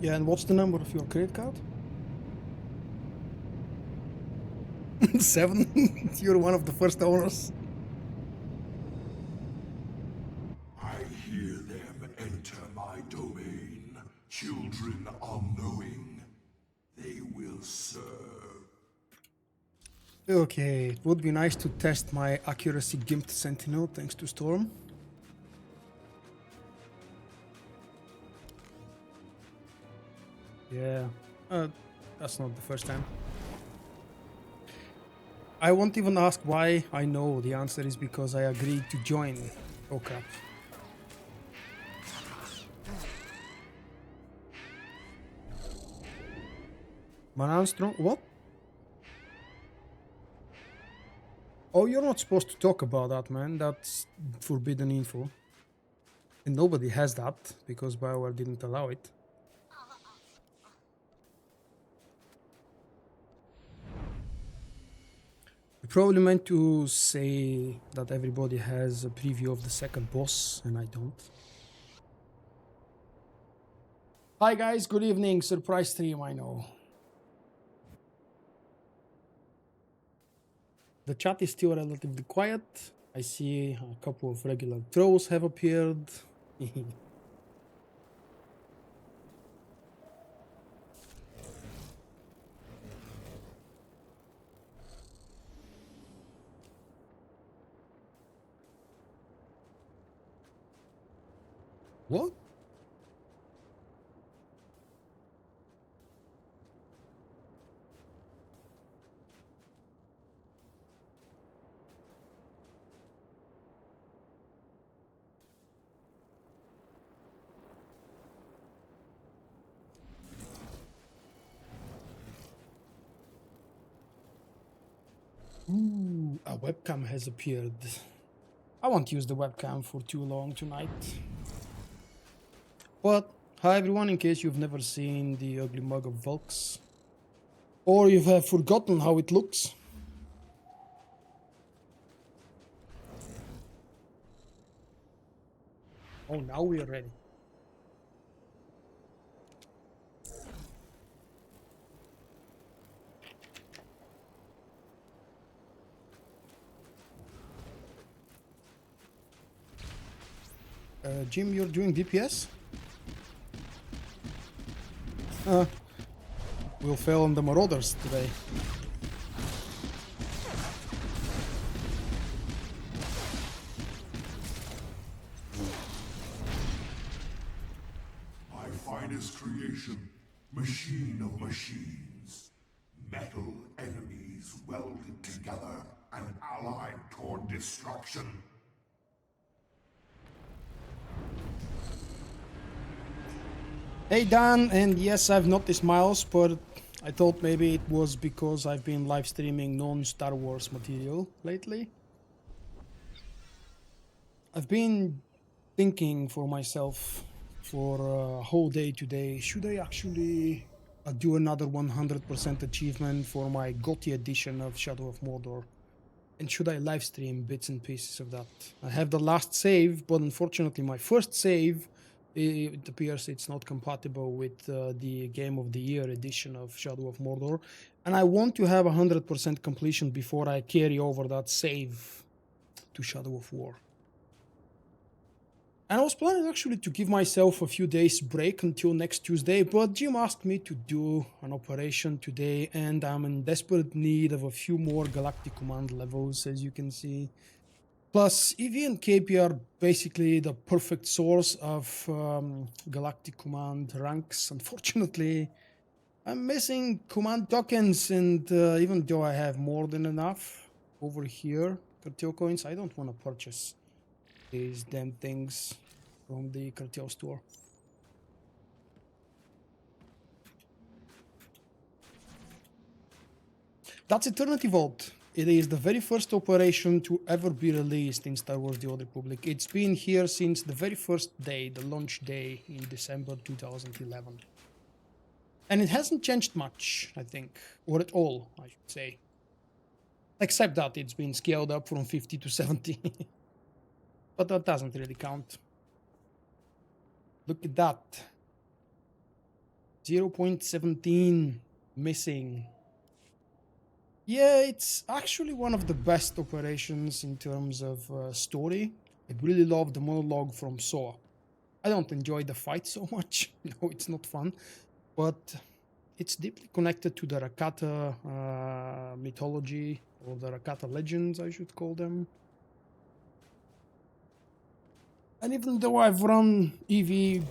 Yeah, and what's the number of your credit card? 7? You're one of the first owners. I hear them enter my domain. Children unknowing. They will serve. Okay, it would be nice to test my accuracy gimped sentinel thanks to Storm. Yeah, that's not the first time. I won't even ask why. I know the answer is because I agreed to join. Oh crap. Manan strong. What? Oh, you're not supposed to talk about that, man. That's forbidden info. And nobody has that because BioWare didn't allow it. You probably meant to say that everybody has a preview of the second boss, and I don't. Hi guys, good evening. Surprise stream, I know. The chat is still relatively quiet. I see a couple of regular trolls have appeared. What? Ooh, a webcam has appeared. I won't use the webcam for too long tonight. But hi everyone, in case you've never seen the ugly mug of Vulkks, or you have forgotten how it looks. Oh, now we are ready. Jim, you're doing DPS? We'll fail on the Marauders today. My finest creation. Machine of machines. Metal enemies welded together and allied toward destruction. Hey Dan, and yes, I've noticed Miles, but I thought maybe it was because I've been live streaming non-Star Wars material lately. I've been thinking for myself for a whole day today, should I actually do another 100% achievement for my GOTY edition of Shadow of Mordor? And should I live stream bits and pieces of that? I have the last save, but unfortunately my first save, it appears it's not compatible with the Game of the Year edition of Shadow of Mordor. And I want to have 100% completion before I carry over that save to Shadow of War. And I was planning actually to give myself a few days break until next Tuesday, but Jim asked me to do an operation today, and I'm in desperate need of a few more Galactic Command levels, as you can see. Plus, EV and KP are basically the perfect source of Galactic Command ranks. Unfortunately, I'm missing command tokens, and even though I have more than enough over here, Cartel coins, I don't want to purchase these damn things from the Cartel store. That's Eternity Vault. It is the very first operation to ever be released in Star Wars The Old Republic. It's been here since the very first day, the launch day in December 2011. And it hasn't changed much, I think, or at all, I should say. Except that it's been scaled up from 50 to 70. But that doesn't really count. Look at that. 0.17 missing. Yeah, it's actually one of the best operations in terms of story. I really love the monologue from SWTOR. I don't enjoy the fight so much. No, it's not fun. But it's deeply connected to the Rakata mythology, or the Rakata legends, I should call them. And even though I've run EV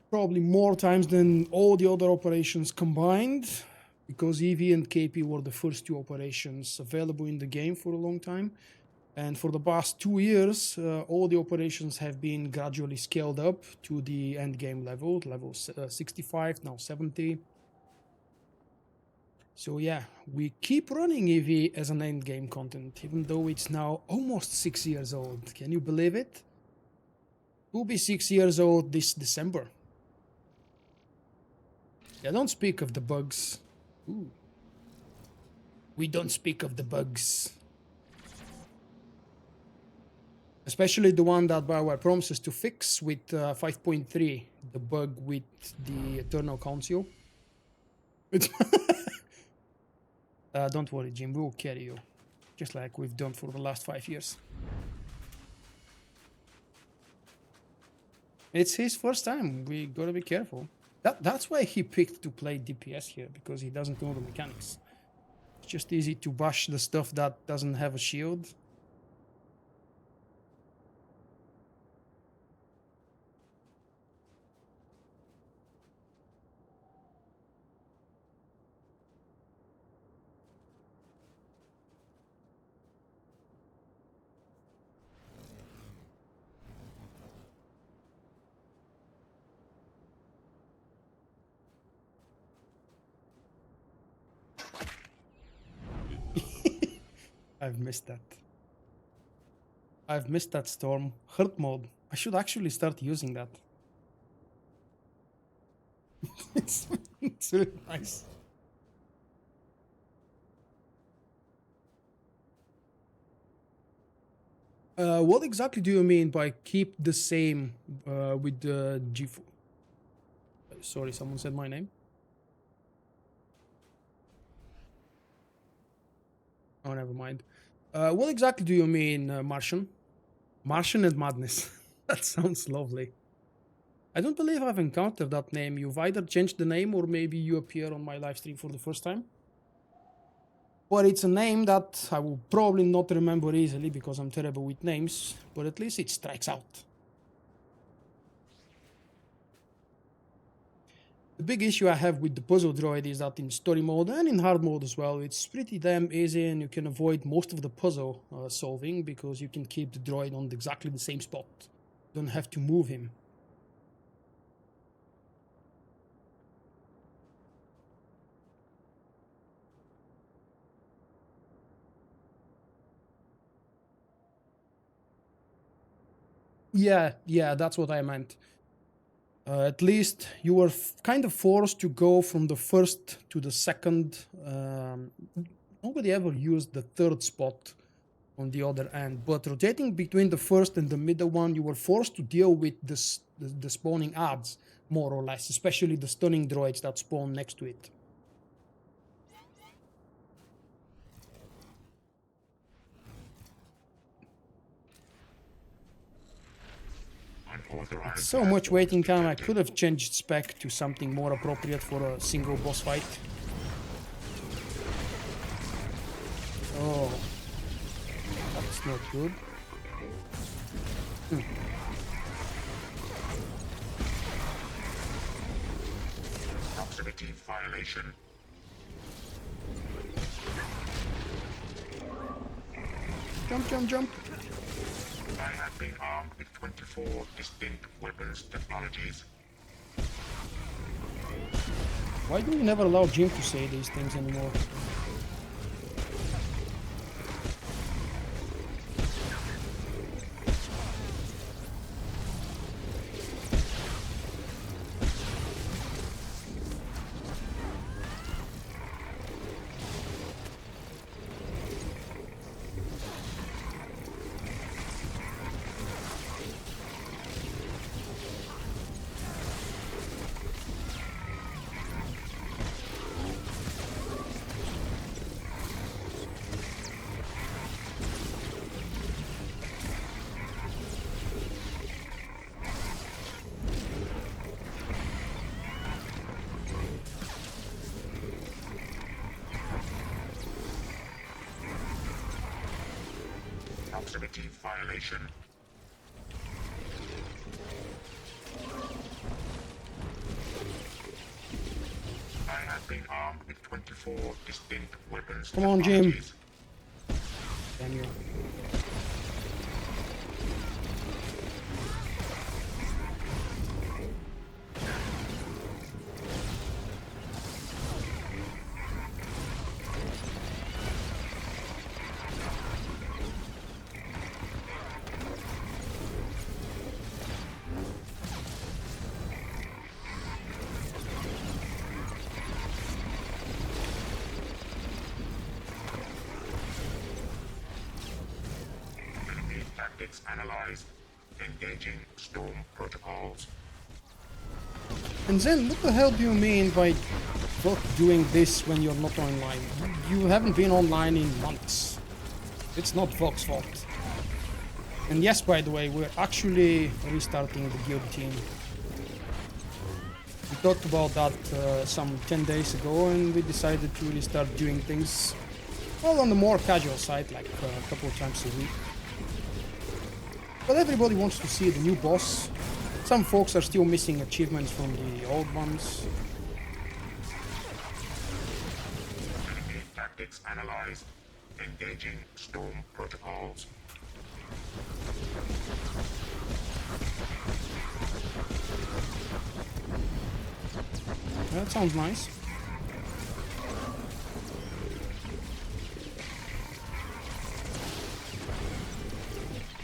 probably more times than all the other operations combined, because EV and KP were the first two operations available in the game for a long time. And for the past 2 years, all the operations have been gradually scaled up to the end game level 65, now 70. So yeah, we keep running EV as an end game content, even though it's now almost 6 years old. Can you believe it? We'll be 6 years old this December. Yeah, don't speak of the bugs. Ooh. We don't speak of the bugs. Especially the one that BioWare promises to fix with 5.3, the bug with the Eternal Council. Don't worry, Jim, we'll carry you. Just like we've done for the last 5 years. It's his first time. We gotta be careful. That's why he picked to play DPS here, because he doesn't know the mechanics. It's just easy to bash the stuff that doesn't have a shield. I've missed that. I've missed that storm. Hurt mode. I should actually start using that. it's really nice. What exactly do you mean by keep the same with the G4? Sorry, someone said my name. Oh, never mind. What exactly do you mean, Martian? Martian and Madness. That sounds lovely. I don't believe I've encountered that name. You've either changed the name or maybe you appear on my live stream for the first time. But it's a name that I will probably not remember easily because I'm terrible with names, but at least it strikes out. The big issue I have with the puzzle droid is that in story mode and in hard mode as well, it's pretty damn easy and you can avoid most of the puzzle solving because you can keep the droid on exactly the same spot. You don't have to move him. Yeah, that's what I meant. At least you were kind of forced to go from the first to the second. Nobody ever used the third spot on the other end, but rotating between the first and the middle one, you were forced to deal with the spawning adds, more or less, especially the stunning droids that spawn next to it. It's so much waiting time, I could have changed spec to something more appropriate for a single boss fight. Oh, that's not good. Proximity violation. Jump. I have been armed with 24 distinct weapons technologies. Why do you never allow Jim to say these things anymore? Proximity violation. I have been armed with 24 distinct weapons. Come on, Jim. technologies. Damn you. Enemy tactics analyzed. Engaging storm protocols. And then, what the hell do you mean by Vulkk doing this when you're not online? You haven't been online in months. It's not Vulkk's fault. And yes, by the way, we're actually restarting the guild team. We talked about that some 10 days ago, and we decided to really start doing things, well, on the more casual side, like a couple of times a week. But everybody wants to see the new boss. Some folks are still missing achievements from the old ones. Enemy tactics analyzed. Engaging storm protocols. That sounds nice.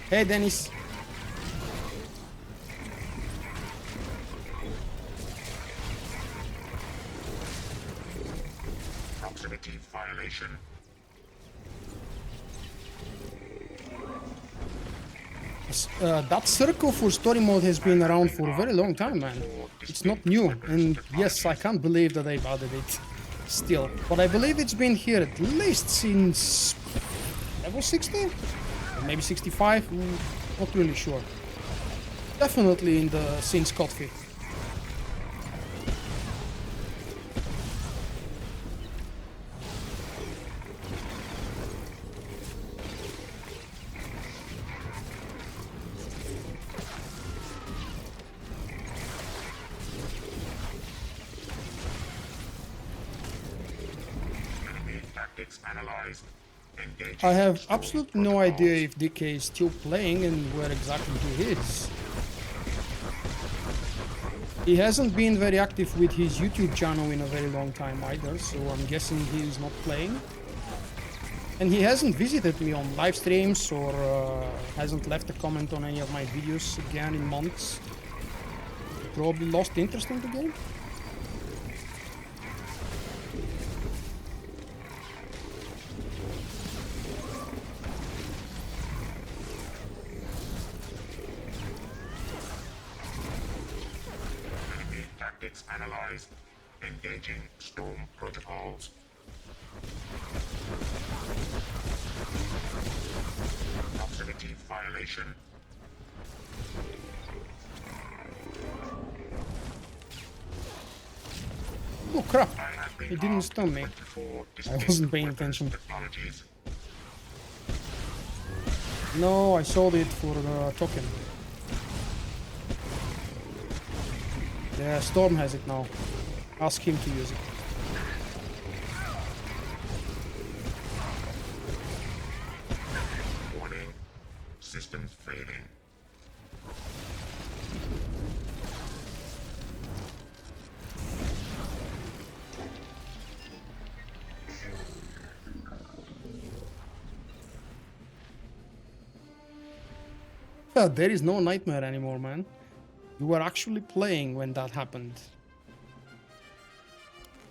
Hey, Dennis. Proximity violation. That circle for story mode has been around for a very long time, man. It's not new, and yes, I can't believe that they've added it still. But I believe it's been here at least since level 60? Or maybe 65? Not really sure. Definitely in the since Coffee. Enemy tactics analyzed. Engaging I have storm absolutely no protocols. idea if DK is still playing and where exactly he is. He hasn't been very active with his YouTube channel in a very long time either, so I'm guessing he's not playing. And he hasn't visited me on live streams or hasn't left a comment on any of my videos again in months. Probably lost interest in the game. Enemy tactics analyzed. Engaging storm protocols. Proximity violation. Oh crap! I have been He didn't armed stun me. with 24 I distinct wasn't paying weapons attention. technologies. No, I sold it for the token. Yeah, Storm has it now. Ask him to use it. Warning. Systems failing. There is no nightmare anymore, man. You were actually playing when that happened.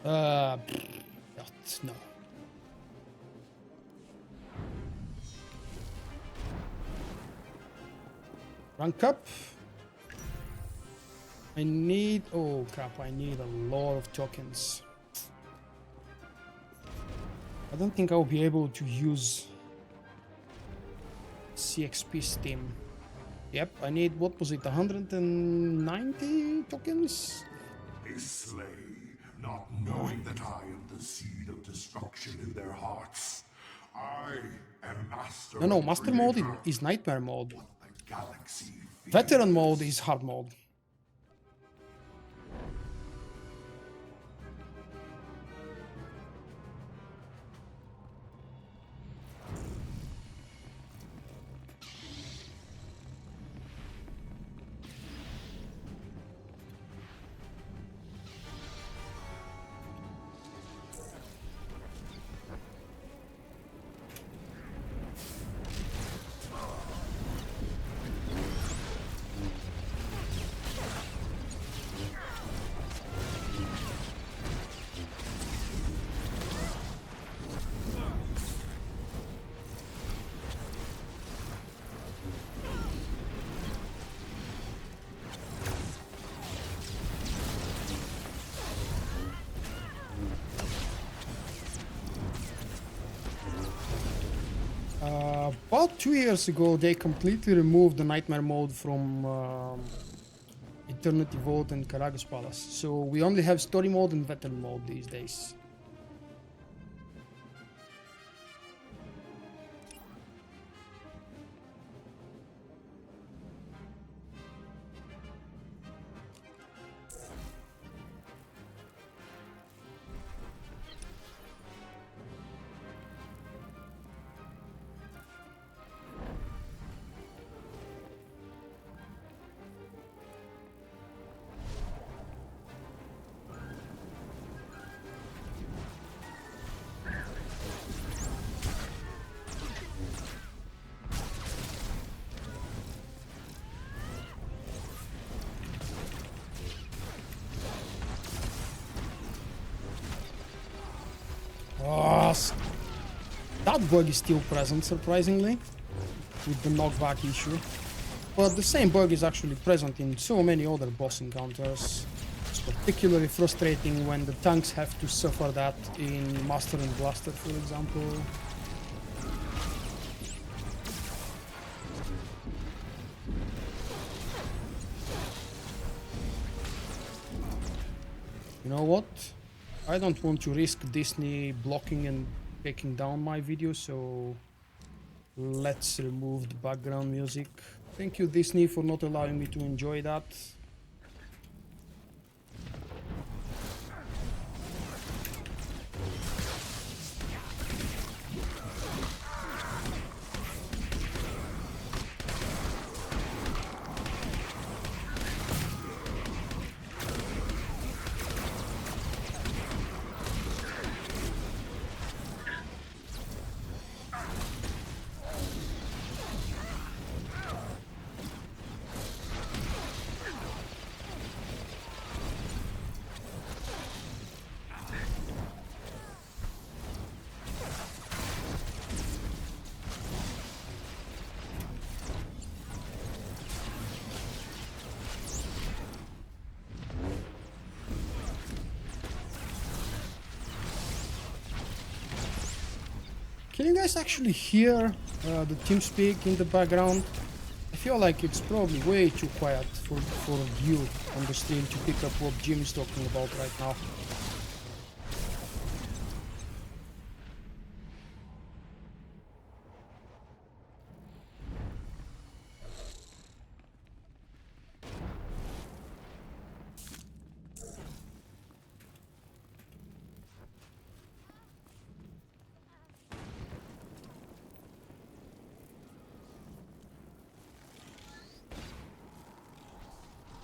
No. Rank up. I need... Oh crap, I need a lot of tokens. I don't think I'll be able to use CXP Steam. Yep, I need, what was it, 190 tokens? They slay, not knowing that I am the seed of destruction in their hearts. I am master. No, and master mode creator is nightmare mode. of the galaxy. Veteran mode is hard mode. About 2 years ago, they completely removed the nightmare mode from Eternity Vault and Karagas Palace. So we only have story mode and veteran mode these days. That bug is still present, surprisingly, with the knockback issue. But the same bug is actually present in so many other boss encounters. It's particularly frustrating when the tanks have to suffer that in Master and Blaster, for example. You know what? I don't want to risk Disney blocking and taking down my video, so let's remove the background music. Thank you, Disney, for not allowing me to enjoy that. Can you guys actually hear the team speak in the background? I feel like it's probably way too quiet for you on the stream to pick up what Jim is talking about right now.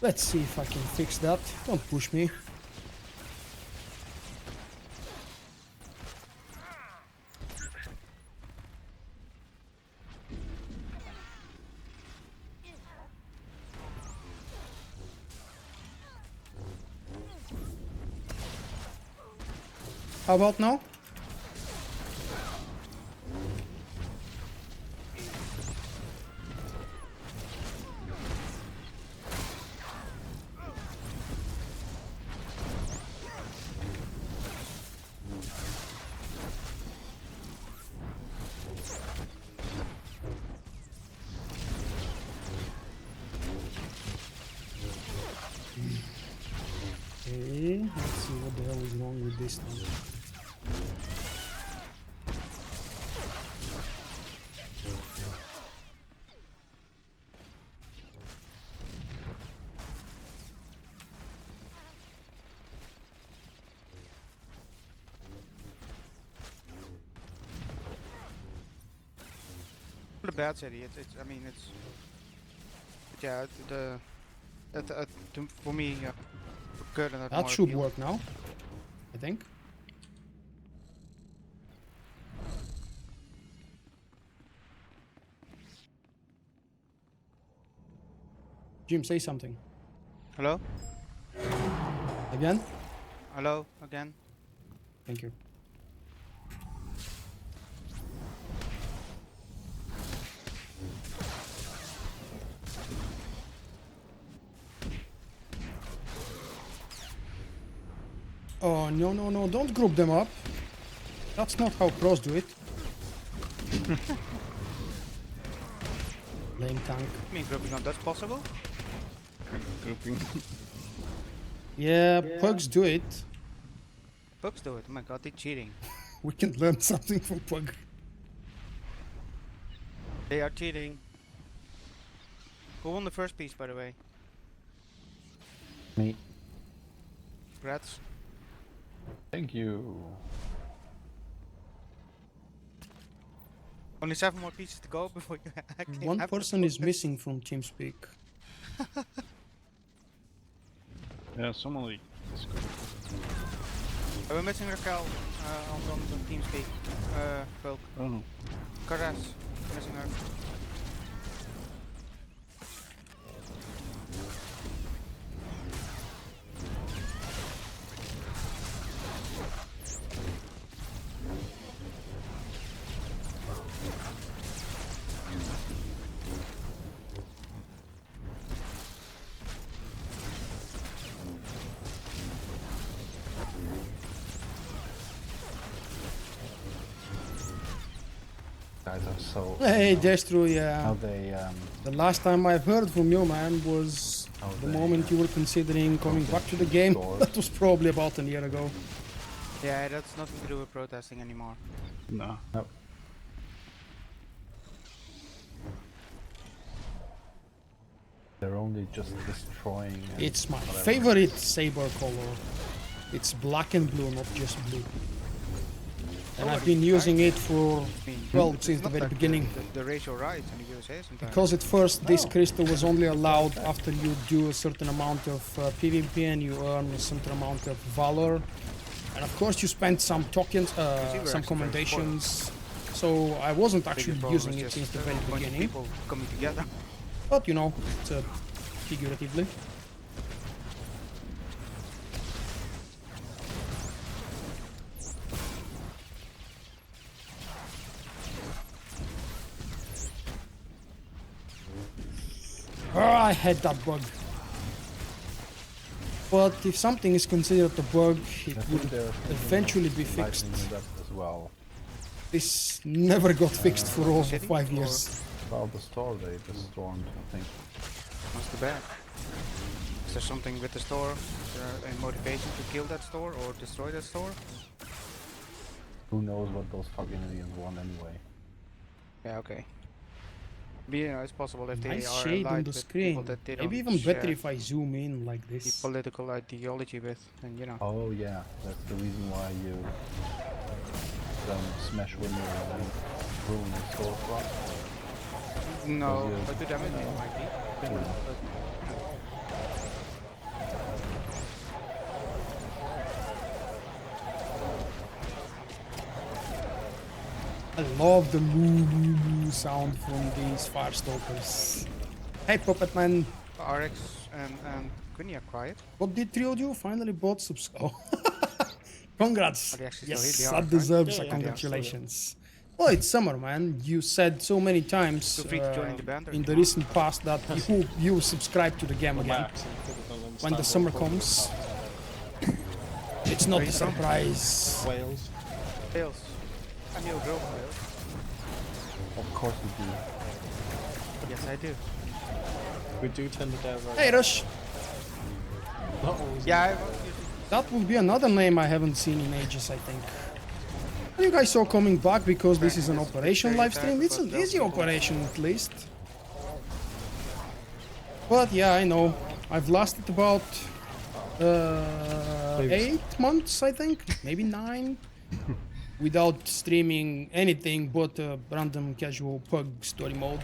Let's see if I can fix that. Don't push me. How about now? Okay, let's see what the hell is wrong with this thing. The bad city. I mean, it's. Yeah, for me, good and That more should appealing. work now, I think. Jim, say something. Hello? Again? Hello? Again? Thank you. Oh, no, don't group them up. That's not how pros do it. Lame tank. I mean, grouping on that's possible? Grouping. Yeah, pugs do it. Bugs do it. Oh my god, they're cheating. We can learn something from pug. They are cheating. Who won the first piece, by the way? Me. Congrats. Thank you. Only 7 more pieces to go before you actually One have the person is focus. missing from TeamSpeak. Yeah, someone like this good. We're missing Raquel on the TeamSpeak. Vulkk. Oh. Cartel. Missing her. Guys are so. Hey, Destro, yeah. How they The last time I heard from you, man, was How the they, moment you were considering coming back to the game. stores. That was probably about a year ago. Yeah, that's nothing to do with protesting anymore. no. They're only just destroying. and It's my whatever. favorite Saber color. It's black and blue, not just blue. And I've been using it for, I mean, well, it's since the not very like beginning. The racial rights in the USA sometimes. Because at first this crystal was only allowed after you do a certain amount of PvP and you earn a certain amount of valor. And of course you spent some tokens, were some actually very commendations. So I wasn't actually Biggest problem using is it just since the a very bunch of beginning. people coming together. But you know, it's figuratively. Oh, I had that bug. But if something is considered a bug, it I would think they're eventually be fixed. lightening it up as well. This never got fixed for over City 5 or- years. Well, the store they just stormed, I think. What's the bad? Is there something with the store? Is there a motivation to kill that store or destroy that store? Who knows what those fucking idiots want anyway? Yeah, okay. But you know, it's possible if they Nice are shade on allied the with people screen. that they Maybe don't even better share if I zoom in like the this. political ideology with, and you know. Oh yeah, that's the reason why you smash windows and ruin the storefront. No, you- but to them it might be. But, I love the moo sound from these firestalkers. Hey Puppet Man, RX and Quinny are quiet. what did Trio do? Finally bought subs. Oh. Congrats. Are they actually Yes, still here? They that are, right? deserves Yeah, a yeah. congratulations. Well, it's summer, man. You said so many times Feel free to join the banter in if the you want. recent past that you subscribe to the game again. When the summer comes, it's not Where a you from? surprise. Wales. Wales. I'm your girl from Wales. Of course we do. Yes, I do. We do tend to divert. Hey Rush, Not always. Yeah, I was usually that would be another name I haven't seen in ages, I think. Are you guys all coming back because this is an operation live stream? It's an easy operation at least. But yeah, I know. I've lasted about 8 months, I think, maybe 9. without streaming anything but random casual pug story mode.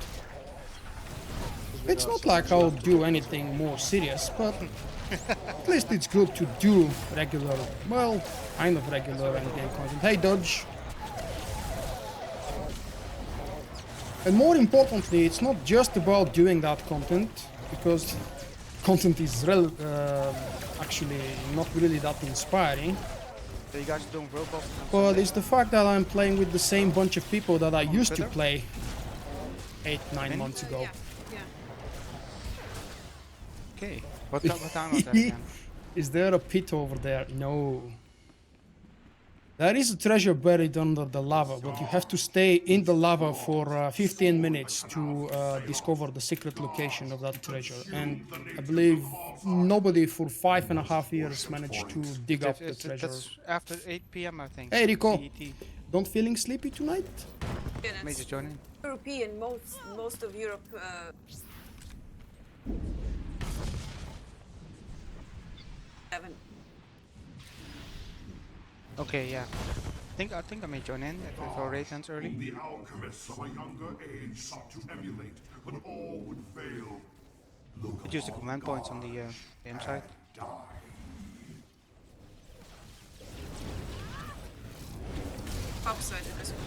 It's not like I'll do anything more serious, but at least it's good to do regular, well, kind of regular endgame content. Hey, Dodge! And more importantly, it's not just about doing that content, because content is actually not really that inspiring. So you guys doing robots? But it's the fact that I'm playing with the same bunch of people that I used to play 8-9 months ago. Okay. What time was that again? Is there a pit over there? No. There is a treasure buried under the lava, but you have to stay in the lava for 15 minutes to discover the secret location of that treasure. And I believe nobody for 5.5 years managed to dig up the treasure. That's after 8 p.m. I think. Hey, Rico. CET. Don't feeling sleepy tonight? May just join in. European, most of Europe. Haven't. Okay, yeah. I think I may join in if our raid ends early. The alchemists of a younger age sought to emulate, but all would fail. Look Use the command points on the inside. die. Upside in this one.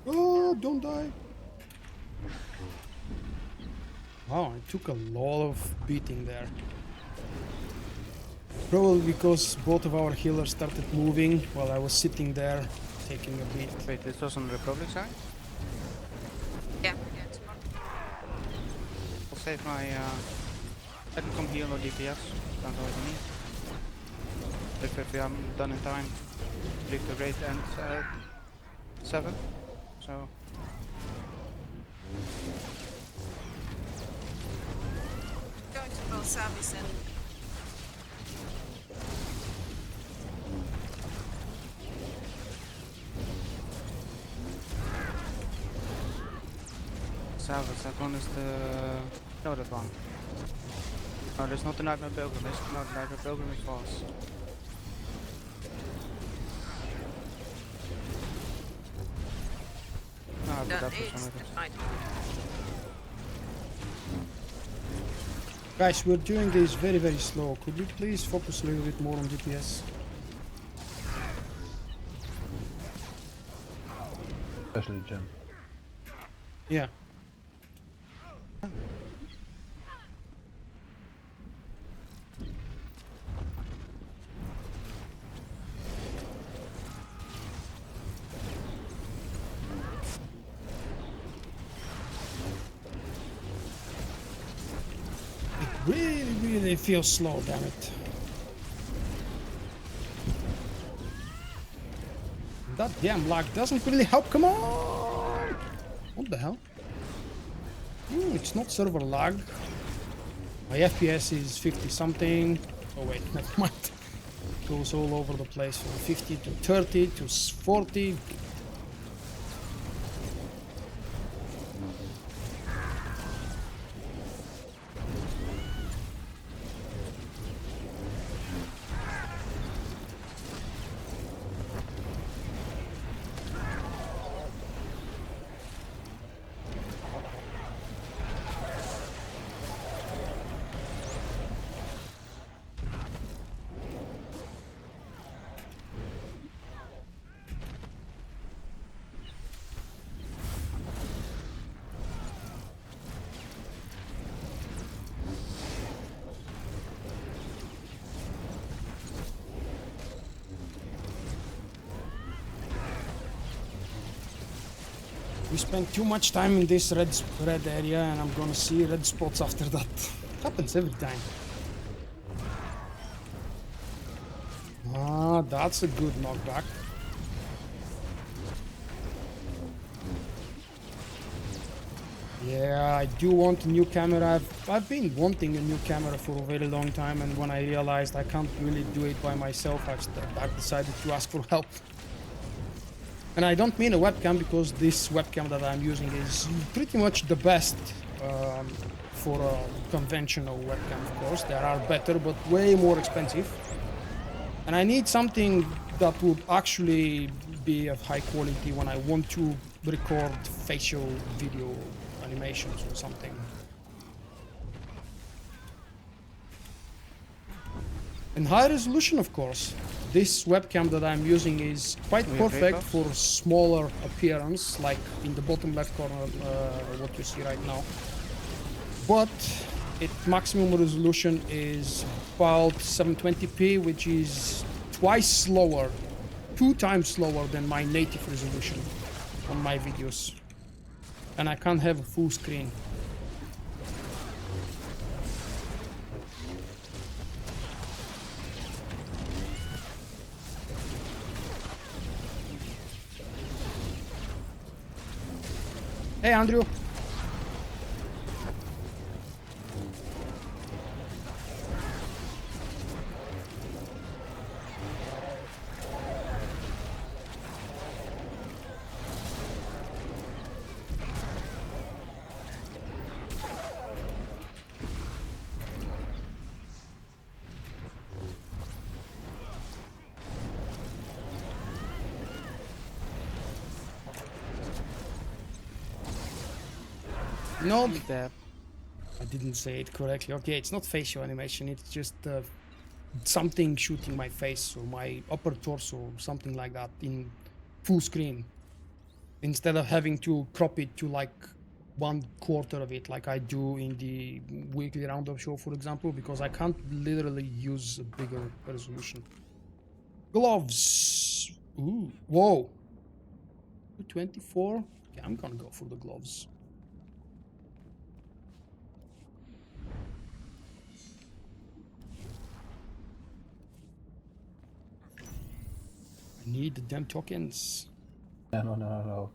Oh, don't die. Wow, I took a lot of beating there. Probably because both of our healers started moving while I was sitting there taking a beat. Wait, this was on the Republic side? Yeah, it's not. I'll save my I can come heal or DPS. Sounds all you need. If I'm done in time. I believe the raid ends at 7. So Going to build Savis and Savage, that one is the... No, that one. No, there's not the Nightmare Pilgrim, no, the Nightmare Pilgrim is false. No, but that that was is one of the it. night. Guys, we're doing this very, very slow. Could you please focus a little bit more on DPS? Especially Jim. Yeah. Really, really feels slow, damn it. That damn lag doesn't really help, come on! What the hell? It's not server lag. My FPS is 50 something. Oh wait, never mind. It goes all over the place from 50 to 30 to 40. We spent too much time in this red area and I'm gonna see red spots after that. Happens every time. Ah, that's a good knockback. Yeah, I do want a new camera. I've been wanting a new camera for a very long time, and when I realized I can't really do it by myself, I've decided to ask for help. And I don't mean a webcam, because this webcam that I'm using is pretty much the best for a conventional webcam, of course. There are better, but way more expensive. And I need something that would actually be of high quality when I want to record facial video animations or something. And high resolution, of course. This webcam that I'm using is quite We have perfect kickoffs. for smaller appearance, like in the bottom left corner, what you see right now. But its maximum resolution is about 720p, which is twice slower, 2 times slower than my native resolution on my videos. And I can't have a full screen. Hey, Andrew. No, That I didn't say it correctly. Okay, it's not facial animation. It's just something shooting my face or my upper torso, something like that, in full screen. Instead of having to crop it to like 1/4 of it, like I do in the weekly roundup show, for example, because I can't literally use a bigger resolution. Gloves. Ooh, whoa. 224. Okay, I'm gonna go for the gloves. I need the damn tokens. No.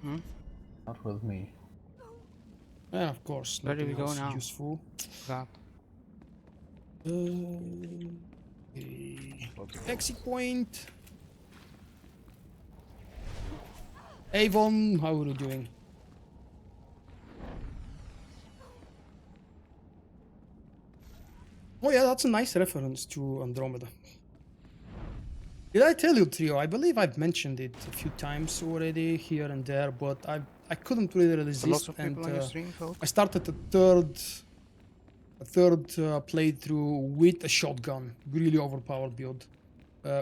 Hmm? Not with me. And of course, Where do we nothing go else now? useful. God. Exit point. Avon, how are you doing? Oh yeah, that's a nice reference to Andromeda. Did I tell you, Trio? I believe I've mentioned it a few times already here and there, but I couldn't really So lots resist, of and people on your stream, Vulkk? I started a third playthrough with a shotgun, really overpowered build.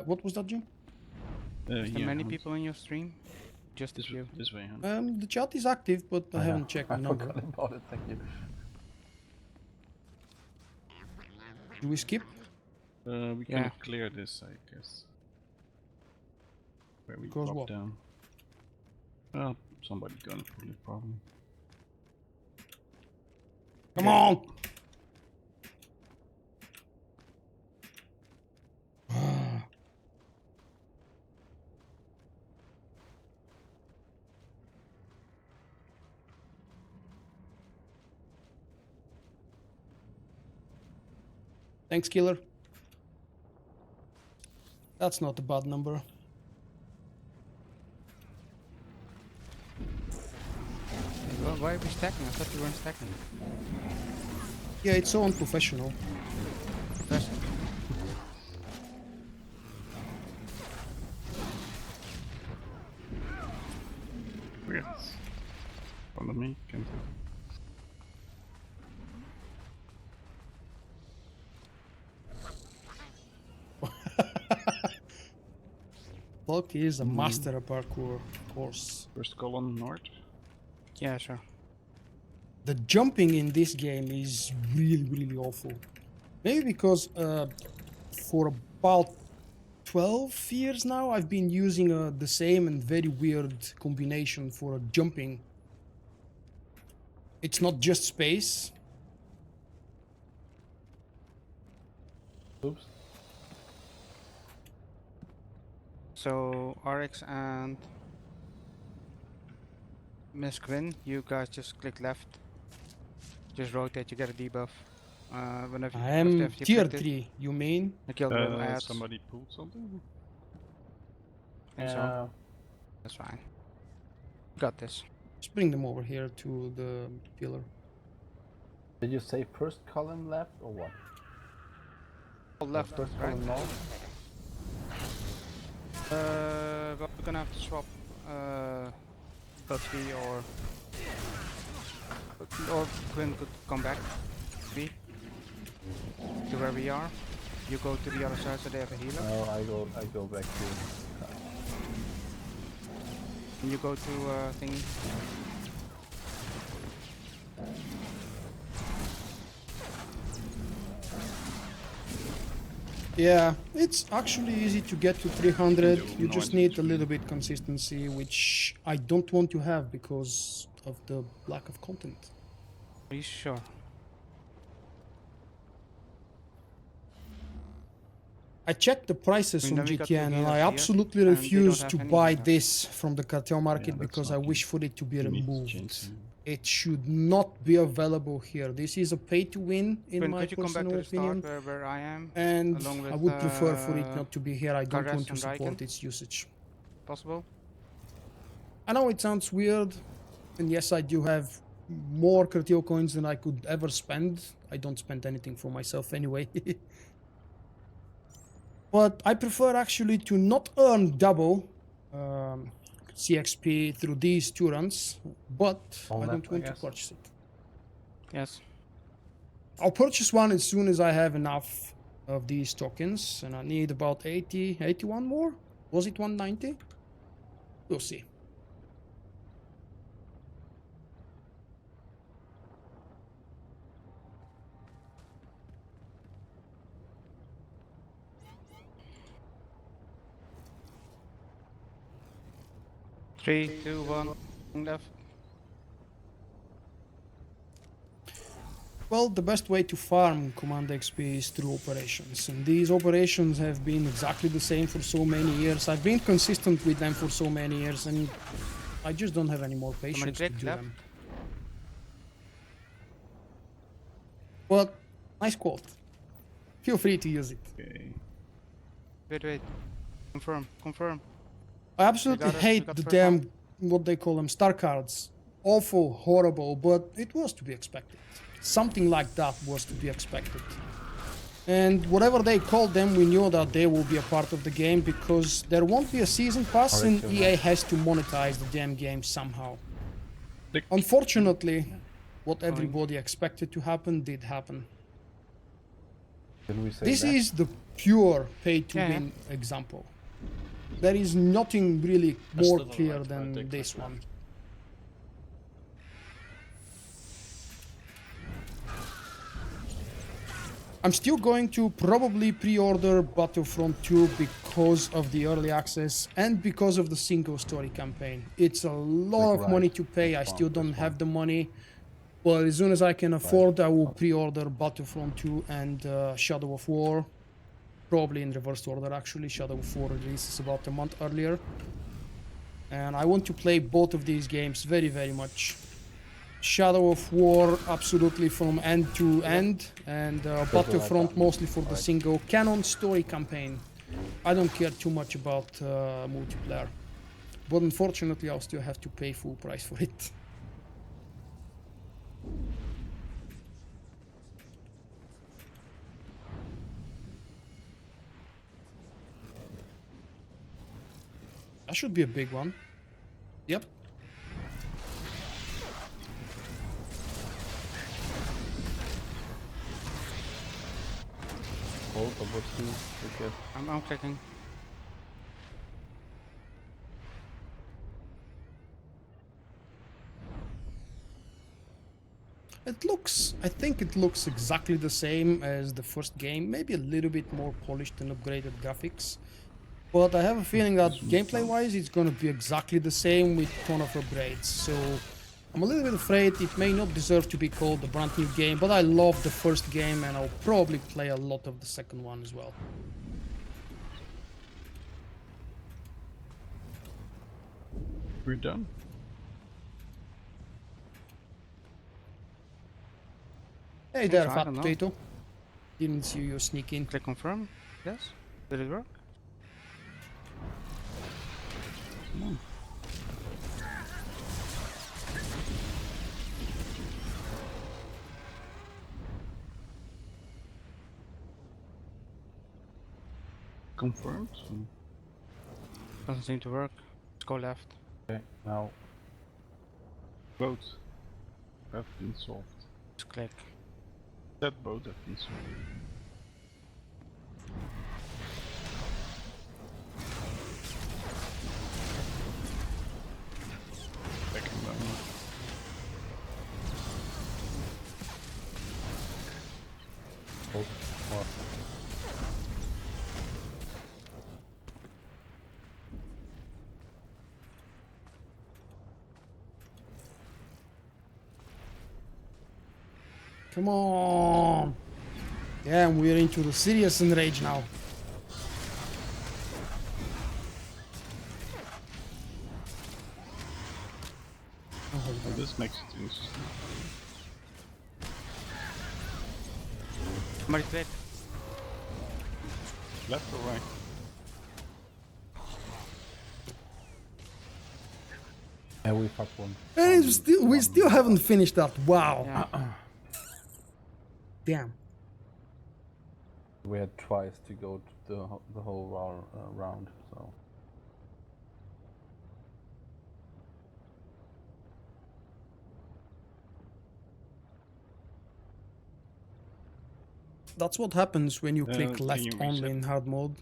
What was that, Jim? Is there many people in your stream? Just a few. This way, huh? The chat is active, but I haven't checked I the number. forgot about it, thank you. Do we skip? We Yeah. can clear this, I guess. Where we Because drop what? down. Well, somebody gonna pull it probably. Come on! Thanks, killer. That's not a bad number. Well, why are we stacking? I thought you weren't stacking. Yeah, it's so unprofessional. Professor. Weird. Follow me, can Vulkk is a master of parkour, of course. first column north. Yeah, sure. The jumping in this game is really awful. Maybe because for about 12 years now I've been using the same and very weird combination for jumping. It's not just space. Oops. So RX and Miss Quinn, you guys just click left. Just rotate, you get a debuff. Whenever I after am you tier clicked it, 3, you mean? the kill room adds. Somebody pulled something? I think so. That's fine. Got this. Just bring them over here to the pillar. Did you say first column left or what? All left, First right? column north? Well, we're gonna have to swap Bucky or Quinn could come back. B to where we are. You go to the other side so they have a healer. No, I go back to. And you go to thingy. Yeah, it's actually easy to get to 300. No, You no just idea need which a one. little bit consistency, which I don't want to have because of the lack of content. Are you sure? I checked the prices I mean, on then we got two GTN and healers I here, absolutely and they don't refuse have to any buy healers. this from the cartel market that's because I not wish good. for it to be You need to removed. change them. It should not be available here. This is a pay to win in Quinn, my could you come back personal to the start opinion. where I am? And along I with, would prefer for it not to be here. I don't Karas want to and support Riken? its usage. Possible? I know it sounds weird, and yes, I do have more Cartel coins than I could ever spend. I don't spend anything for myself anyway. But I prefer actually to not earn double CXP through these 2 runs, but All I left, don't want I to guess. purchase it. Yes. I'll purchase one as soon as I have enough of these tokens, and I need about 81 more. Was it 190? We'll see. Three, two, one, left. Well, the best way to farm Command XP is through operations, and these operations have been exactly the same for so many years. I've been consistent with them for so many years, and I just don't have any more patience to click do left. them. But nice quote. Feel free to use it. Okay. Wait. Confirm. I absolutely We hate got the first damn, what they call them, star cards. Awful, horrible, but it was to be expected. Something like that was to be expected. And whatever they called them, we knew that they will be a part of the game because there won't be a season pass and EA has to monetize the damn game somehow. Click. Unfortunately, what everybody expected to happen did happen. Didn't we say This that? is the pure pay-to-win Yeah. example. There is nothing really That's more still the clear right than verdict, this right? one. I'm still going to probably pre-order Battlefront 2 because of the early access and because of the single story campaign. It's a lot of Right. money to pay. I still don't have the money. But as soon as I can afford, I will pre-order Battlefront 2 and Shadow of War. Probably in reverse order, actually. Shadow of War releases about a month earlier. And I want to play both of these games very, very much. Shadow of War absolutely from end to end, and Battlefront mostly for the single canon story campaign. I don't care too much about multiplayer, but unfortunately I'll still have to pay full price for it. That should be a big one. Yep. Hold over 2. Okay. I'm clicking. It looks, I think it looks exactly the same as the first game, maybe a little bit more polished and upgraded graphics. But I have a feeling that gameplay-wise it's gonna be exactly the same with a ton of upgrades. So I'm a little bit afraid it may not deserve to be called a brand new game, but I love the first game and I'll probably play a lot of the second one as well. We're done. Hey Think there, so, I fat don't know. potato. Didn't see you sneak in. Click confirm. Yes. Did it work? Confirmed? Doesn't seem to work. Let's go left. Okay, now Both have been solved. Just click. That both have been solved. Back in moment. both more. Come on. Yeah, we're into the serious enrage now. Well, this makes it interesting. Somebody click. Left or right? Yeah, we fucked one. And we still haven't finished that. Wow. Yeah. Damn. We had twice to go to the whole round, so. That's what happens when you click Can left you only reset? in hard mode.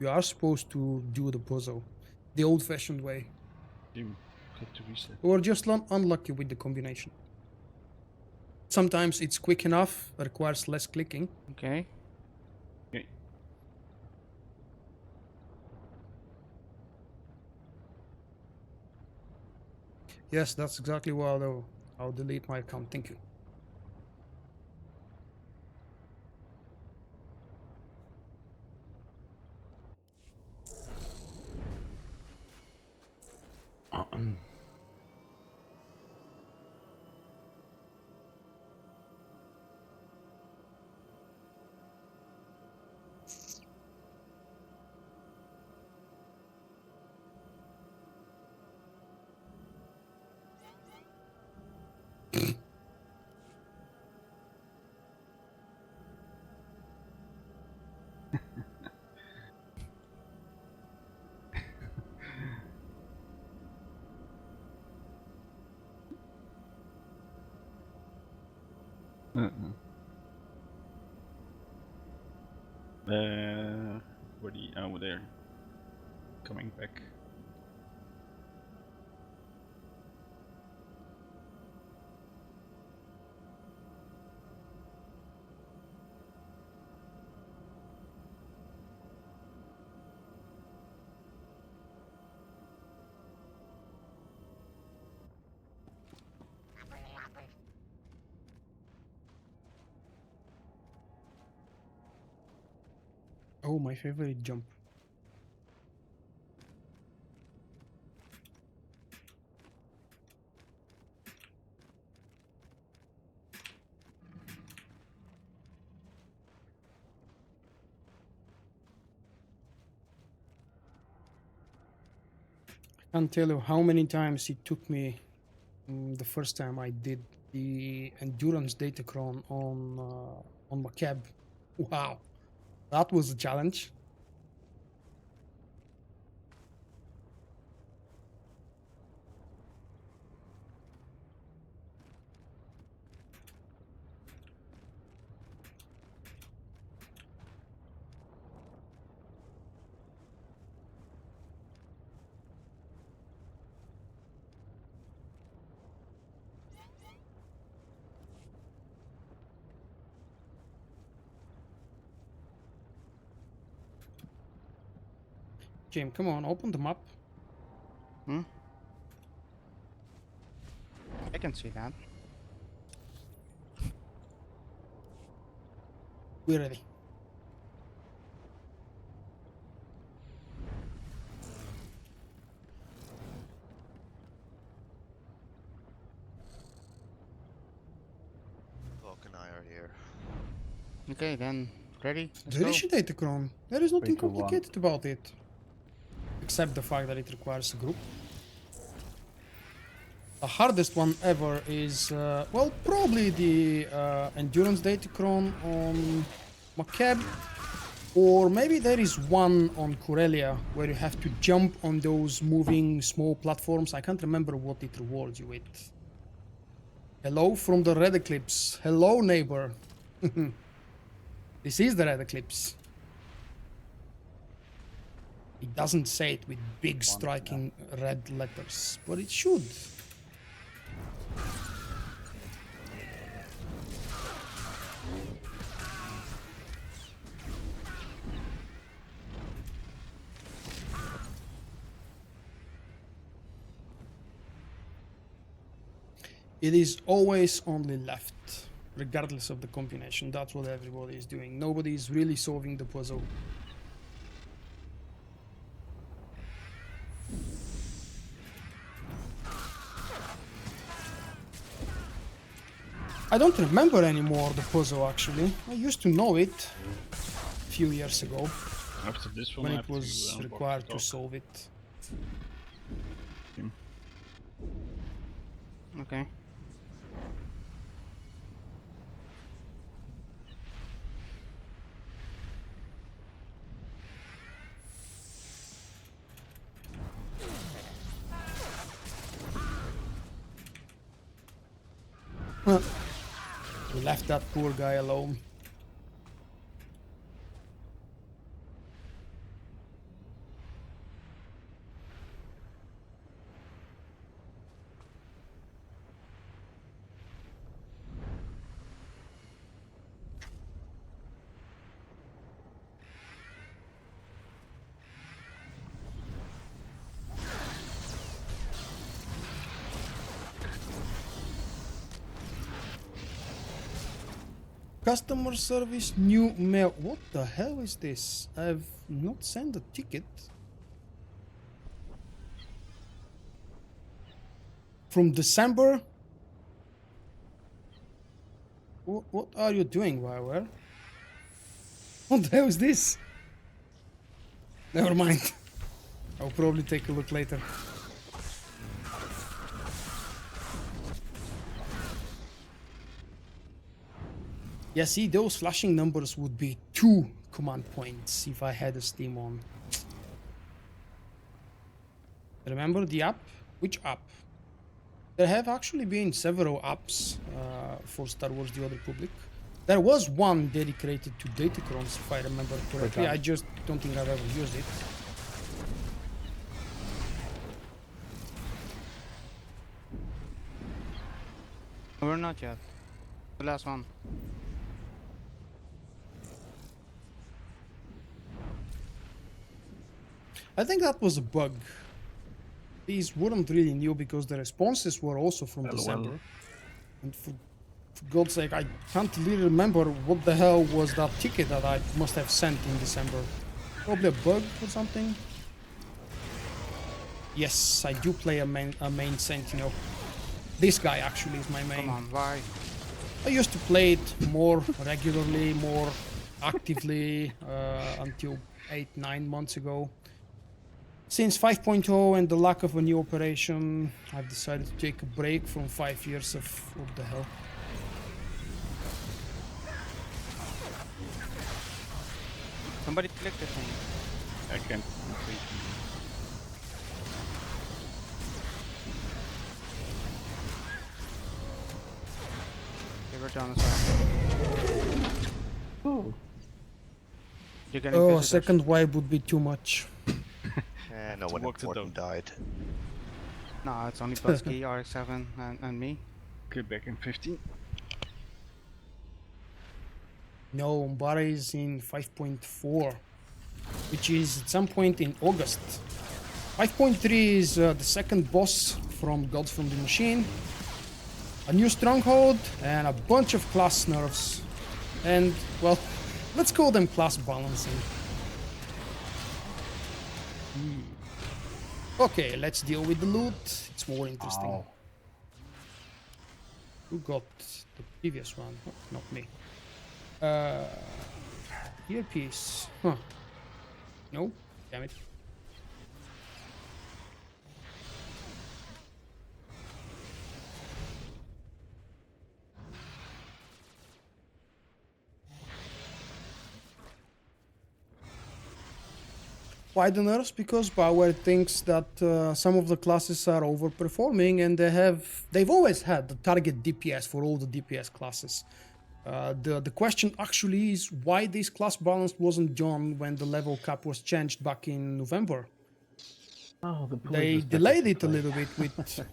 You are supposed to do the puzzle the old-fashioned way. You click to reset. Or just unlucky with the combination. Sometimes it's quick enough, requires less clicking. Okay. Okay. Yes, that's exactly what I'll do. I'll delete my account. Thank you. Where the over there? Coming back. Oh, my favorite jump. I can't tell you how many times it took me the first time I did the endurance datachron on my cab. Wow, that was a challenge. Jim, come on, open the map. Hmm? I can see that. We're ready. Vulkk, and I are here. Okay, then ready? Let's There go. is a Datacron. There is nothing 3, 2, 1. complicated about it. Except the fact that it requires a group. The hardest one ever is, well, probably the Endurance Datacron on Macab. Or maybe there is one on Corellia where you have to jump on those moving small platforms. I can't remember what it rewards you with. Hello from the Red Eclipse. Hello, neighbor. This is the Red Eclipse. It doesn't say it with big striking red letters, but it should. It is always only left, regardless of the combination. That's what everybody is doing. Nobody is really solving the puzzle. I don't remember anymore the puzzle actually. I used to know it a few years ago After this one, when I it have to, was unbox required the to dog. solve it. Okay. We left that poor guy alone. Customer service, new mail. What the hell is this? I've not sent a ticket. From December? What are you doing, WireWare? What the hell is this? Never mind. I'll probably take a look later. Yeah, see, those flashing numbers would be 2 command points if I had a Steam on. Remember the app? Which app? There have actually been several apps for Star Wars The Old Republic. There was one dedicated to Datacrons, if I remember correctly. I just don't think I've ever used it. We're not yet. The last one. I think that was a bug. These weren't really new because the responses were also from December. And for God's sake, I can't really remember what the hell was that ticket that I must have sent in December. Probably a bug or something. Yes, I do play a main Sentinel. This guy actually is my main. Come on, why? I used to play it more regularly, more actively until 8-9 months ago. Since 5.0 and the lack of a new operation, I've decided to take a break from 5 years of what the hell. Somebody click the thing. I can't. Okay, we're down as well. Oh. You're getting Oh, a visitors. second wipe would be too much. No one walk the important dog. died. No, it's only Busky, RX7, and me. Okay, back in 15. No, Umbara is in 5.4, which is at some point in August. 5.3 is the second boss from Gods from the Machine, a new stronghold, and a bunch of class nerfs. And, well, let's call them class balancing. Okay, let's deal with the loot. It's more interesting. Ow. Who got the previous one? Oh, not me. Earpiece. Huh. No? Damn it. Why the nerfs? Because Power thinks that some of the classes are overperforming, and they've always had the target DPS for all the DPS classes. The question actually is why this class balance wasn't done when the level cap was changed back in November. Oh, the They police is back delayed into it a play. little bit with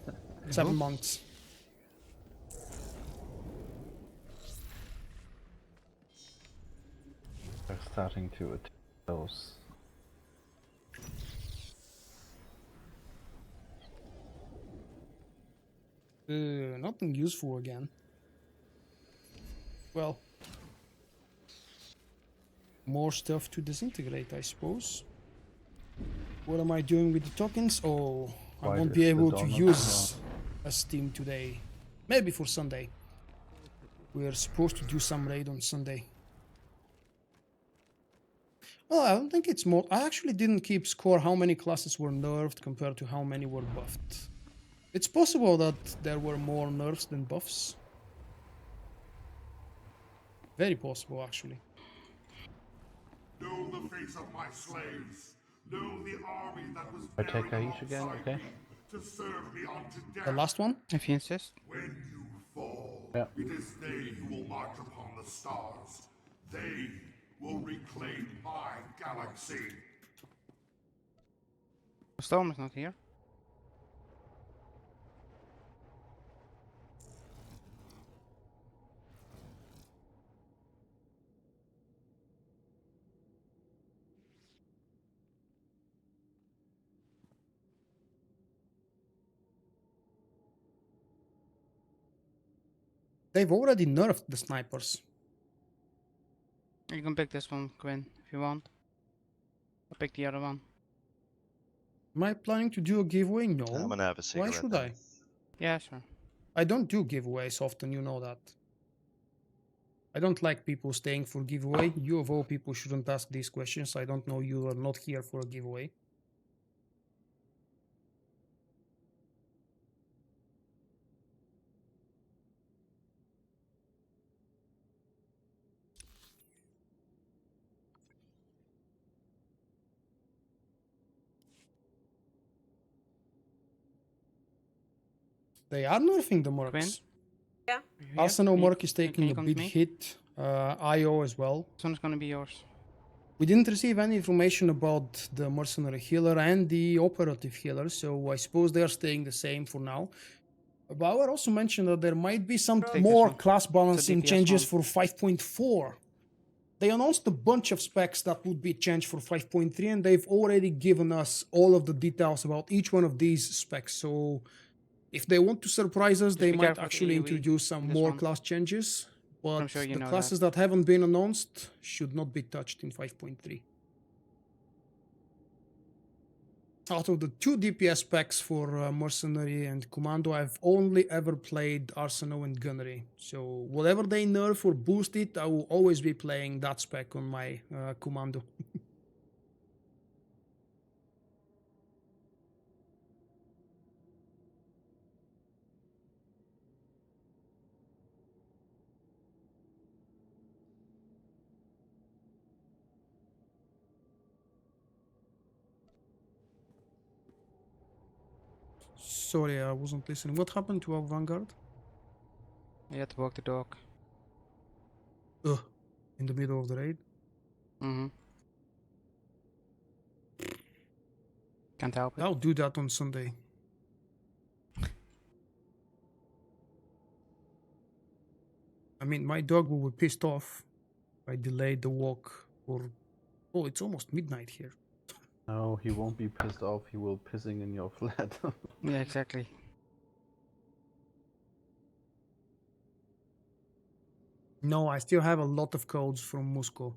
7 months. They're starting to attack those. Nothing useful again. Well, more stuff to disintegrate, I suppose. What am I doing with the tokens? Oh, I Why won't is be the able to donut use a Steam today. Maybe for Sunday. We're supposed to do some raid on Sunday. Well, I don't think it's more. I actually didn't keep score how many classes were nerfed compared to how many were buffed. It's possible that there were more nerfs than buffs. Very possible, actually. Know the face of my slaves. Know the army that was I take buried Aish again, alongside okay? me to serve me unto death. The last one? If you insist. When you fall, Yeah. it is they who will march upon the stars. They will reclaim my galaxy. Storm is not here. They've already nerfed the snipers. You can pick this one, Quinn, if you want. I'll pick the other one. Am I planning to do a giveaway? No. I'm gonna have a cigarette. Why should then. I? Yeah, sure. I don't do giveaways often, you know that. I don't like people staying for giveaway. You of all people shouldn't ask these questions. I don't know, you are not here for a giveaway. They are nerfing the Quinn? mercs. Yeah. Are you here? Arsenal Can you- merc is can taking you a come to big me? hit. IO as well. This one's gonna be yours. We didn't receive any information about the mercenary healer and the operative healer, so I suppose they are staying the same for now. Bauer also mentioned that there might be some Take this more one. class balancing DPS changes one. for 5.4. They announced a bunch of specs that would be changed for 5.3, and they've already given us all of the details about each one of these specs. So if they want to surprise us, they be might careful with actually AoE, introduce some this more one. class changes. But I'm sure you the know classes that haven't been announced should not be touched in 5.3. Out of the 2 DPS specs for Mercenary and Commando, I've only ever played Arsenal and Gunnery. So whatever they nerf or boost it, I will always be playing that spec on my Commando. Sorry, I wasn't listening. What happened to our Vanguard? You have to walk the dog. Ugh, in the middle of the raid. Mm-hmm. Can't help it. I'll do that on Sunday. I mean, my dog will be pissed off if I delayed the walk for... Oh, it's almost midnight here. No, he won't be pissed off. He will pissing in your flat. Yeah, exactly. No, I still have a lot of codes from Moscow.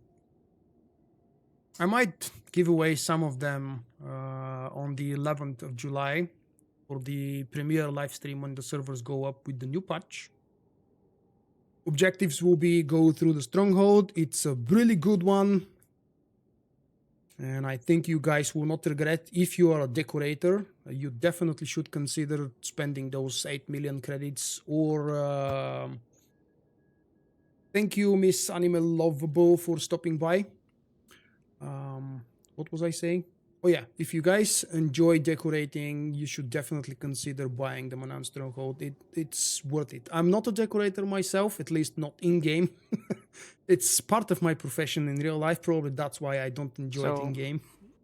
I might give away some of them on the 11th of July for the premiere live stream when the servers go up with the new patch. Objectives will be go through the stronghold. It's a really good one. And I think you guys will not regret. If you are a decorator, you definitely should consider spending those 8 million credits. Or thank you, Miss Animal Lovable, for stopping by. What was I saying? Oh yeah, if you guys enjoy decorating, you should definitely consider buying the Manan Stronghold. It's worth it. I'm not a decorator myself, at least not in-game. It's part of my profession in real life. Probably that's why I don't enjoy it So, in-game.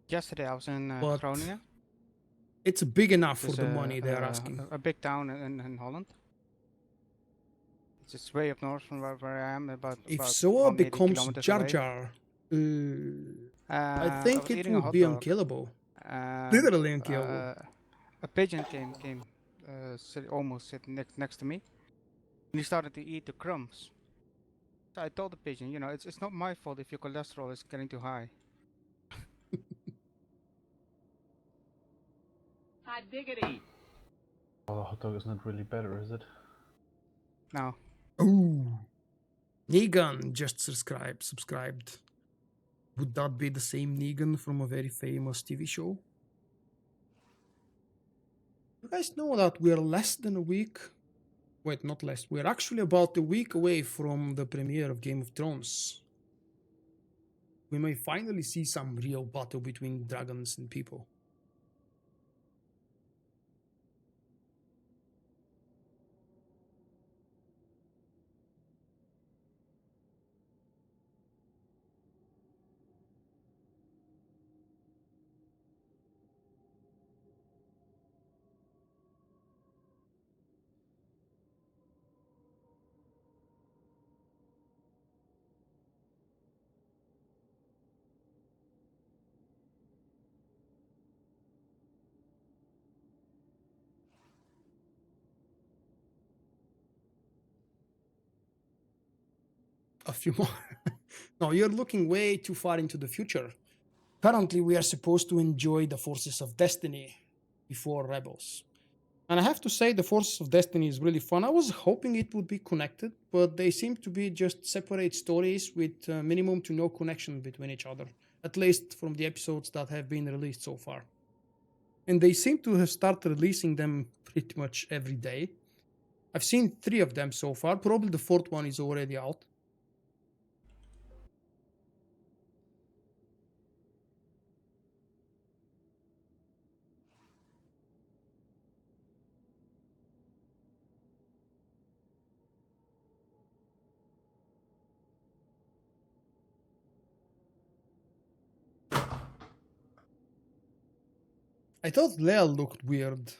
Yesterday I was in But Groningen. it's big enough for It's the money they are asking. a big town in Holland. It's just way up north from where I am, about If about SWTOR 180 becomes kilometers Jar away. Jar, I I think was it eating a would hot be dog, unkillable. and, Literally unkillable. a pigeon came almost sitting next to me, and he started to eat the crumbs. So I told the pigeon, you know, it's not my fault if your cholesterol is getting too high. Hot diggity. Well, the hot dog is not really better, is it? No. Ooh. Negan just subscribed. Would that be the same Negan from a very famous TV show? You guys know that we're less than a week. Wait, not less. We're actually about a week away from the premiere of Game of Thrones. We may finally see some real battle between dragons and people. A few more. No, you're looking way too far into the future. Currently, we are supposed to enjoy the Forces of Destiny before Rebels. And I have to say, the Forces of Destiny is really fun. I was hoping it would be connected, but they seem to be just separate stories with minimum to no connection between each other, at least from the episodes that have been released so far. And they seem to have started releasing them pretty much every day. I've seen 3 of them so far. Probably the 4th one is already out. I thought Leia looked weird.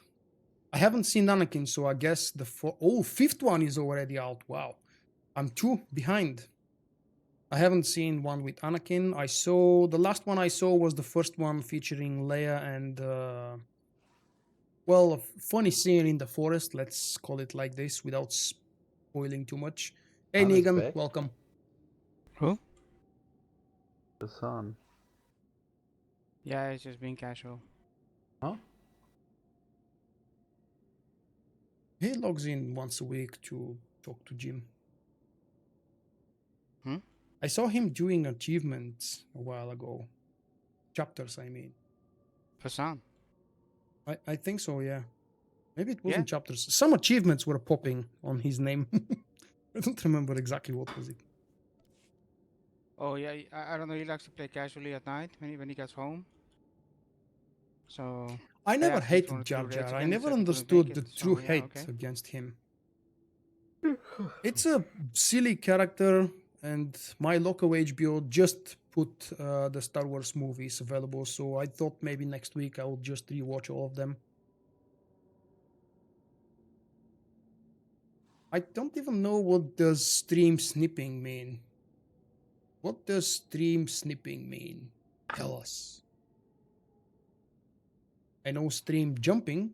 I haven't seen Anakin, so I guess the 5th one is already out. Wow. I'm 2 behind. I haven't seen one with Anakin. The last one I saw was the first one featuring Leia and, well, a funny scene in the forest, let's call it like this, without spoiling too much. Hey, Han is Negan, back. welcome. Who? The sun. Yeah, it's just being casual. Huh? He logs in once a week to talk to Jim. I saw him doing achievements a while ago. Chapters, I mean. Fasan. I think so, yeah. Maybe it wasn't chapters. Some achievements were popping on his name. I don't remember exactly what was it. Oh yeah, I don't know. He likes to play casually at night when he gets home. So I never asked him if he hated wanted to do Jar raids Jar. I again. He never said he couldn't understood make the it, so true yeah, hate okay. against him. It's a silly character, and my local HBO just put the Star Wars movies available, so I thought maybe next week I will just rewatch all of them. I don't even know what does stream snipping mean. What does stream snipping mean? Tell us. I know stream jumping.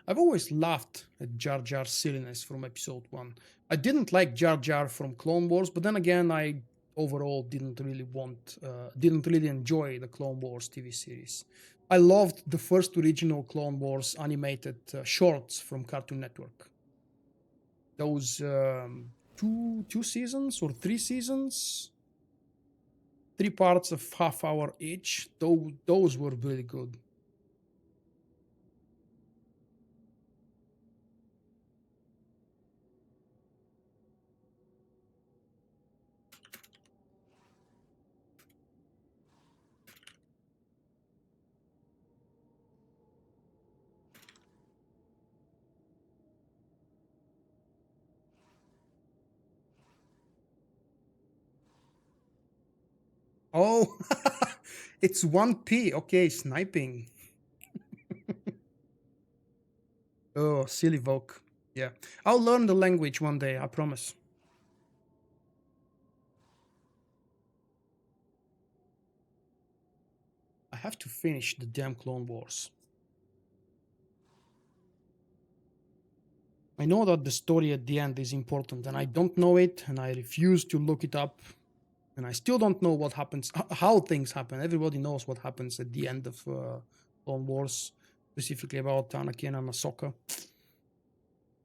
I've always laughed at Jar Jar's silliness from episode 1. I didn't like Jar Jar from Clone Wars, but then again, I overall didn't really enjoy the Clone Wars TV series. I loved the first original Clone Wars animated shorts from Cartoon Network. Those two seasons or 3 seasons, 3 parts of half-hour each. Those were really good. Oh, it's 1P. Okay, sniping. Oh, silly Vulkk. Yeah, I'll learn the language one day, I promise. I have to finish the damn Clone Wars. I know that the story at the end is important, and I don't know it, and I refuse to look it up. And I still don't know what happens, how things happen. Everybody knows what happens at the end of Clone Wars, specifically about Anakin and Ahsoka.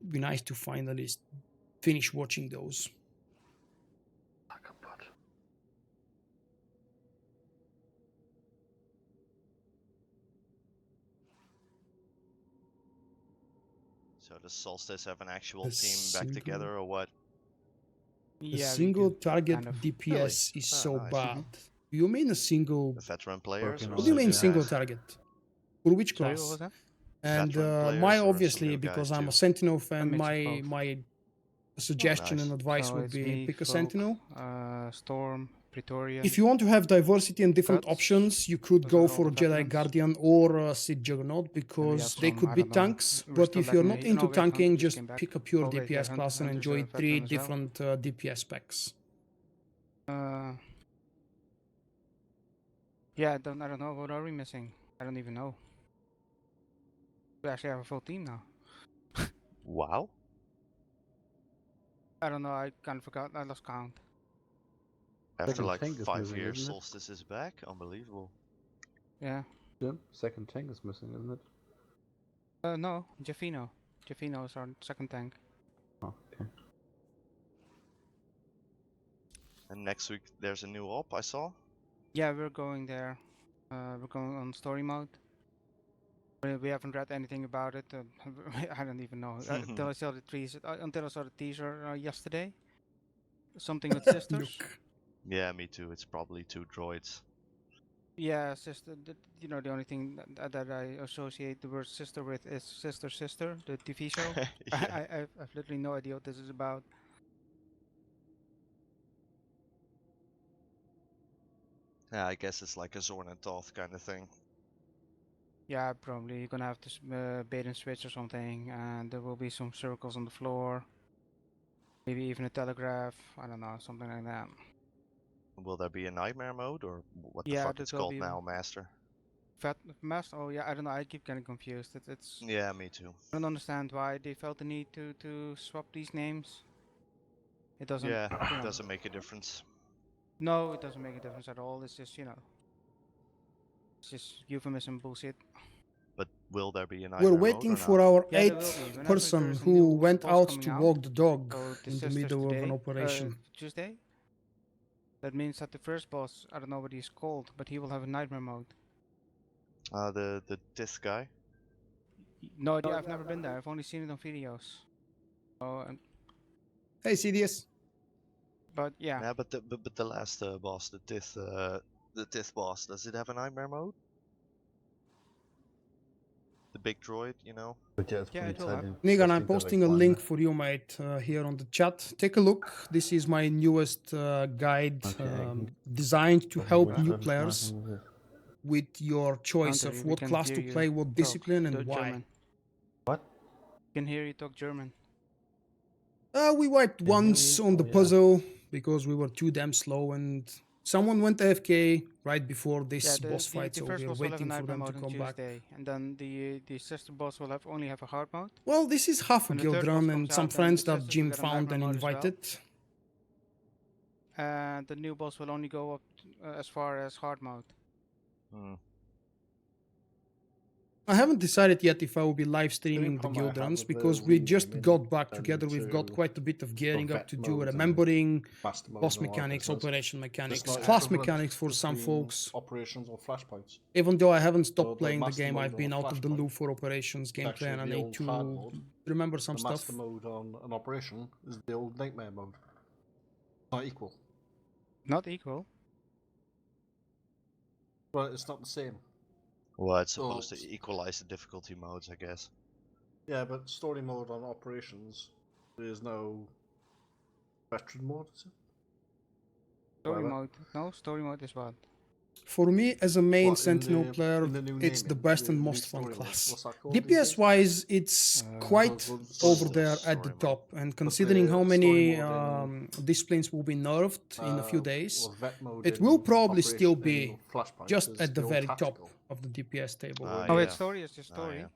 It'd be nice to finally finish watching those. So does Solstice have an actual A team back together or what? A Yeah, we single do, target kind of. DPS is Oh, so nice. bad. Do you mean a single? The veteran players? Working Or What do you some mean new single guys? target? For which Sorry, what class? was that? And Veteran players my or some obviously, new because guys I'm a too? Sentinel fan, mix of both. my suggestion nice. and advice So would it's be me, pick a Vulkk, Sentinel. Storm, Praetorian. If you want to have diversity and different Guts, options, you could those go are all for the Jedi veterans. Guardian or Sith Juggernaut And we because have they some, could I be don't know, tanks. we're But still if you're lacking not a- into no, wait, Hunter tanking, just just came back. pick a pure Oh, wait, yeah, DPS class and Hunter's enjoy a veteran 3 as well. different DPS packs. Yeah, I don't know. What are we missing? I don't even know. We actually have a full team now. Wow. I don't know. I kind of forgot. I lost count. After Second like tank is 5 missing, years, isn't it? Solstice is back? Unbelievable. Yeah. Jim, second tank is missing, isn't it? No, Jafino. Jafino is our second tank. Oh, okay. And next week there's a new op I saw. Yeah, we're going there. We're going on story mode. We haven't read anything about it. I don't even know. Until I saw the teaser yesterday. Something with sisters. Yeah, me too. It's probably 2 droids. Yeah, sister. You know, the only thing that I associate the word sister with is Sister, the TV show. Yeah. I've literally no idea what this is about. Yeah, I guess it's like a Zorn and Toth kind of thing. Yeah, probably you're gonna have to bait and switch or something, and there will be some circles on the floor. Maybe even a telegraph. I don't know, something like that. Will there be a nightmare mode or what the Yeah, fuck there it's will called be now, Master? Master? Oh yeah, I don't know. I keep getting confused. It's Yeah, me too. I don't understand why they felt the need to swap these names. It doesn't. Yeah, You it know, doesn't make a difference. no, it doesn't make a difference at all. It's just it's just euphemism bullshit. But will there be a nightmare We're mode waiting or for not? our Yeah, there will 8th be. Whenever person there's a who new went boss out coming to out, walk the dog So the in the sisters middle of today, an operation. Tuesday. That means that the first boss, I don't know what he's called, but he will have a nightmare mode. The disc guy? No idea. I've never been there. I've only seen it on videos. Oh, Hey, CDS. but yeah. Yeah, but the last boss, the Tith boss, does it have a nightmare mode? The big droid, you know? But yeah, it's Yeah, pretty it will have. exciting. Negan, I'm especially the posting a recliner. link for you, mate, here on the chat. Take a look. This is my newest guide Okay. designed to Doesn't help work new with players my- with your choice Hunter, of we what can class hear to you play, what talk discipline, and why. German. What? Can hear you talk German. We wiped Can you hear once me? on the Oh, yeah. puzzle because we were too damn slow, and someone went AFK right before Yeah, this the, boss the, fight, the so first we're boss will have a waiting for nightmare them to mode on come back. Tuesday, and then the sister boss will only have a hard mode. Well, this is half a When the guild third run boss and comes some out, then friends the that sisters Jim will get a found nightmare and mode as well. invited. And the new boss will only go up as far as hard mode. Hmm. I haven't decided yet if I will be live streaming the problem I guild have runs with the because we just renaming got back and together. We've got to quite a bit of gearing up vet to do, modes and remembering master modes boss and all that mechanics, business. operation There's mechanics, no class equivalent mechanics for some between folks. operations or flashpoints. Even though I haven't So stopped the playing the master game, mode I've on been a out of the flashpoint loop for operations is gameplay actually and I the need old hard to mode. remember some The stuff. master mode on an operation is the old nightmare mode. Not equal. Not equal. Well, it's not the same. Well, it's supposed So- to equalize the difficulty modes, I guess. Yeah, but story mode on operations, there's no veteran mode, is it? Story Whatever. mode. No, story mode is what? For me, as a main What, in Sentinel the- player, in the new it's the naming, best the and new most fun story mode? class. What's that called these DPS days? wise, it's quite So- over Still there at story the mode. top, and considering the how story many mode disciplines will be nerfed in a few days, or vet mode it in will probably operation- still in be Flashpoint just is at the very tactical. top of the DPS table. Ah, Oh, yeah. wait, story is just story. yeah.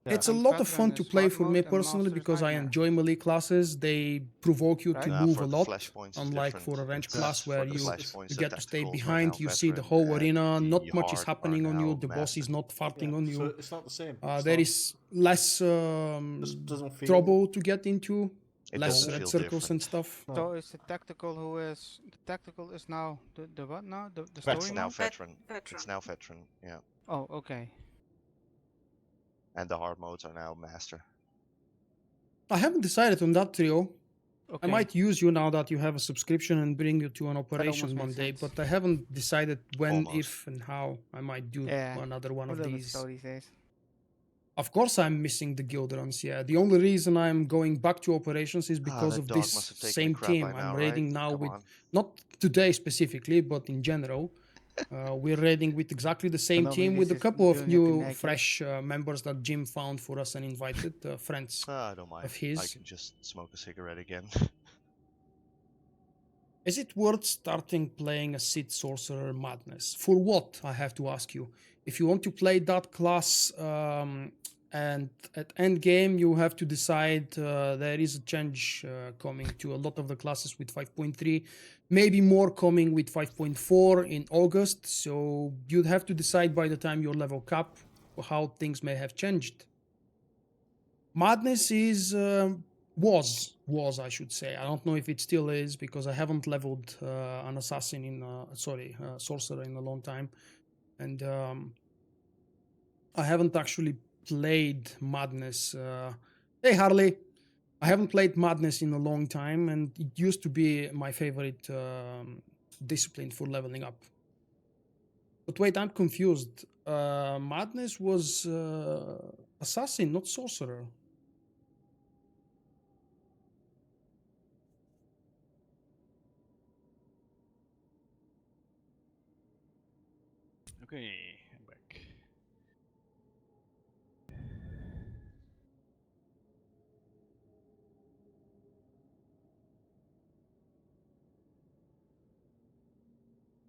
It's a And lot of veteran fun to is play hard for me mode and personally master is because I nightmare. enjoy melee classes. They provoke you to Right. move For a the lot, flashpoints it's unlike different. for a range It's, class for where the you flashpoints, the get to stay tacticals are behind, now you see the veteran, whole and arena, the not much is hard are happening on you, now the boss master. is not farting Yeah, on so you. it's not the same. There It's is less Just doesn't feel- trouble to get into, It less doesn't red feel circles different. and stuff. No. So it's the tactical who is the tactical is now the what now? The Veteran. story It's now mode? veteran. Veteran. It's now veteran, yeah. Oh, okay. And the hard modes are now master. I haven't decided on that trio. Okay. I might use you now that you have a subscription and bring you to an operation almost one makes day, sense. but I haven't decided when, Almost. if, and how I might do Yeah, another one a of little bit these. slow these days. Of course, I'm missing the guild runs. Yeah, the only reason I'm going back to operations is because that of dog this must have taken a same crap team. by I'm now, raiding right? now Come with on. not today specifically, but in general. We're raiding with exactly the same nobody team with a is couple of doing it in new, naked. fresh members that Jim found for us and invited friends. I don't mind. Of his. I can just smoke a cigarette again. Is it worth starting playing a Sith Sorcerer Madness? For what, I have to ask you. If you want to play that class and at endgame, you have to decide there is a change coming to a lot of the classes with 5.3, maybe more coming with 5.4 in August. So you'd have to decide by the time you're level cap how things may have changed. Madness is... was I should say. I don't know if it still is because I haven't leveled an assassin in sorcerer in a long time, and I haven't actually played Madness. Hey Harley, I haven't played Madness in a long time, and it used to be my favorite discipline for leveling up. But wait, I'm confused. Madness was assassin, not sorcerer. Okay, I'm back.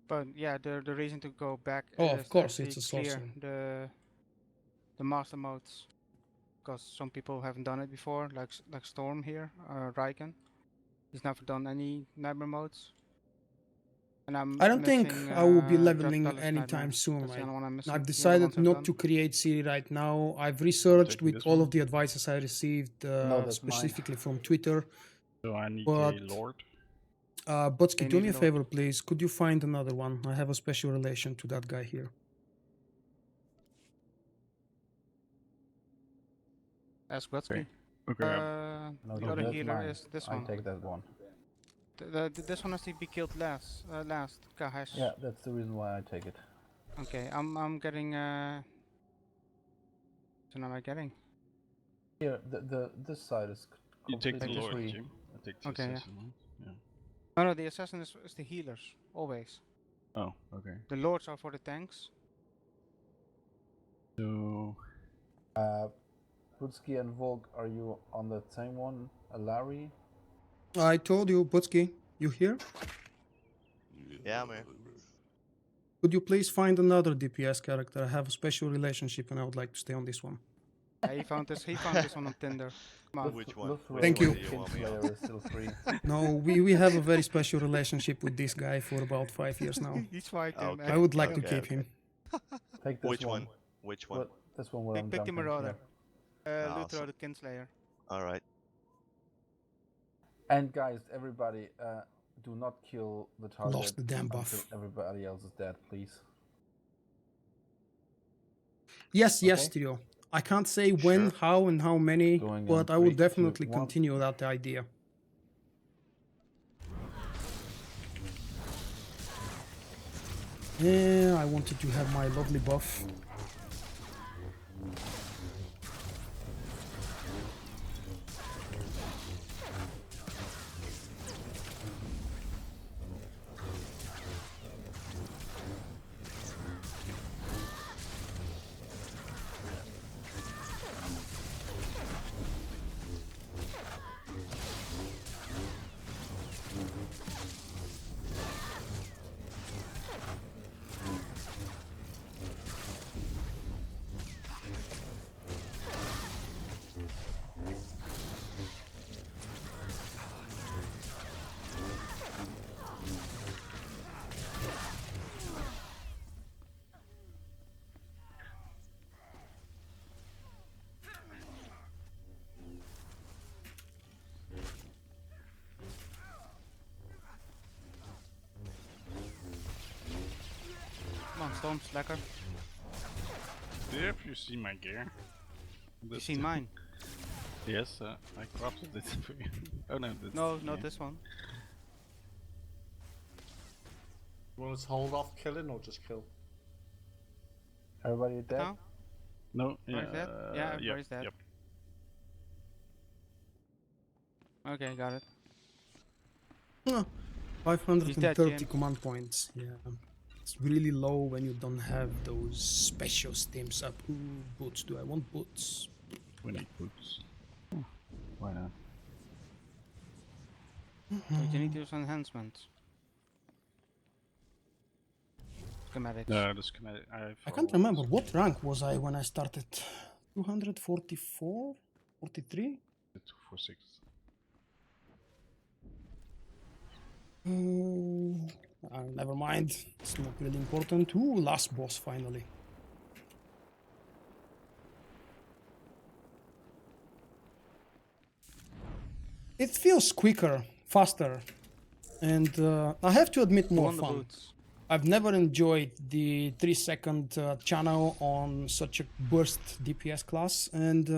But yeah, the reason to go back Oh, is of course, actually it's a clear sorcerer. the master modes, because some people haven't done it before, like Storm here, Riken. He's never done any nightmare modes. And I don't think I will be Dread leveling Palace anytime Nightmare. soon. That's the only one I'm missing. I've The other decided ones I've not done. to create Siri right now. I've researched Taking with this all one? of the advices I received that's mine. specifically from Twitter. So I need But- a lord. Butsky, They do me need a a lot. favor, please. Could you find another one? I have a special relation to that guy here. Ask Wetsky. Okay, No, The other that's healer mine. is this I one. take that one. This one has to be killed last. Kahash. Yeah, that's the reason why I take it. Okay, I'm getting. So now am I getting? Here, this side is you take the completely lord, free. Jim. I take the Okay, yeah. assassin one. Yeah. Oh no, the assassin is the healers always. Oh, okay. The lords are for the tanks. So Vulkk and Vulkk, are you on the same one? Larry? I told you, Butsky, you here? Yeah, man. Could you please find another DPS character? I have a special relationship and I would like to stay on this one. Yeah, he found this one on Tinder. Come on. Which one? Thank you. Which one do you want me on? Player is still free. No, we have a very special relationship with this guy for about 5 years now. He's fighting. Okay. I would like to Okay, keep okay. him. Take this Which one. one? Which one? What, This one where I'm Pick the jumping. Marauder. Ah, Luther so- or the Kinslayer. Alright. And guys, everybody, do not kill the target Lost the damn buff. until everybody else is dead, please. Yes, yes, Okay. Trio. I can't say when, Sure. how, and how many, Going but in I will 3, 2, definitely 1. continue that idea. Yeah, I wanted to have my lovely buff. Come on, Storm Slacker. Yep, you see my gear. You seen mine? Yes, I crafted it for you. Oh no, that's... No, not yeah. this one. You want us to hold off killing or just kill? Everybody dead? No? No, yeah, Everybody's dead? Yeah, everybody's dead. Yep. Okay, got it. Huh, He's 530 dead, Jim. command points. Yeah, it's really low when you don't have those special stims up. Ooh, boots. Do I want boots? We need boots. Why not? Wait, you need to use enhancements. Schematics. No, the schematic. I can't remember what rank was I when I started. 244, 43. 246. Never mind. It's not really important. Ooh, last boss finally. It feels quicker, faster, and I have to admit more On the fun. boots. I've never enjoyed the 3-second channel on such a burst DPS class, and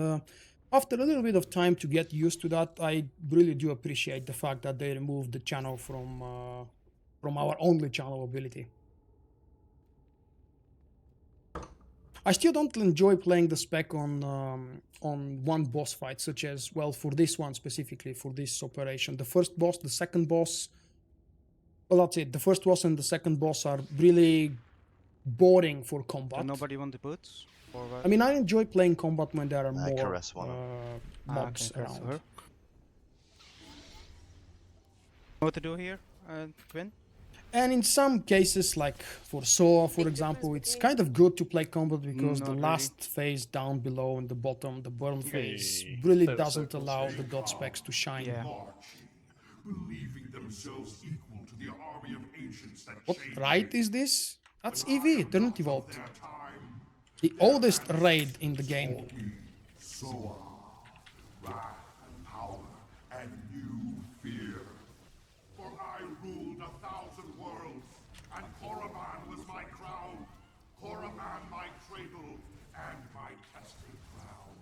after a little bit of time to get used to that, I really do appreciate the fact that they removed the channel from our only channel ability. I still don't enjoy playing the spec on one boss fight, such as, well, for this one specifically, for this operation. The first boss, the second boss, well, that's it. The first boss and the second boss are really boring for combat. So nobody want the boots? Or what? I mean, I enjoy playing combat when there are more caress one. mobs okay, caress around. her. What to do here, Twin? And in some cases, like for SWTOR, for example, it's kind of good to play combat because the Not last phase down below in the bottom, the burn phase, Okay. really So doesn't circles. allow the god specs to shine. Yeah. Marching, believing themselves equal to the army of ancients that What changed raid is this? That's EV, Eternity Vault. their time. The oldest raid in the game. SWTOR, wrath and power, and new fear. For I ruled 1,000 worlds, and Korriban was my crown. Korriban my cradle, and my tested crown.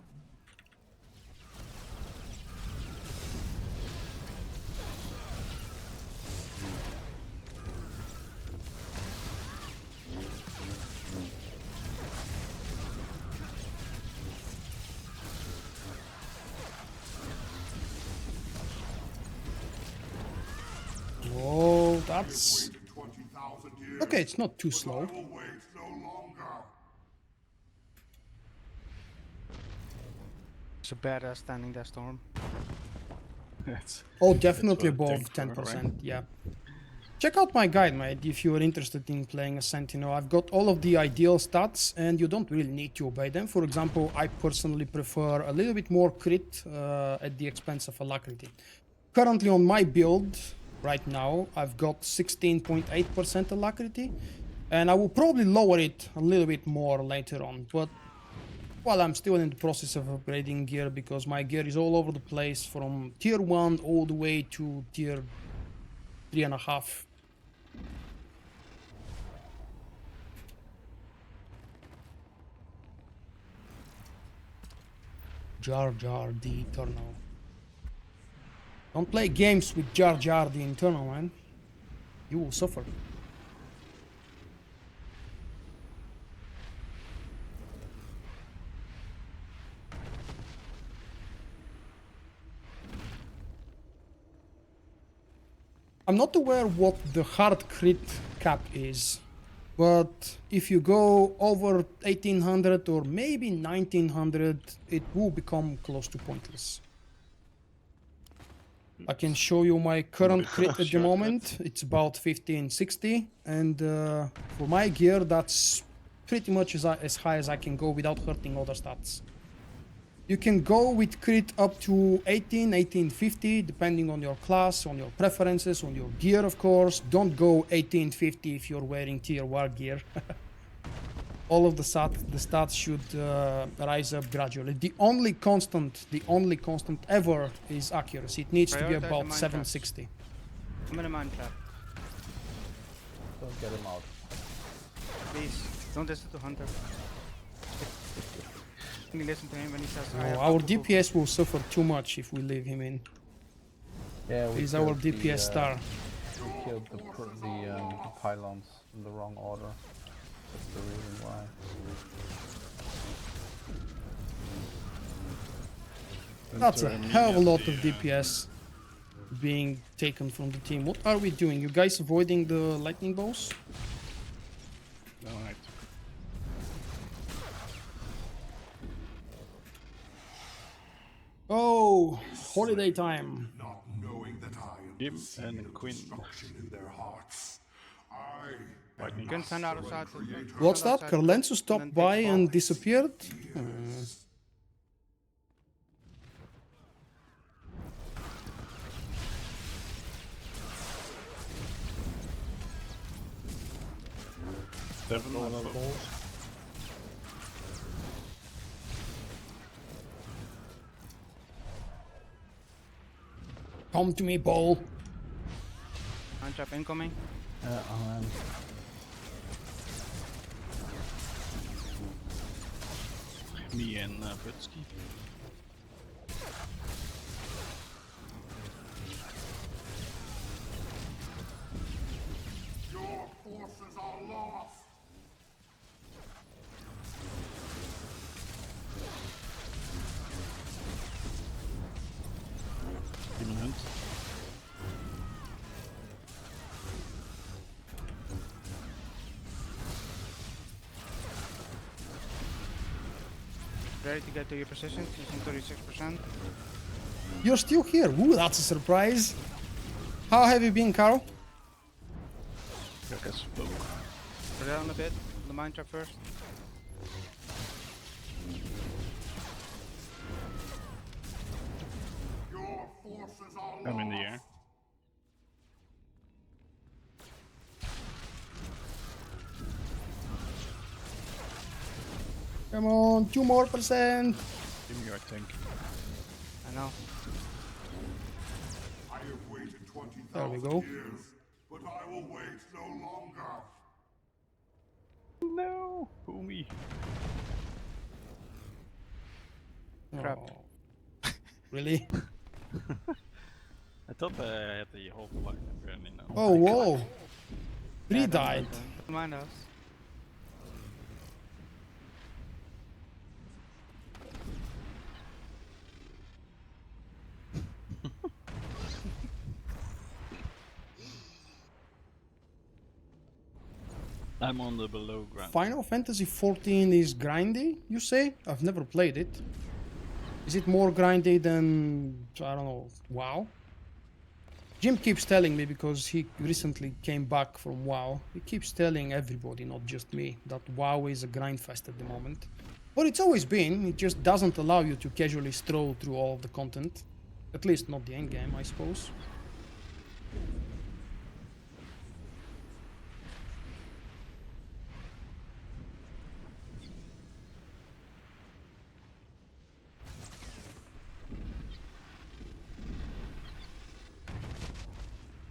Whoa, that's... 20,000 years. Okay, it's not too slow. I will wait no longer. It's a badass standing there, Storm. That's Oh, definitely what above tank for, 10%, right? yeah. Check out my guide, mate, if you are interested in playing a Sentinel. I've got all of the ideal stats, and you don't really need to obey them. For example, I personally prefer a little bit more crit at the expense of alacrity. Currently on my build, right now, I've got 16.8% alacrity, and I will probably lower it a little bit more later on, but Well, I'm still in the process of upgrading gear because my gear is all over the place from tier 1 all the way to tier 3.5. Jar Jar the Eternal. Don't play games with Jar Jar the Eternal, man. You will suffer. I'm not aware what the hard crit cap is, but if you go over 1800 or maybe 1900, it will become close to pointless. I can show you my current crit at the moment. It's about 1560, and for my gear, that's pretty much as high as I can go without hurting other stats. You can go with crit up to 1850, depending on your class, on your preferences, on your gear, of course. Don't go 1850 if you're wearing tier 1 gear. All of the stats should rise up gradually. The only constant ever is accuracy. It needs to be Prioritize the about mine 760. I'm in a mine trap. Don't get him out. Please, don't listen to Hunter. Only listen to him when he says, "I No, have our to go." DPS will suffer too much if we leave him in. Yeah, we He's our killed the, DPS star. We killed the pylons in the wrong order. That's the reason why. That's a hell of a lot of DPS being taken from the team. What are we doing? You guys avoiding the lightning bolts? Alright. Oh, holiday time. Not knowing that I am Jim the seed and of Quinn. destruction in their hearts. I am Lightning. Can turn out master outside. and creator. What's that? Outside Carlenzo and stopped then by take and off. disappeared? Seven Going on above. balls. Come to me, ball. Mine trap incoming. Um, Me and Vutsky. Your forces are lost. Demon Hunt. Ready to get to your position, using 36%. You're still here. Ooh, that's a surprise. How have you been, Carl? I guess both. Go down a bit, the mine trap first. Your forces are lost. I'm in the air. Come on, 2% more. Give me your tank. I know. I have waited There we 20,000 go. years, but I will wait no longer. No! Boomy! Trapped. Oh. Really? I thought I had the whole flag apparently now. Oh, whoa. Three Yeah, don't died. mind them. Don't mind us. I'm on the below ground. Final Fantasy 14 is grindy, you say? I've never played it. Is it more grindy than, I don't know, WoW? Jim keeps telling me, because he recently came back from WoW, he keeps telling everybody, not just me, that WoW is a grind fest at the moment. But it's always been, it just doesn't allow you to casually stroll through all of the content. At least not the endgame, I suppose.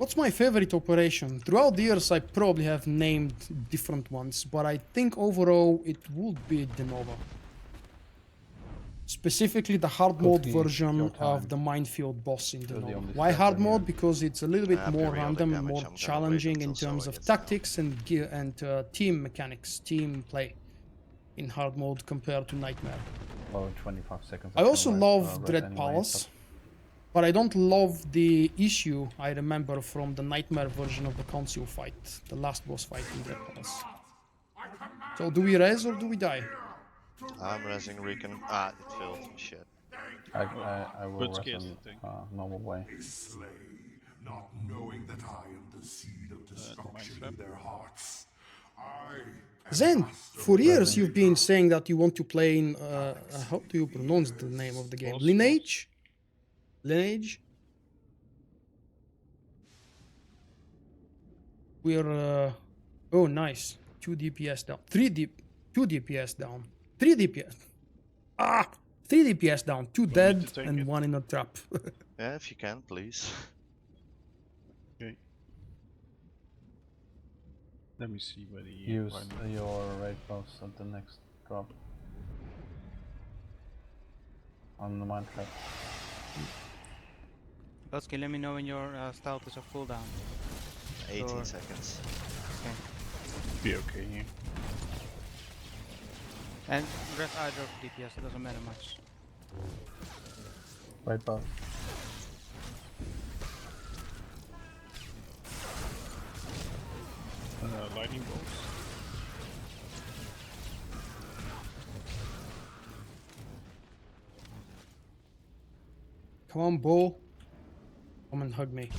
What's my favorite operation? Throughout the years, I probably have named different ones, but I think overall it would be the Nova. Specifically the hard mode Vulkk, version your of time. the minefield boss in the You're the Nova. only Why strat hard in here. mode? Because it's a little bit more periodic random and damage, more I'm gonna wait challenging in until terms Sova of gets down. tactics and team mechanics, team play in hard mode compared to Nightmare. Well, 25 seconds. I also can love rest Dread anyway, Palace, but I don't love the issue I remember from the Nightmare version of the Council fight, the last boss fight in Dread Palace. So do we res or do we die? I'm resing Recon. Ah, it failed. Shit. I will Good rest skills, on I think. normal way. They slay, not knowing that I am the seed of destruction in trap. their hearts. I am Zen, master for of years the you've been saying that you want to play in, how do you pronounce the name of the game? Boss, Lineage? Lineage? We're, oh nice, 2 DPS down, 2 DPS down, 3 DPS, 3 DPS down, 2 me dead to take and it? 1 in a trap. Yeah, if you can, please. Okay. Let me see where the Use final- your raid boss at the next drop. On the mine trap. Vulkk, let me know when your stealth is a cooldown. 18 Sure. seconds. Okay. Be okay here. And rest either of DPS, it doesn't matter much. Raid boss. Lightning bolts. Come on, bull. Come and hug me.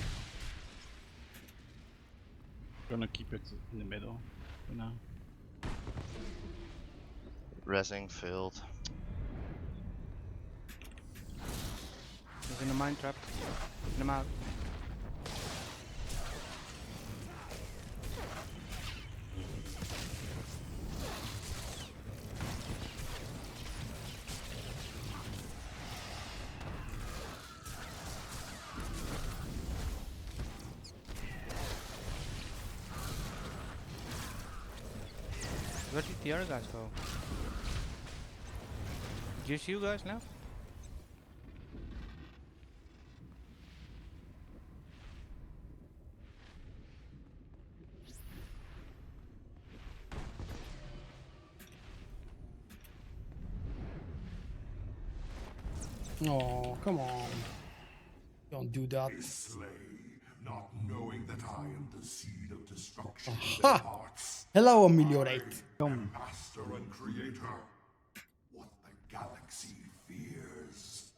Gonna keep it in the middle for now. Resing failed. He's in the mine trap. Get him out. Where did the other guys go? Just you guys now? Oh, come on. Don't do that. They slay, not knowing that I am the seed of destruction in Aha! their hearts. Hello, Ameliorate. Master and creator. What the galaxy fears.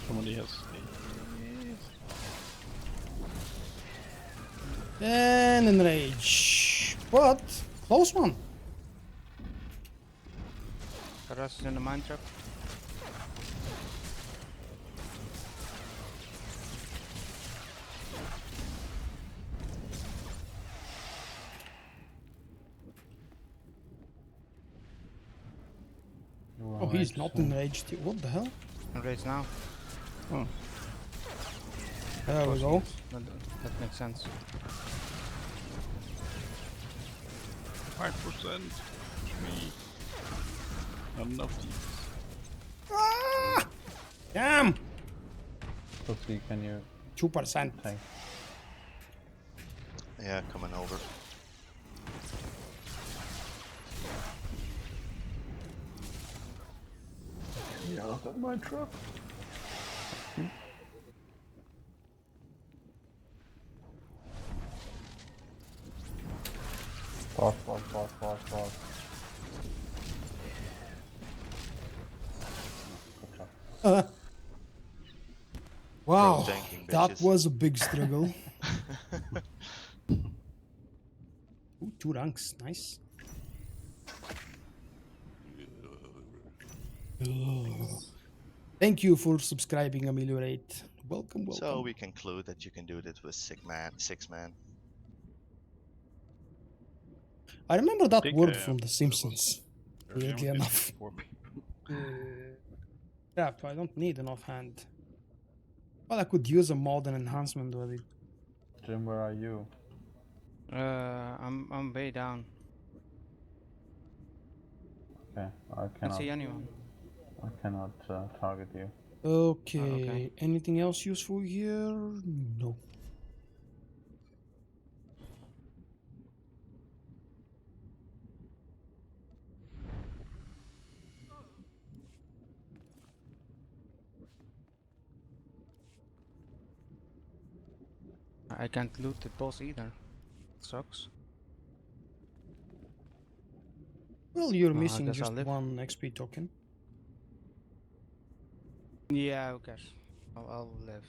Somebody has. And enrage. But, close one. Karas is in the mine trap. Oh, he's not enraged. What the hell? Enraged now. Oh, There we go. That makes sense. 5%. Me. Not enough. Ah! Damn! Vulkk, can you 2%. tank? Yeah, coming over. Yeah, look at my trap. Boss. Wow, tanking, that bitches. was a big struggle. Ooh, 2 ranks, nice. Thank you for subscribing, Ameliorate. Welcome. So we conclude that you can do this with 6 man. I remember that Think, word from The it was- Simpsons, weirdly Everyone enough. did 4 people. Crap, I don't need an offhand. Well, I could use a modern enhancement with it. Jim, where are you? I'm way down. Okay, I Can't cannot. see anyone. I cannot target you. Okay. okay. Anything else useful here? No. I can't loot the boss either. Sucks. Well, you're I missing guess I'll just live. one XP token. Yeah, who cares? I'll live.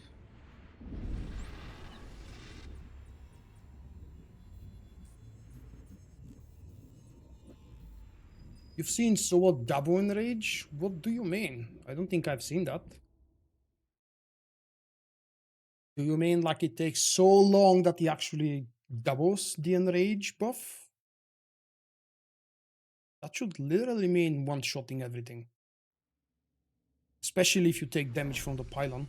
You've seen Sword double in rage? What do you mean? I don't think I've seen that. Do you mean like it takes so long that he actually doubles the enrage buff? That should literally mean one-shotting everything. Especially if you take damage from the pylon.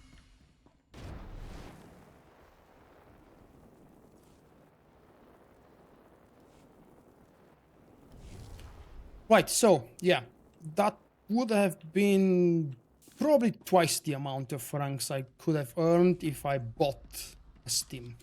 Right, so, yeah. That would have been probably twice the amount of ranks I could have earned if I bought a Steam.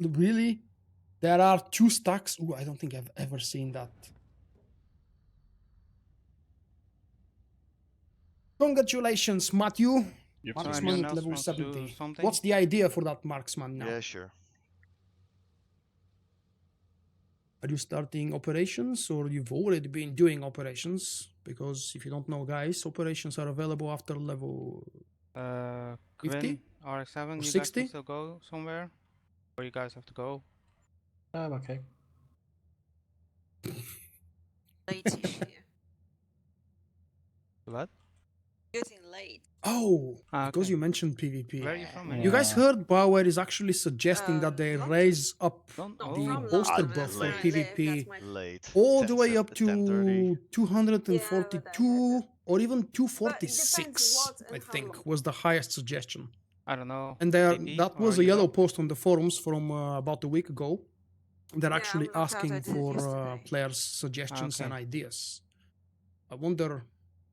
Really? There are 2 stacks? Ooh, I don't think I've ever seen that. Congratulations, Matthew. You've So Marksman anyone at else level wants to do 70. something? What's the idea for that marksman now? Yeah, sure. Are you starting operations or you've already been doing operations? Because if you don't know, guys, operations are available after level 50 Quinn, RX7, or you guys 60. can still go somewhere? Or you guys have to go? I'm okay. Late-ish here. What? Getting late. Oh, because Okay. you mentioned PvP. Where are you from Yeah. anyway? You guys heard Bauer is actually suggesting that they Not- raise up Don't Not the from bolster London, buff that's for where I live. PvP That's my Late. all 10 the way up 10:30. to 242 or even But it 246, depends what I and how think, long. was the highest suggestion. I don't know. And there, PP, that or was a you yellow locked? post on the forums from about a week ago. They're Yeah, actually I'm locked out. I asking did it for yesterday. players' suggestions and Okay. ideas. I wonder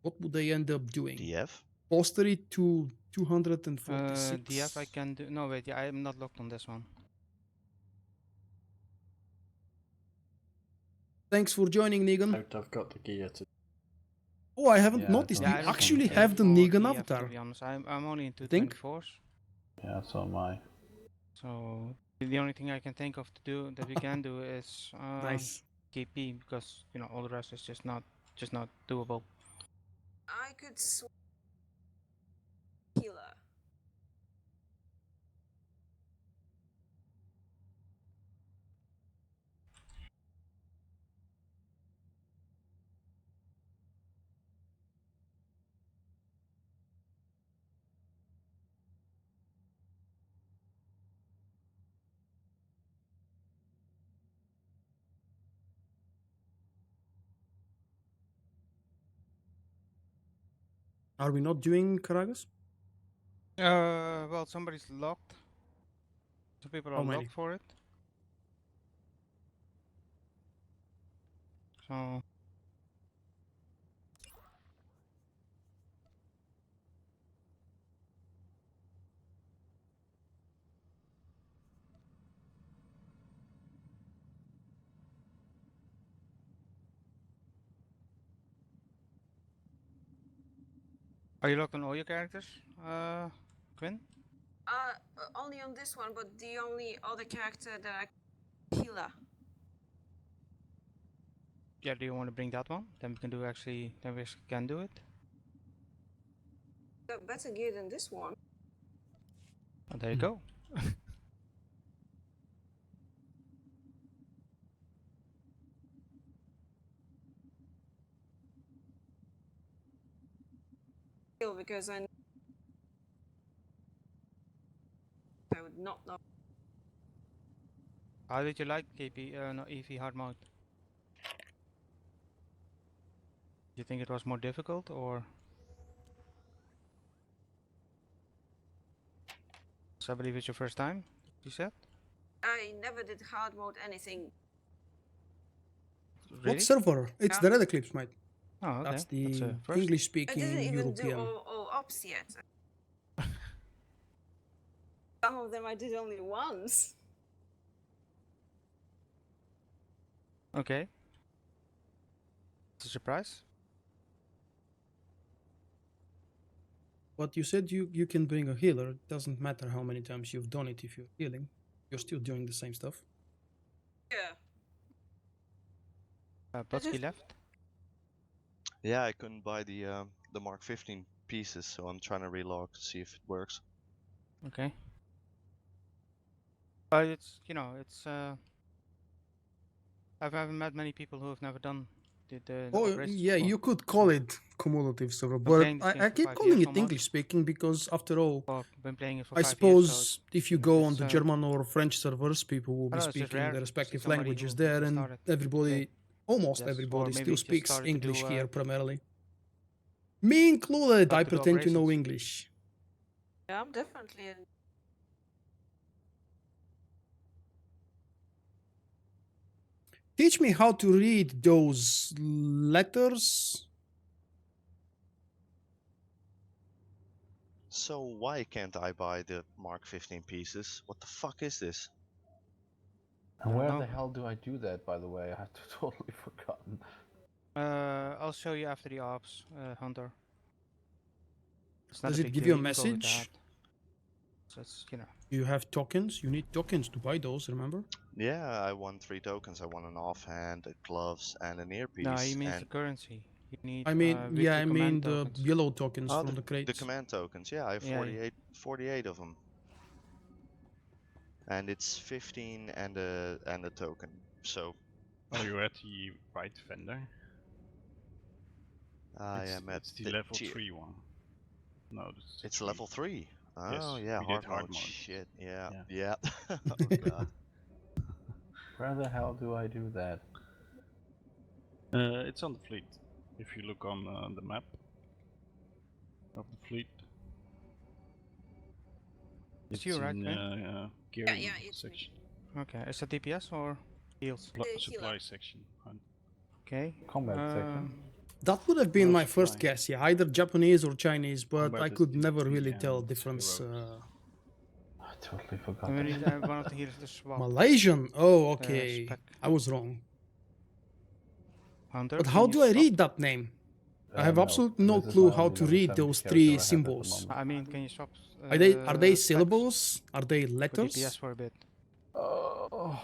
what would they end up doing? DF? Poster it to 246. DF I can do. No, wait, yeah, I'm not locked on this one. Thanks for joining, Negan. I've got the gear to. Oh, I haven't Yeah, noticed. don't You I don't actually care have the for Negan DF, avatar. to be honest. I'm only in think? 224s. Yeah, so am I. So the only thing I can think of to do that we can do is Nice. KP, because you know all the rest is just not doable. I could swap healer. Are we not doing Karagas? Well, somebody's locked. Some people How are many? locked for it. So are you locked on all your characters, Quinn? Only on this one, but the only other character that I healer. Yeah, do you want to bring that one? Then we can do then we can do it. Got better gear than this one. Oh, there you go. Because I not know. How did you like KP? No, EV hard mode. Do you think it was more difficult or? So I believe it's your first time. You said. I never did hard mode anything. Really? What server? It's the Red Eclipse, mate. Oh, okay. That's the first. I didn't English-speaking even European. do all ops yet. Some of them I did only once. Okay. It's a surprise. But you said you can bring a healer. It doesn't matter how many times you've done it if you're healing. You're still doing the same stuff. Yeah. Brodsky left. Yeah, I couldn't buy the Mark 15 pieces, so I'm trying to relog to see if it works. Okay. But it's it's I haven't met many people who have never done the Oh operations yeah, before. you could call it cumulative server, but playing this game I for keep 5 calling years it almost. English speaking because after all, Or been playing it for I 5 years, so suppose if you go on the it's, German or French servers, people will I be know it's just speaking rare their to see respective somebody languages who there, just and started everybody, play. almost Yes, or everybody, maybe still just speaks started to English do, here primarily. Me included, I to do pretend to know operations. English. Yeah, I'm definitely. Teach me how to read those letters. So why can't I buy the Mark 15 pieces? What the fuck is this? And don't where know. the hell do I do that, by the way? I had totally forgotten. I'll show you after the ops, Hunter. It's not Does a it big give deal. you a can go with message? that. So it's You have tokens. You need tokens to buy those, remember? Yeah, I won 3 tokens. I won an offhand, a gloves, and an earpiece. No, he means and the currency. You need I mean, yeah, weekly I command mean the tokens. yellow tokens oh, from the the crates. command tokens. Yeah, I have Yeah, 48 of them. And it's 15 and a token. So Are you at the right vendor? I am at It's the level tier. 3 one. No, It's level 3. Oh Yes, yeah, we hard did hard mode. mode. Shit, yeah. Yeah. Oh god. Where the hell do I do that? It's on the fleet. If you look on the map of the fleet, It's you, right, in man? gearing yeah, it's me. section, Okay, is that DPS or heals? Healer. supply section. Okay. Combat section. That would have been No, my first supply. guess, yeah, either Japanese or Chinese, but Combat I is could the never T really and tell difference. heroes. I totally forgot. And we that. need one of the healers to swap. Malaysian? Oh, okay. spec. I was wrong. Hunter, But can how you do I swap? read that name? I have No, absolutely no this is clue my how only to level read 70 those character three I have at the symbols. moment. I mean, can you swap? Are they specs syllables? Are they for letters? DPS for a bit? Oh,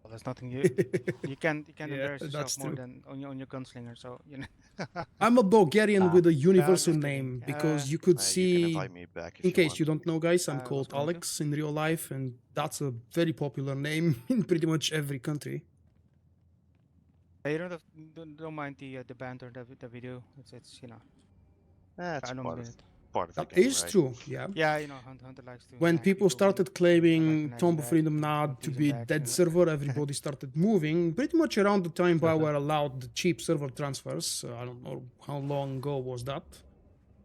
Well, there's nothing you can Yeah, embarrass yourself that's more true. than on your gunslinger. So I'm a Bulgarian with a universal just kidding. name because you could You can see, invite me back if in you case want. you don't know, guys, I'm I was called going to. Alex in real life, and that's a very popular name in pretty much every country. You don't mind the banter that we do. It's That's I don't part mean of, it. part of the That game, is right? true, yeah. Yeah, Hunter likes to. When attack people who started like claiming recognizing Tomb of that, Freedom you Nod want to use be them back, dead server, everybody started moving pretty much around the time where we're allowed the cheap server transfers. I don't know how long ago was that.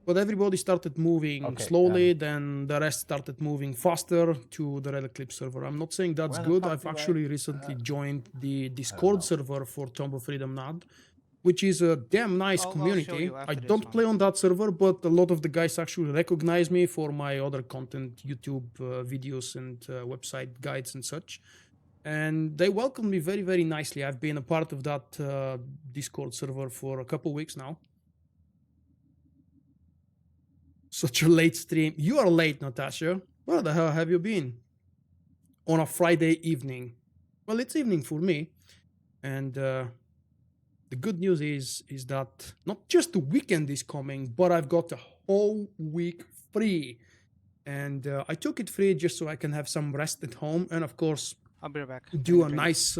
But everybody started moving Okay, slowly, then the rest started moving faster to the Red Eclipse server. I'm not saying that's Where the good. fuck I've do I- actually recently joined the know. Discord server for Tomb of Freedom Nod, which is a damn nice I'll show community. you after I this don't one. play on that server, but a lot of the guys actually recognize me for my other content, YouTube videos and website guides and such. And they welcomed me very, very nicely. I've been a part of that Discord server for a couple weeks now. Such a late stream. You are late, Natasha. Where the hell have you been? On a Friday evening. Well, it's evening for me. And the good news is that not just the weekend is coming, but I've got a whole week free. And I took it free just so I can have some rest at home. And of course, I'll be right back. do a Drink. nice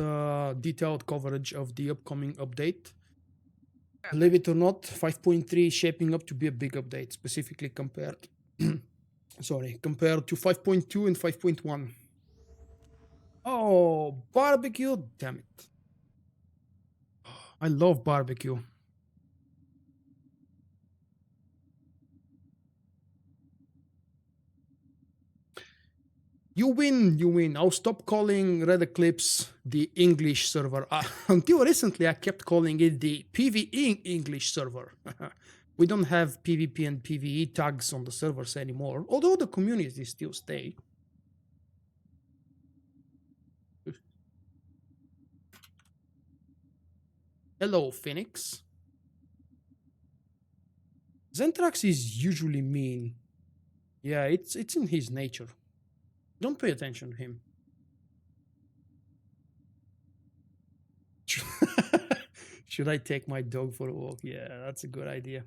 detailed coverage of the upcoming update. Believe it or not, 5.3 is shaping up to be a big update, specifically compared Sorry, compared to 5.2 and 5.1. Oh, barbecue! Damn it. I love barbecue. You win, you win. I'll stop calling Red Eclipse the English server. Until recently, I kept calling it the PvE English server. We don't have PvP and PvE tags on the servers anymore, although the communities still stay. Hello, Phoenix. Zentrax is usually mean. Yeah, it's in his nature. Don't pay attention to him. Should I take my dog for a walk? Yeah, that's a good idea.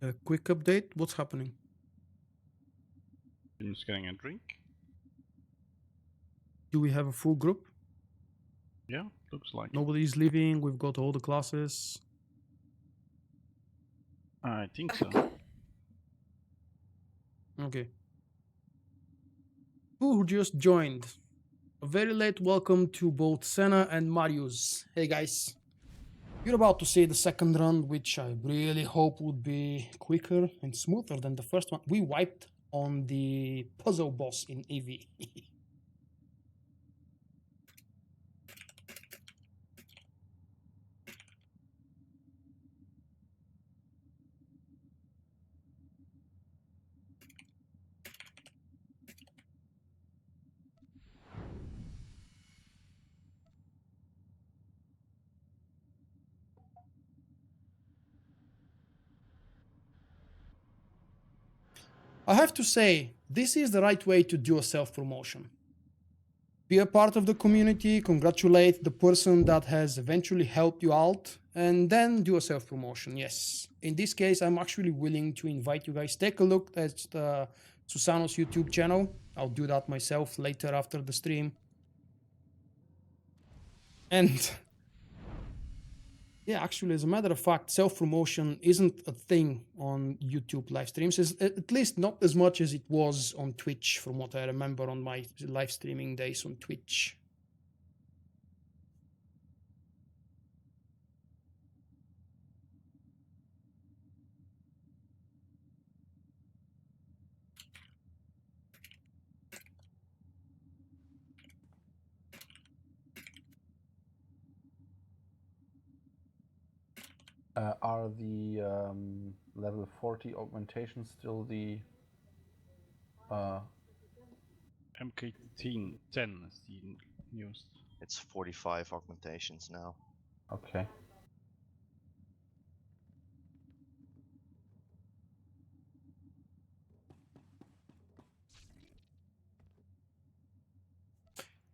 A quick update. What's happening? I'm just getting a drink. Do we have a full group? Yeah, looks like it. Nobody's leaving. We've got all the classes. I think so. Okay. Who just joined? A very late welcome to both Senna and Marius. Hey guys. You're about to see the second run, which I really hope would be quicker and smoother than the first one. We wiped on the puzzle boss in EV. I have to say, this is the right way to do a self-promotion. Be a part of the community, congratulate the person that has eventually helped you out, and then do a self-promotion. Yes. In this case, I'm actually willing to invite you guys. Take a look at Susano's YouTube channel. I'll do that myself later after the stream. And yeah, actually, as a matter of fact, self-promotion isn't a thing on YouTube live streams, at least not as much as it was on Twitch, from what I remember on my live streaming days on Twitch. Are the level 40 augmentations still the MK10 is the newest. It's 45 augmentations now. okay?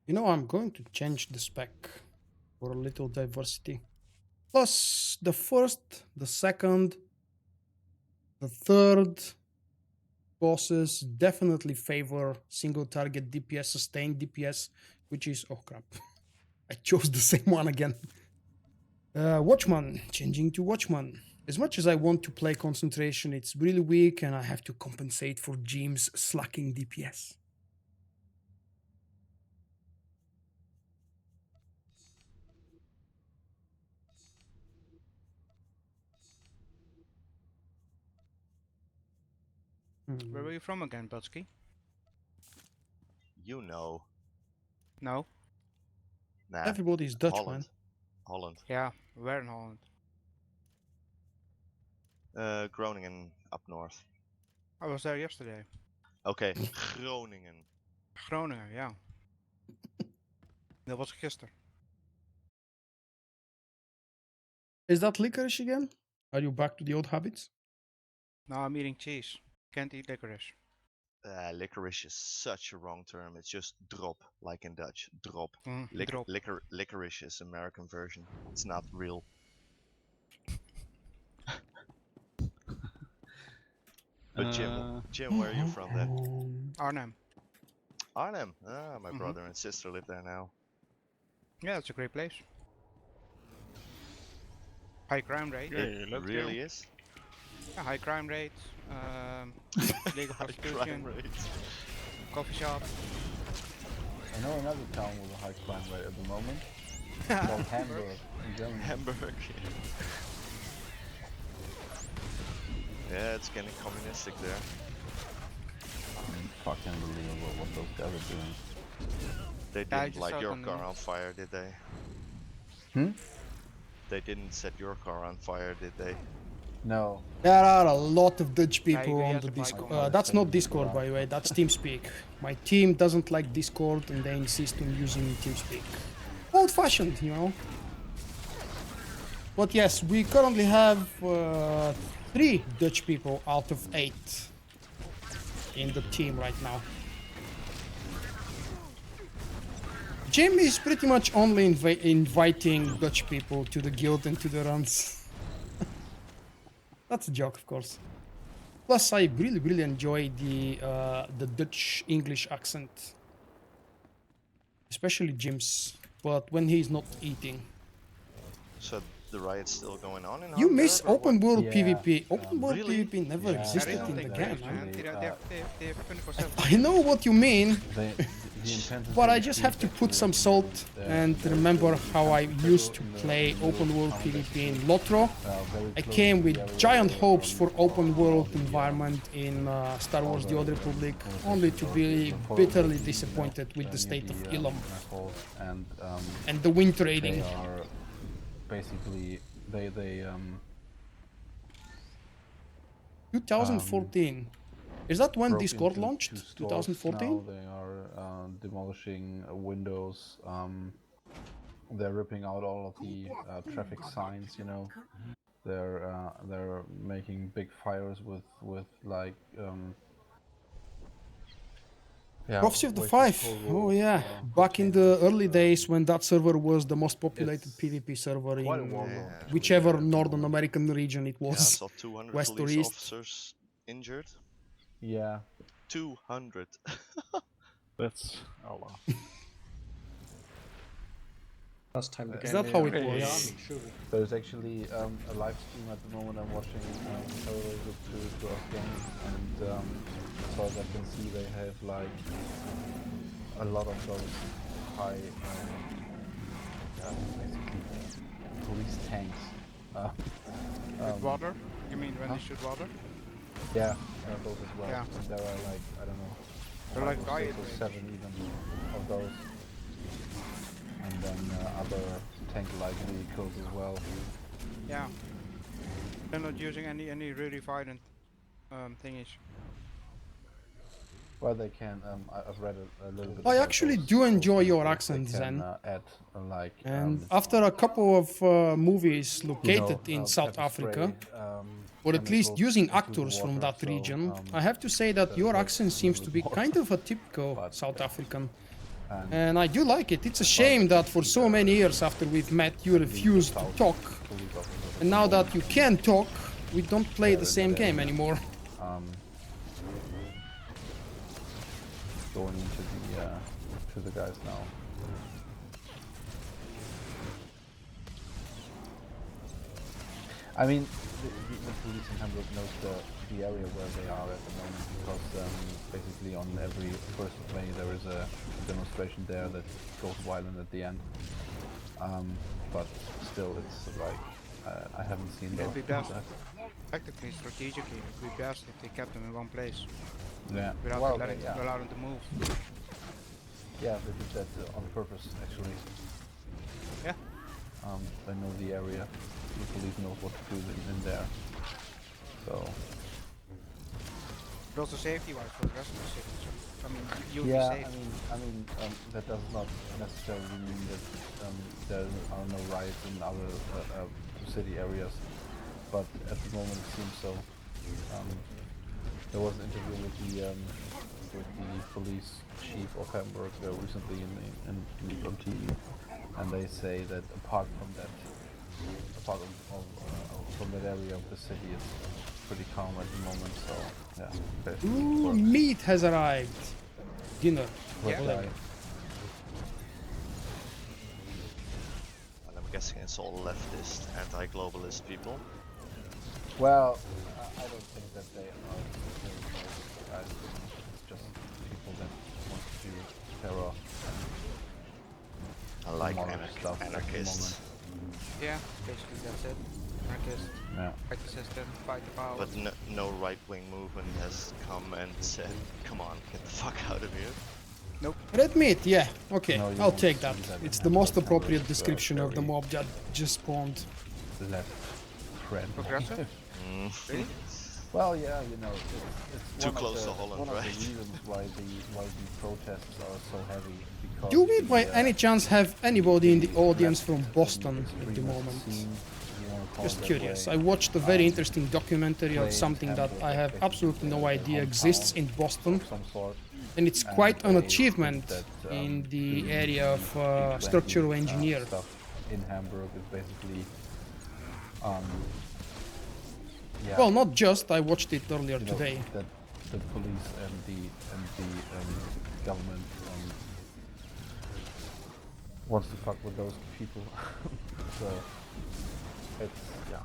You know, I'm going to change the spec for a little diversity. Plus, the first, the second, the third bosses definitely favor single target DPS, sustained DPS, which is, oh crap, I chose the same one again. Watchman, changing to Watchman. As much as I want to play concentration, it's really weak and I have to compensate for Jim's slacking DPS. Where were you from again, Butsky? You know. No? Nah. Everybody's Dutch, Holland. man. Holland. Yeah, where in Holland? Groningen up north. I was there yesterday. Okay, Groningen. Groningen, ja. Dat was ik gisteren. Is that licorice again? Are you back to the old habits? Now I'm eating cheese. Can't eat licorice. Licorice is such a wrong term. It's just drop, like in Dutch. Drop. Drop. Licorice is American version. It's not real. But Jim, where are you from then? Arnhem. Arnhem. Ah, my brother and sister live there now. Yeah, it's a great place. High crime rate. It really is. Yeah, high crime rates. Legal High crime prostitution. rates. Coffee shop. I know another town with a high crime rate at the moment. Called Hamburg in Germany. Hamburg. Yeah, it's getting communistic there. Fucking unbelievable what those guys are doing. They Yeah, I didn't just light saw it your on the car news. on fire, did they? They didn't set your car on fire, did they? No. There are a lot of Dutch Yeah, people you on have the to buy Discord. coins. That's not Discord, by the way. That's TeamSpeak. My team doesn't like Discord, and they insist on using TeamSpeak. Old-fashioned, you know. But yes, we currently have 3 Dutch people out of 8 in the team right now. Jim is pretty much only inviting Dutch people to the guild and to the runs. That's a joke, of course. Plus, I really enjoy the Dutch English accent, especially Jim's. But when he's not eating, So the riot's still going on in you miss Hamburg, or open what? world Yeah, PvP. Open world really? PvP never Yeah, existed There is in the nothing game, crazy, man. man. They have 24/7. I know what you mean, The intensity but I of just the have to put actually some salt and there remember is how I a used to in the play middle open of world town, PvP basically, in Lotro. very I close came to with the area giant where hopes from for open world all the, environment in Star Wars: The Old Republic, conversations only to or be the forums, bitterly you know, disappointed with the near state of the, Ilum assholes, and the wind they trading. are basically they 2014. Is that when broke Discord into launched? 2 stores 2014? now. They are demolishing windows. They're ripping out all of the traffic signs. You know, they're making big fires with like yeah. Prophecy of the wasting Five. coal Oh yeah, back in the early days when that server was the most populated it's PvP server quite a in war Yeah. zone, actually, whichever there at the Northern moment. American region it Yeah, I was. saw 200 West or police east. officers injured. Yeah, 200. That's a lot. Last time the Is game that how it in the was? army, surely. there's actually a live stream at the moment. I'm watching related to our game, and as far as I can see, they have like a lot of those high, basically police tanks. With water? You mean when they shoot water? Yeah, those as well. Yeah. And there are like, I don't know, They're like 5 or 6 riot or raids. 7 even of those. And then other tank-like vehicles as well. Yeah. They're not using any really violent thingies. Well, they can. I've read a little bit. I about actually those do enjoy vehicles. your They accent, can, Zen. add like. And after a couple of movies located in South Africa, or at least using actors from that region, I have to say that your accent seems to be kind of a typical South African. And I do like it. It's a shame that for so many years after we've met, you refused to talk. And now that you can talk, we don't play the same game anymore. Going into the to the guys now. I mean, the police in Hamburg knows the area where they are at the moment because basically on every 1st of May there is a demonstration there that goes violent at the end. But still, it's like I haven't seen It'd be those. best, tactically, strategically, it would be best if they kept them in one place Yeah. without Well, letting yeah. allowing them to move. Yeah, they did that on purpose actually. Yeah. They know the area. The police knows what to do in there. So. But also safety-wise for the rest of the city. So, I mean, you'll Yeah, be safe. I mean, that does not necessarily mean that there are no riots in other city areas, but at the moment it seems so. There was an interview with the with the police chief of Hamburg recently on TV, and they say that apart from that area of the city, it's pretty calm at the moment. So yeah. Ooh, meat has arrived. Dinner. But, Yeah. And I'm guessing it's all leftist, anti-globalist people. well, I don't think that they are. It's just people that want to do terror I like demolish stuff at the anarchists. Yeah, basically that's it. Anarchist, Yeah. fight the system, fight the power. But no right-wing movement has come and said, come on, get the fuck out of here. Red meat, yeah. Okay, No, you I'll won't take see that. that It's in the most Hamburg. appropriate Hamburg is, description of the very mob that just spawned. Left friend. Progressive? Mm. Really? Well, yeah, you know, it's Too one close of to the, Holland, one of right? the reasons why the protests are so heavy. Because Do we by the, any chance have anybody in the audience left from and Boston at the extremist moment? scene, if you wanna call Just it that curious. way, I watched a very interesting documentary of claims something that Hamburg I as have basically absolutely no their idea hometown exists in Boston, of some sort. and it's And quite an they think achievement that, in the doing area of G20, structural engineer. stuff in Hamburg is basically yeah, Well, not just. I watched it earlier you know, today. that the police and the government wants to fuck with those people. So it's yeah.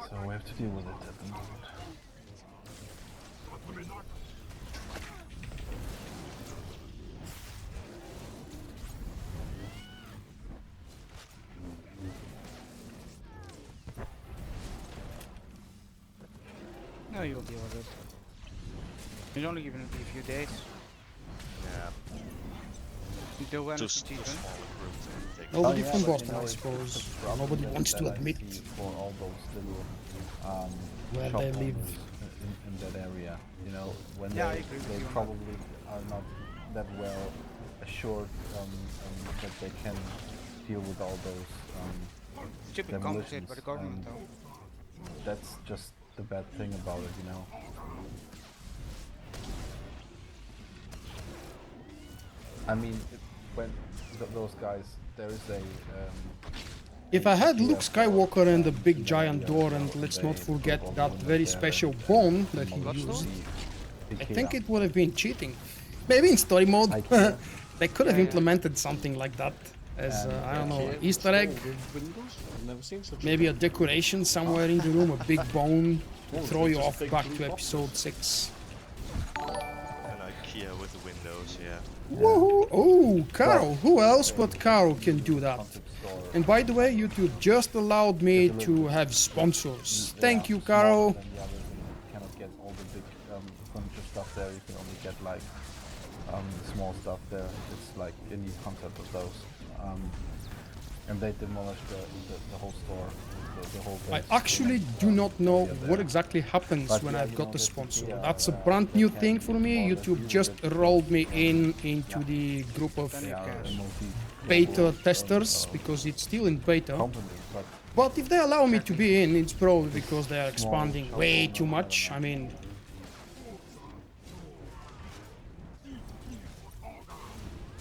So we have to deal with it at the moment. No, you'll deal with it. It's only gonna be a few days. Yeah, Until when too, is the too season? small a group to take. Nobody yeah, from but you Boston, know, I it's suppose. the problem Nobody that- wants to that I admit. see for all those little Where shop they live. owners in that area. You know, when Yeah, I they, agree with they you on that. probably are not that well assured that they can deal with all those It should be compensated by the government demolitions, though. and that's just the bad thing about it, you know. I mean, when those guys, there is a If I had Luke Yeah, Skywalker and a big in that giant area, door, you and know, let's they not forget broke all that the very windows there special and bone that he demolished used, the I think IKEA. it would have been cheating. Maybe in story mode, IKEA. they could have Yeah, yeah. implemented something like that as, And, I don't know, Yeah, Easter egg, small windows? I've never seen such maybe a decoration somewhere in the room, a big bone, Oh, throw you just off big back blue to box. episode 6. An IKEA with the windows, yeah. Woohoo! Oh, Carol! Who else but Carol can do that? Concept store. And by the way, YouTube just allowed me It's a little to bit- have sponsors. Yeah, Thank you, smaller Carol. than the others, and you cannot get all the big furniture stuff there. You can only get like the small stuff there. It's like a neat concept of those. And they demolished the whole store, the whole I base. actually do not know area what there. exactly happens But when yeah, I've you got know, a this sponsor. IKEA, That's a brand new they thing can for more me. or less YouTube use just it rolled me from- into the group of They are a beta multi-global, testers because it's still in beta. company, but But if they allow me to be in, it's probably because they are expanding shop way owner, too I don't much. know. I mean,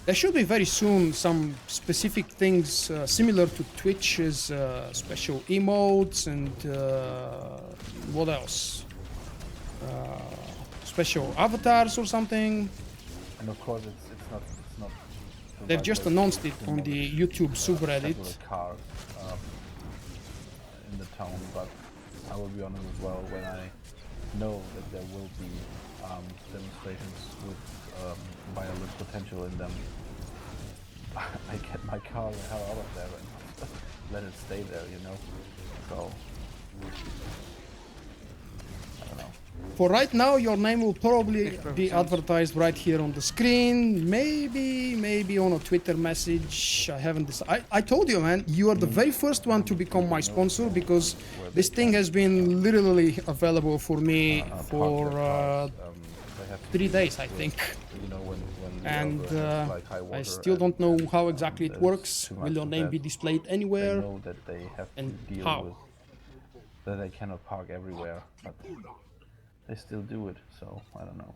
there should be very soon some specific things similar to Twitch's special emotes and what else? Special avatars or something. and of course it's not the They've right just way announced to it on the demolish, YouTube subreddit. several cars in the town, but I will be honest as well, when I know that there will be demonstrations with violent potential in them, I get my car the hell out of there and let it stay there, you know? So, I don't know. For right now, your name will probably be advertised right here on the screen. Maybe on a Twitter message. I haven't decided. I told you, man, you are the very first one to become my sponsor because this thing has been literally available for me for have to 3 deal days, I with, think. You know, when the And Elder has, like, high I water still and- don't know and, how exactly it there's works. too Will much your of name that. be displayed They anywhere? know that they have to And deal how? with that they cannot park everywhere, but they still do it. So I don't know.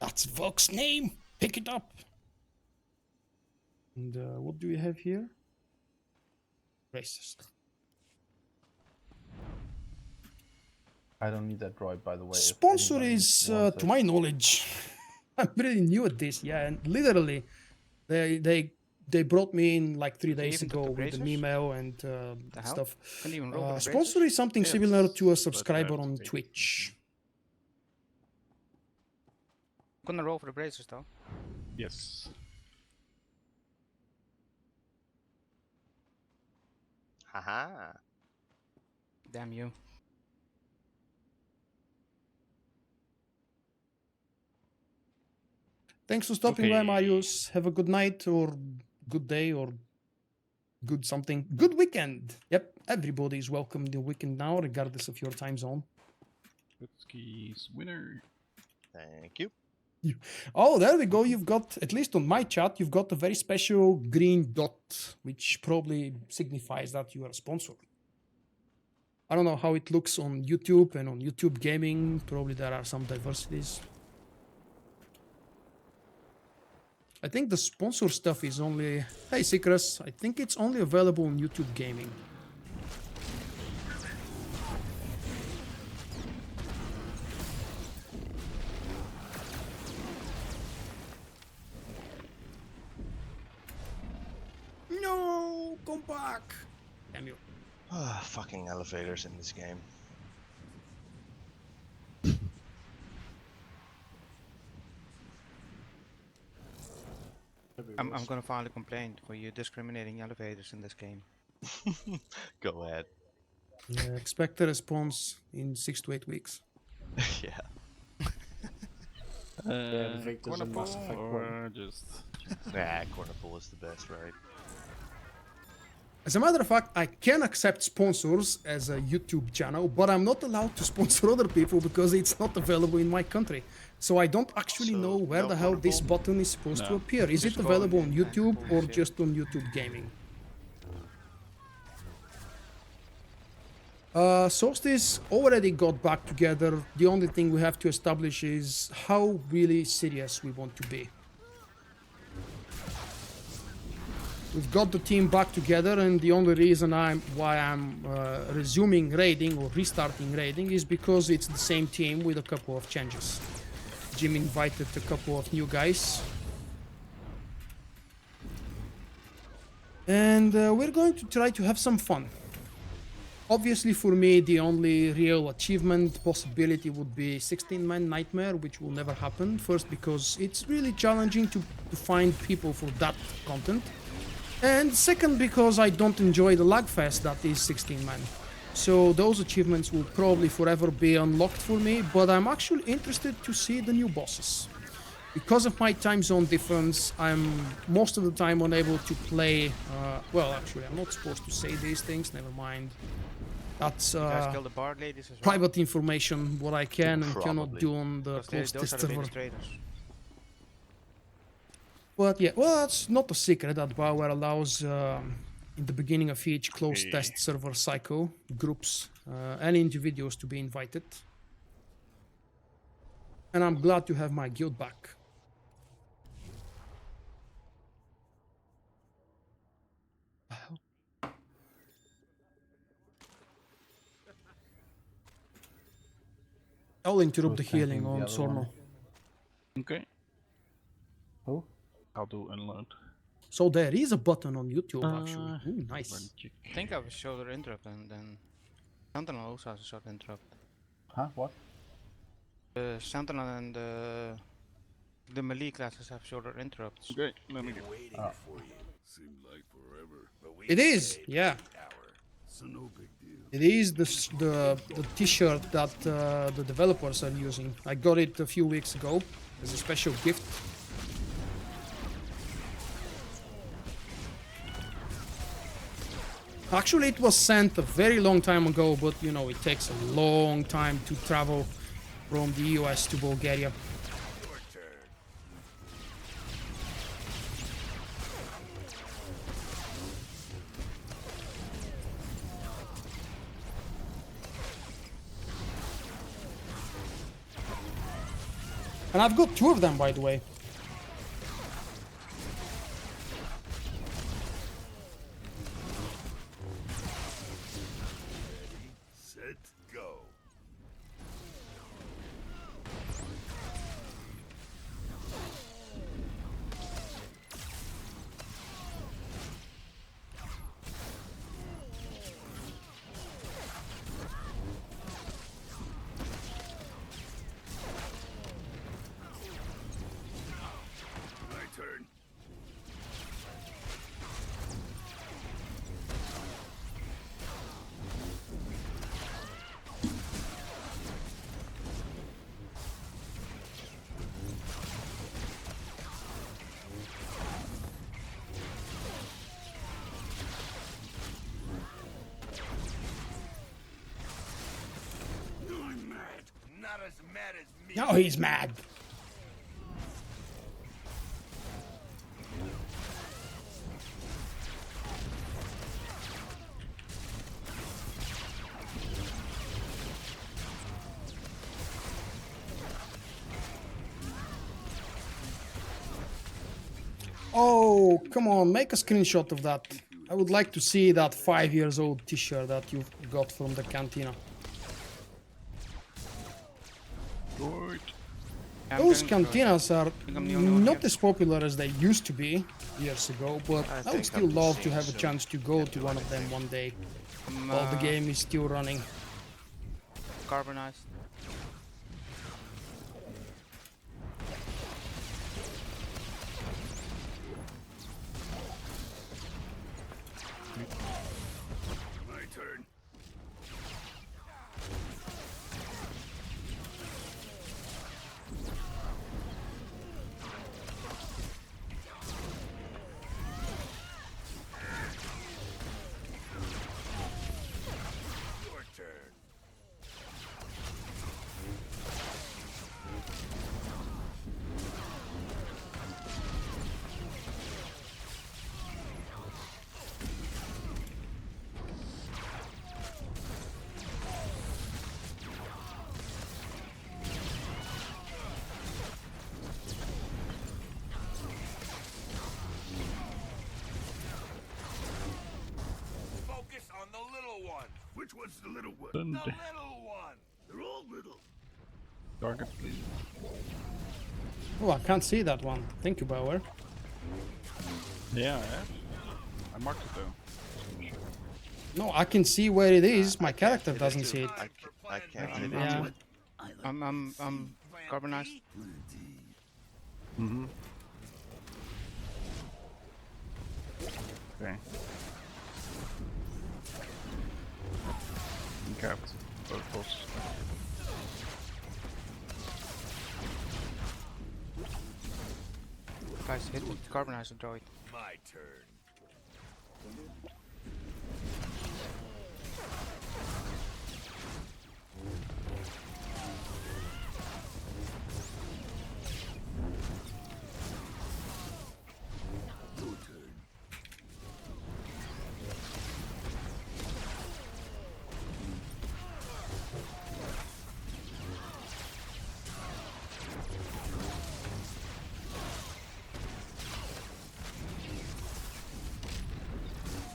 That's Vulkk's name. Pick it up. And what do we have here? Racist. I don't need that droid, by the way. If Sponsor anybody is, wants to it. my knowledge, I'm pretty new at this. Yeah, and literally, they brought me in like 3 Did you days even do ago the with an braces? email and The hell? stuff. Can you even roll for the Sponsor braces? is something Yes, similar to a but subscriber I have on to pay. Twitch. Gonna roll for the braces though. Yes. Haha. Damn you. Thanks for stopping by, Okay. Marius. Have a good night or good day or good something. Good weekend. Yep, everybody is welcome the weekend now, regardless of your time zone. Putski's winner. Thank you. Oh, there we go. You've got, at least on my chat, you've got a very special green dot, which probably signifies that you are a sponsor. I don't know how it looks on YouTube and on YouTube Gaming. Probably there are some diversities. I think the sponsor stuff is only... Hey, Secrets. I think it's only available on YouTube Gaming. No! Come back! Damn you. Fucking elevators in this game. I'm gonna file a complaint for you discriminating elevators in this game. Go ahead. Yeah, expect a response in 6 to 8 weeks. Yeah. elevators Corner in Mass pool Effect or just... Nah, corner pool is the best, right? As a matter of fact, I can accept sponsors as a YouTube channel, but I'm not allowed to sponsor other people because it's not available in my country. So I don't actually So, know where no the hell this corner button is supposed to No. appear. Is it Just go available in on and YouTube or pause it. just on YouTube Gaming? Solstice already got back together. The only thing we have to establish is how really serious we want to be. We've got the team back together, and the only reason why I'm resuming raiding or restarting raiding is because it's the same team with a couple of changes. Jim invited a couple of new guys. And we're going to try to have some fun. Obviously, for me, the only real achievement possibility would be 16-man Nightmare, which will never happen. First, because it's really challenging to find people for that content. And second, because I don't enjoy the lagfest that is 16-man. So those achievements will probably forever be unlocked for me, but I'm actually interested to see the new bosses. Because of my time zone difference, I'm most of the time unable to play... well, actually, I'm not supposed to say these things, never mind. That's You guys kill the bard ladies as well. private information, what I can and cannot Probably. do on the Because closed those are test the server. biggest traders. But yeah, well, it's not a secret that BioWare allows, in the beginning of each closed Okay. test server cycle, groups and individuals to be invited. And I'm glad to have my guild back. I'll interrupt the Who's tanking healing the on other Sorno. one? Okay. Who? I'll do unload. So there is a button on YouTube actually. Ooh, Run nice. check. I think I have a shoulder interrupt and then Sentinel also has a shoulder interrupt. Huh? What? The Sentinel and the melee classes have shoulder interrupts. Okay, let me go. Ah. Seemed like forever, but we It is, yeah. so no big deal. It is the t-shirt that the developers are using. I got it a few weeks ago as a special gift. Actually, it was sent a very long time ago, but you know, it takes a long time to travel from the US to Bulgaria. And I've got 2 of them, by the way. Set, go. My turn. I'm mad. Not as mad as me. Now he's mad. Oh, come on, make a screenshot of that. I would like to see that 5 years old t-shirt that you got from the cantina. Good. I'm Those going to cantinas are I'm the only one not here. as popular as they used to be years ago, but I I would think still I'll be love to seeing have a soon. chance to go to one of them one day while the game is still running. Carbonized. My turn. Your turn. Focus on the little one. Which one's the little one? Dun- The little one. They're all little. Target, please. Oh, I can't see that one. Thank you, Bauer. Yeah, I marked it though. No, I can see where it is. My character doesn't see it. I can't hit it. Yeah. I'm carbonized. Mm-hmm. Okay. Capped. Both boss. Guys, hit the carbonizer droid. My turn. Your turn.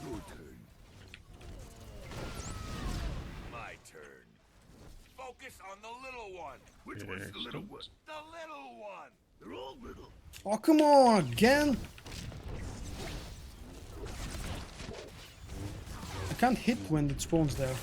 Your turn. My turn. Focus on the little one. Which one's the little one? The little one. They're all little. Oh, come on, again? I can't hit when it spawns there.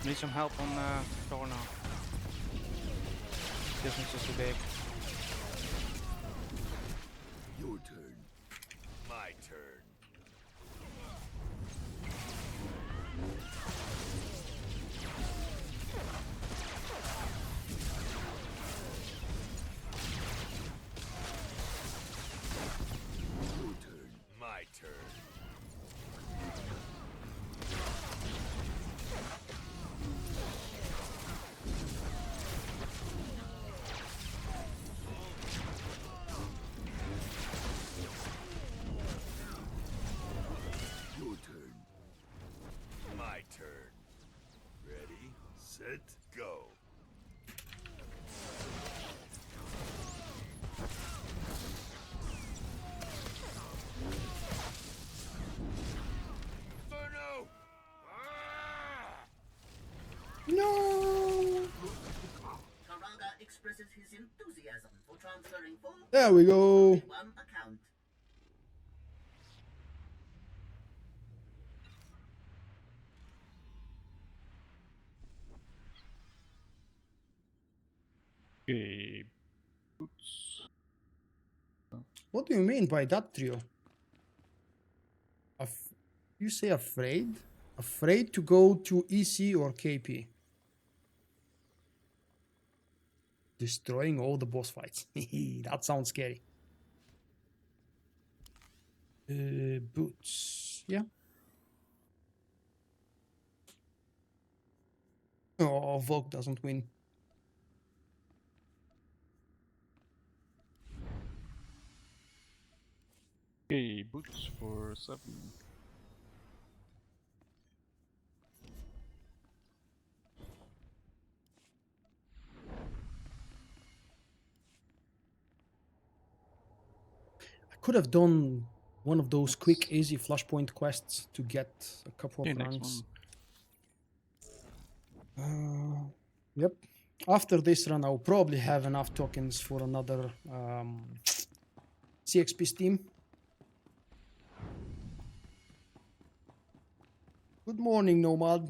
Need some help on door now. distance is too big. Your turn. My turn. Your turn. My turn. Your turn. My turn. Ready, set, go. Inferno! No! Karanga expresses his enthusiasm for transferring full There we go. one account. Okay. Boots. What do you mean by that trio? You say afraid? Afraid to go to EC or KP? Destroying all the boss fights. That sounds scary. Boots. Yeah. Oh, Vulkk doesn't win. Okay, boots for 7. I could have done one of those quick, easy flashpoint quests to get a couple Okay, of next ranks. one. Yep. After this run, I'll probably have enough tokens for another CXP Steam. Good morning, Nomad.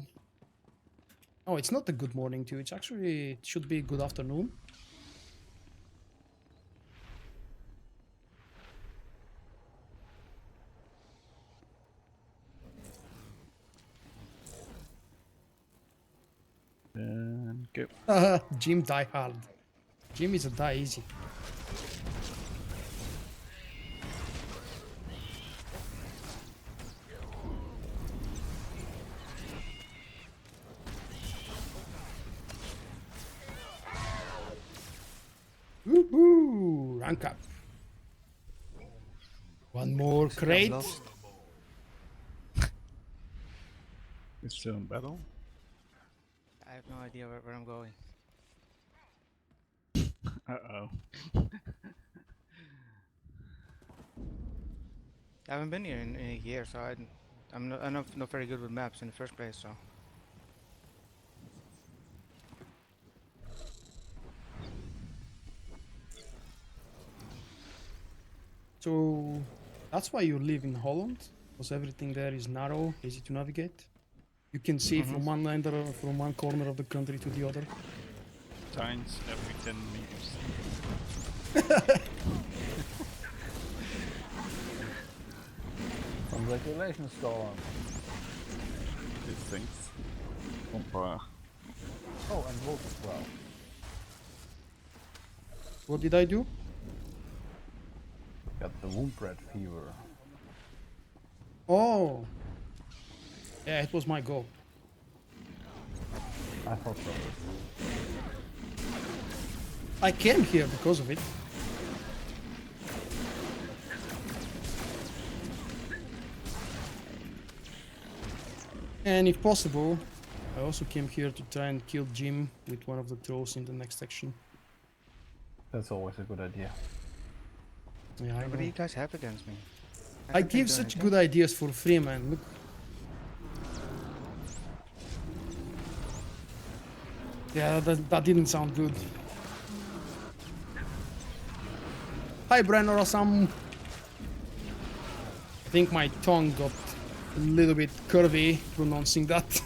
Oh, it's not a good morning too. It's actually, it should be good afternoon. And go. Jim die hard. Jim is a die easy. Woohoo! Rank up. One more crate. lost. It's still in battle. I have no idea where I'm going. Uh-oh. I haven't been here in a year, so I'm not very good with maps in the first place, so. So that's why you live in Holland, because everything there is narrow, easy to navigate. You can see from one end or from one corner of the country to the other. Signs every 10 meters. Congratulations, Storm. Good things. Hoppa. Oh, and Vulkk as well. What did I do? Got the Wombat fever. Oh, yeah, it was my goal. I thought so. I came here because of it. And if possible, I also came here to try and kill Jim with one of the throws in the next section. That's always a good idea. Yeah, I What do you know. guys have against me? I give such good ideas for free, man. Look. Yeah, that didn't sound good. Hi, Brenner or some. I think my tongue got a little bit curvy pronouncing that.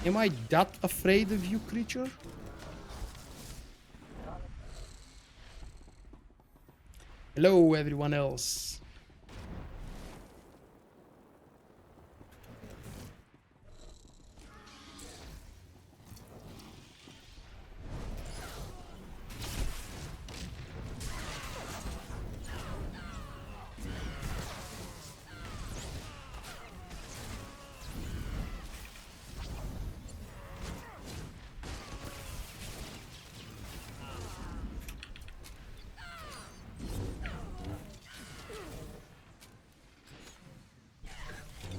Am I that afraid of you, creature? Hello, everyone else.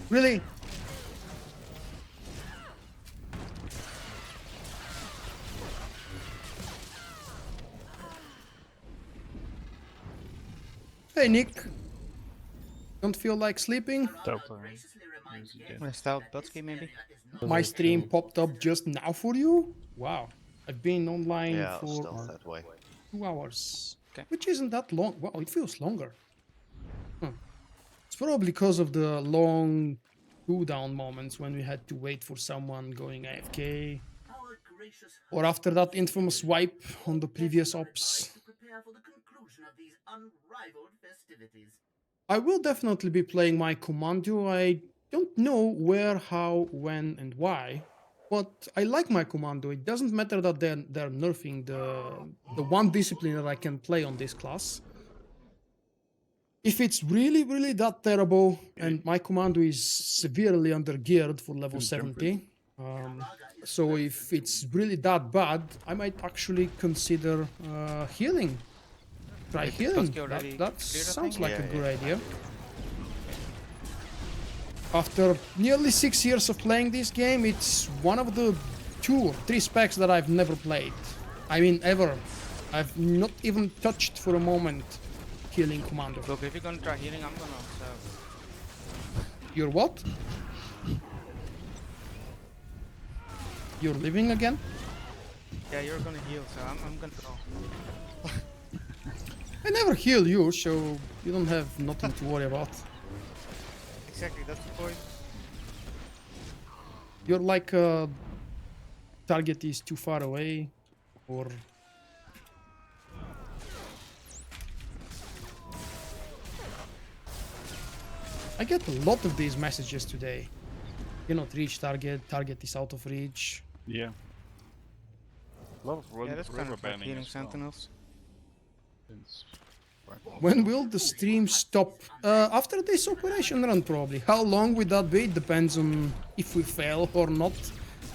Really? Hey, Nick. Don't feel like sleeping? Stealth Vulkk maybe? My stream popped up just now for you? Wow. I've been online Yeah, I'll for stealth that way. 2 hours. Okay. Which isn't that long. Wow, it feels longer. Huh. It's probably because of the long cooldown moments when we had to wait for someone going AFK. Our gracious Or after that infamous wipe on the previous are ops. advised to prepare for the conclusion of these unrivaled festivities. I will definitely be playing my commando. I don't know where, how, when, and why, but I like my commando. It doesn't matter that they're nerfing the one discipline that I can play on this class. If it's really, really that terrible, and my commando is severely undergeared for level 70, so if it's really that bad, I might actually consider healing. Try healing. That sounds like a good idea. After nearly 6 years of playing this game, it's one of the 2 or 3 specs that I've never played. I mean, ever. I've not even touched for a moment healing commando. Look, if you're gonna try healing, I'm gonna. You're what? You're living again? Yeah, you're gonna heal, so I'm gonna go. I never heal you, so you don't have nothing to worry about. Exactly, that's the point. You're like target is too far away, or I get a lot of these messages today. Cannot reach target, target is out of reach. Yeah. A lot of Yeah, that's kind river of like banning healing as well. sentinels. It's When will the stream stop? After this operation run, probably. How long will that be? It depends on if we fail or not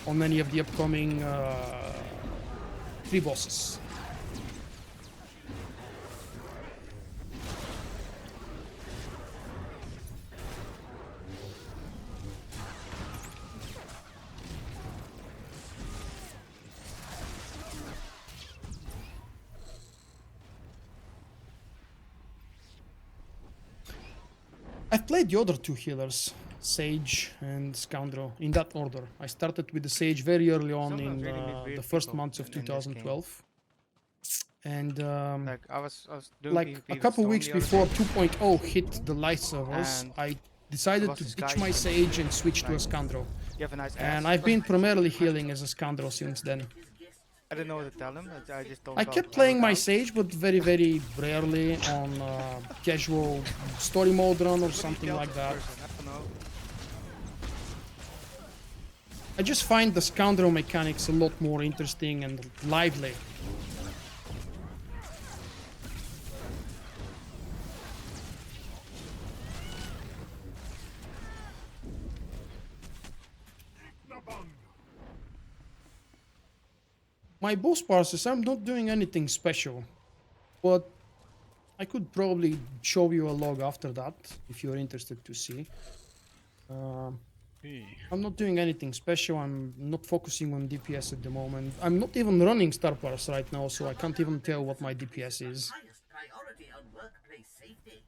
on any of the upcoming 3 bosses. I've played the other 2 healers, Sage and Scoundrel, in that order. I started with the Sage very early on in Sometimes really meet weird the first people months of in this game. 2012. And Like I was doing like PvP a with couple Storm weeks the other before day, 2.0 hit the light servers, and I decided lost to this ditch guy my and, Sage and switch to a like, Scoundrel. You have a nice And ass. I've been primarily healing as a Scoundrel since then. I didn't know what to tell him. I just told I him. kept playing my Sage, but very, very rarely on casual story mode run or something like that. I don't know. I just find the Scoundrel mechanics a lot more interesting and lively. My boss passes, I'm not doing anything special, but I could probably show you a log after that if you're interested to see. I'm not doing anything special. I'm not focusing on DPS at the moment. I'm not even running Star Wars right now, so I can't even tell what my DPS is. Highest priority on workplace safety.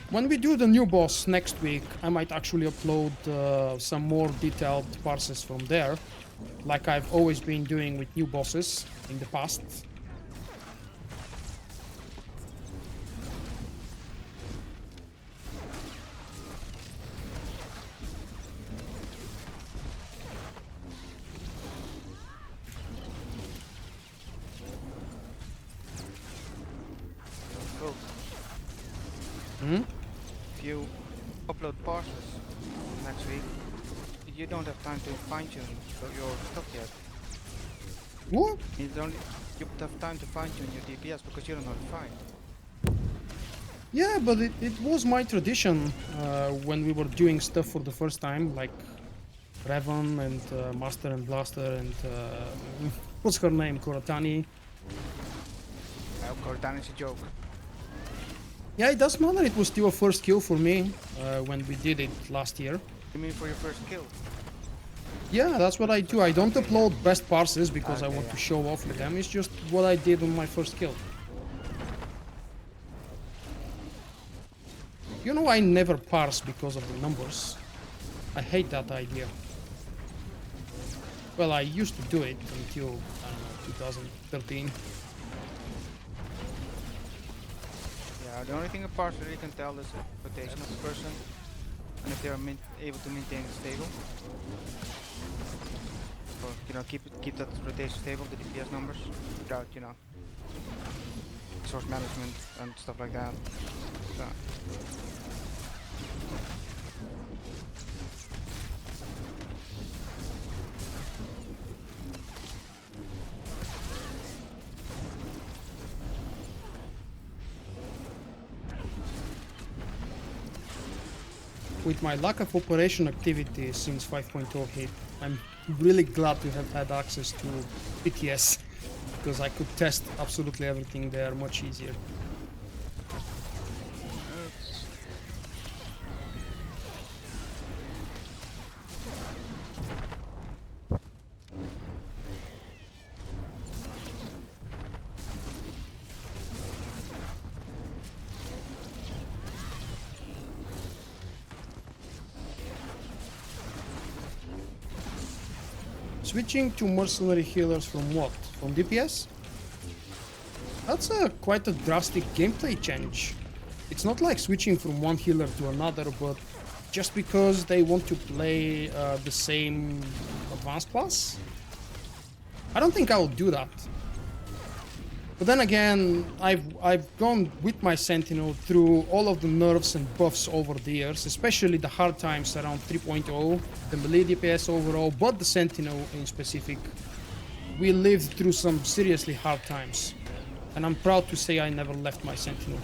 When we do the new boss next week, I might actually upload some more detailed parses from there, like I've always been doing with new bosses in the past. Hmm? If you upload parcels next week, you don't have time to fine-tune your stuff yet. What? You would have time to fine-tune your DPS because you're notified. Yeah, but it was my tradition when we were doing stuff for the first time, like Revan and Master and Blaster and what's her name, Koratani. Cortana is a joke. Yeah, it doesn't matter. It was still a first kill for me when we did it last year. You mean for your first kill? Yeah, that's what I do. I don't upload best parses because I Okay, want yeah. to show off with them. It's just what I did on my first kill. You know, I never parse because of the numbers. I hate that idea. Well, I used to do it until, I don't know, 2013. Yeah, the only thing a parser really can tell is the rotation of the person and if they are able to maintain it stable. Or, you know, keep that rotation stable, the DPS numbers, without, you know, source management and stuff like that. So. With my lack of operation activity since 5.0 hit, I'm really glad to have had access to PTS because I could test absolutely everything there much easier. Switching to mercenary healers from what? From DPS? That's quite a drastic gameplay change. It's not like switching from one healer to another, but just because they want to play the same advanced class? I don't think I will do that. But then again, I've gone with my Sentinel through all of the nerfs and buffs over the years, especially the hard times around 3.0, the melee DPS overall, but the Sentinel in specific. We lived through some seriously hard times, and I'm proud to say I never left my Sentinel.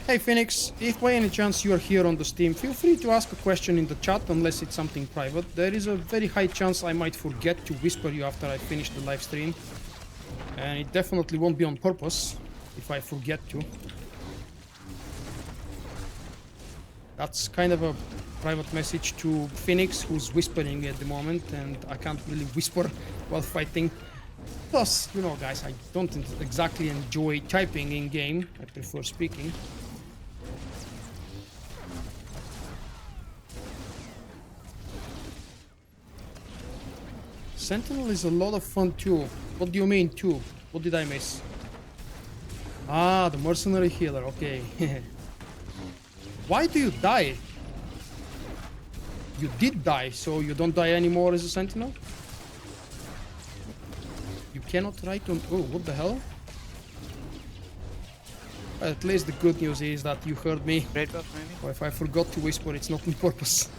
Hey Phoenix, if by any chance you are here on the stream, feel free to ask a question in the chat unless it's something private. There is a very high chance I might forget to whisper you after I finish the live stream. And it definitely won't be on purpose if I forget to. That's kind of a private message to Phoenix, who's whispering at the moment, and I can't really whisper while fighting. Plus, you know guys, I don't exactly enjoy typing in game, I prefer speaking. Sentinel is a lot of fun too. What do you mean too? What did I miss? Ah, the mercenary healer, okay. Why do you die? You did die, so you don't die anymore as a Sentinel? You cannot write on... Oh, what the hell? At least the good news is that you heard me. Great buff maybe? Or if I forgot to whisper, it's not on purpose.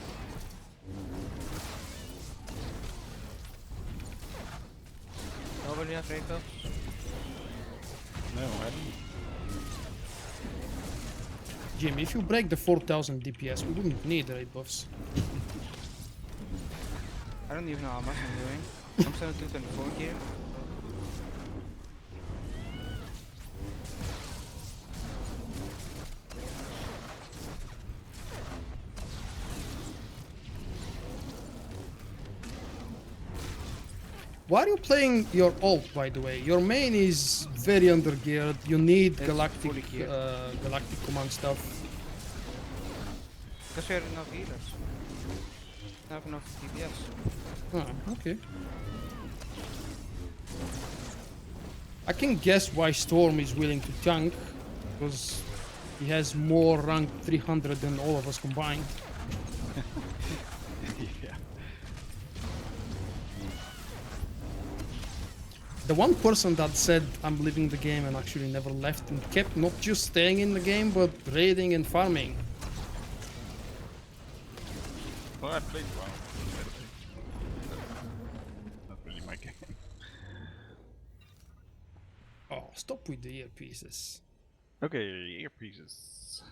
Nobody has great buffs? No, I didn't. Jim, if you break the 4000 DPS, we wouldn't need raid buffs. I don't even know how much I'm doing. I'm 7224 here. Why are you playing your ult, by the way? Your main is very undergeared. You need It's galactic, fully geared. galactic command stuff. Because we have enough healers. We have enough DPS. Ah, okay. I can guess why Storm is willing to tank, because he has more rank 300 than all of us combined. Yeah. The one person that said I'm leaving the game and actually never left and kept not just staying in the game but raiding and farming. Well, I played WoW. Not really my game. Oh, stop with the earpieces. Okay, earpieces.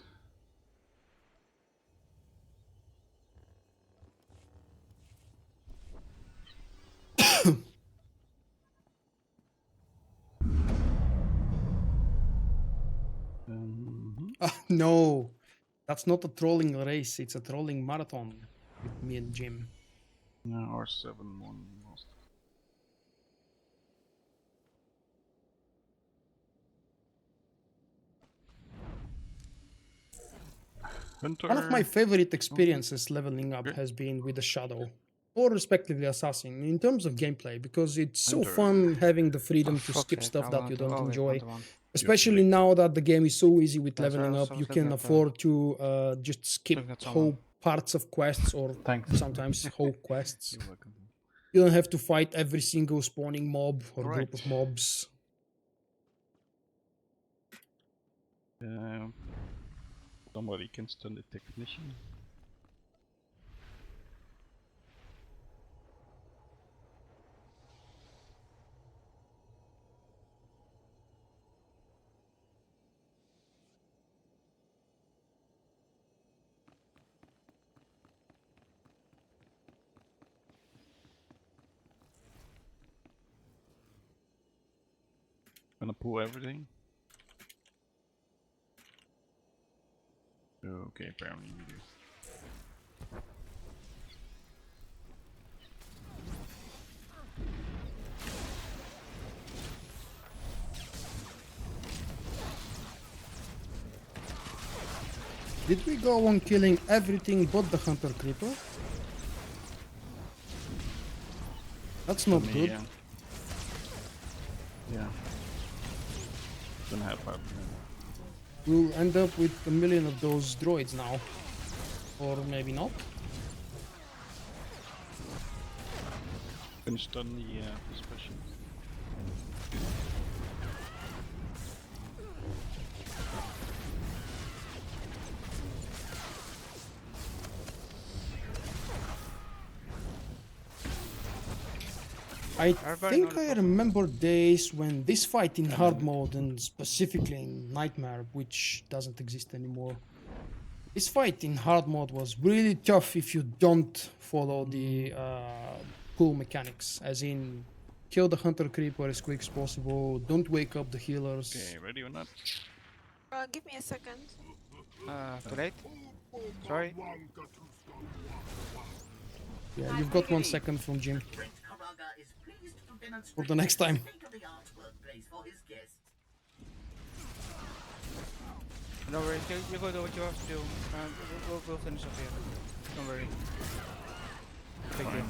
No, that's not a trolling race, it's a trolling marathon with me and Jim. No, R7 one lost. Hunter. One of my favorite experiences leveling up Good. has been with the Shadow, or respectively Assassin, in terms of gameplay, because it's so Hunter. fun having the freedom Oh, to fuck's skip sake, stuff I that want you to- don't oh, wait, enjoy. want one. Especially now that the game is so easy with That's leveling right, up, I you was can looking at the- afford to just skip looking at whole someone. parts of quests or Thanks. sometimes whole quests. You're welcome. You don't have to fight every single spawning mob or group of Right. mobs. Somebody can stun the technician. Gonna pull everything. Okay, apparently we do. Did we go on killing everything but the Hunter Creeper? That's not Me, good. Yeah. Yeah. Gonna have 5%. We'll end up with a million of those droids now. Or maybe not. Gonna stun the special. I Everybody think know the I remember days when this fight in hard mode and specifically in Nightmare, which doesn't exist anymore, this fight in hard mode was really tough if you don't follow the pull mechanics, as in kill the Hunter Creeper as quick as possible, don't wake up the healers. Okay, ready or not? Give me a second. Too late? Sorry. Yeah, you've got 1 second from Jim. Prince Karaga is pleased to For demonstrate the next time. a state-of-the-art workplace for his guests. Don't worry, you go do what you have to do. We'll finish up here. Don't worry. Thank you.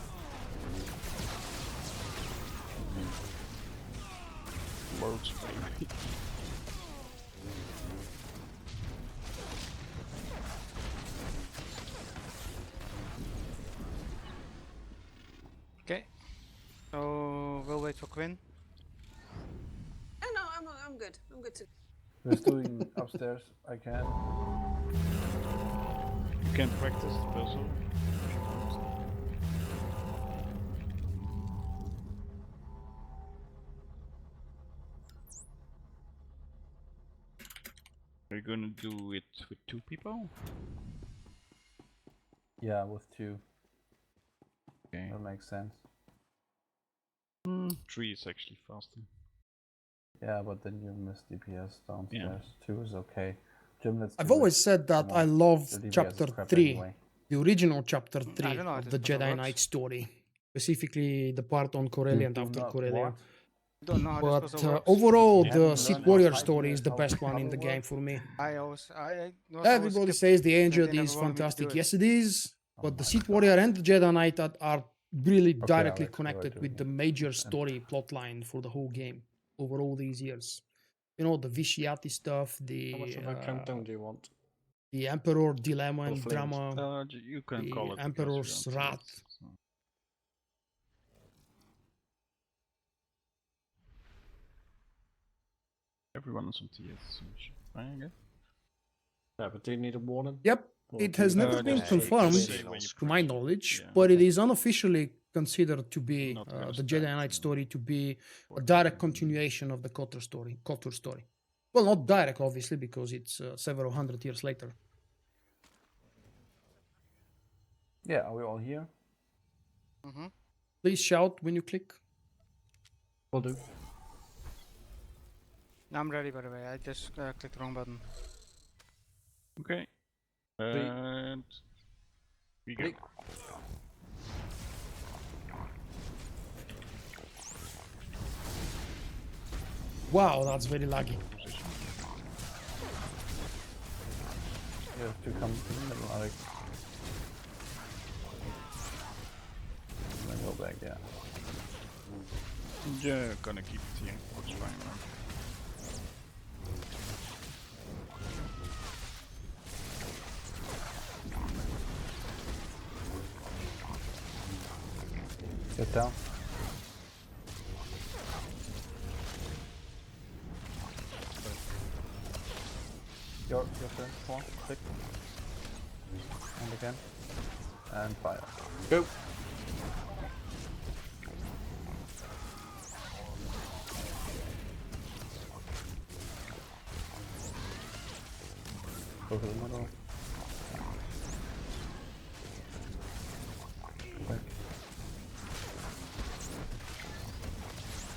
Loads, baby. Okay. So we'll wait for Quinn. Oh no, I'm good. I'm good to. Who's doing upstairs? I can. You can practice the puzzle. Are you gonna do it with 2 people? Yeah, with 2. Okay. That makes sense. 3 is actually faster. Yeah, but then you miss DPS downstairs. 2 is okay. Jim, let's I've do it. always said that Come I on. loved The DPS is chapter crap 3, anyway. the original chapter 3 don't know how of this the puzzle Jedi works. Knight story, specifically the part on Corellia and do after not Corellia. what? Don't know how this But puzzle works. overall, You the haven't Sith learned in Warrior 5 story years is the how best one in puzzle the game works? for me. Everybody skip. says the Angel They never is wanted me to do fantastic. it. Yes, it is. Oh But the my Sith God. Warrior and the Jedi Knight are really Okay, directly Alex, connected we're with the doing it. major And story plotline for the whole game over all these years. You know, the Vishiati stuff, How much the of a countdown do you want? the Emperor dilemma and Full flames. drama, You can call the it Emperor's wrath. Everyone is on TS, so we should be fine, I guess. Yeah, but do you need a warning? Yep, Or it do has you- never been just confirmed, say when you to my knowledge, Yeah. but it is unofficially considered to be Not gonna the stand, Jedi Knight so- story to be a direct continuation of the KOTOR story. Well, not direct, obviously, because it's several hundred years later. Yeah, are we all here? Mm-hmm. Please shout when you click. Will do. I'm ready, by the way. I just clicked the wrong button. Okay. And we go. Wow, that's very laggy. You have to come to the middle, Alex. And then go back, yeah. Yeah, gonna keep it here. It's fine, man. Get down. Your turn, come on, click. And again. And fire. Go. Go to the middle. Click.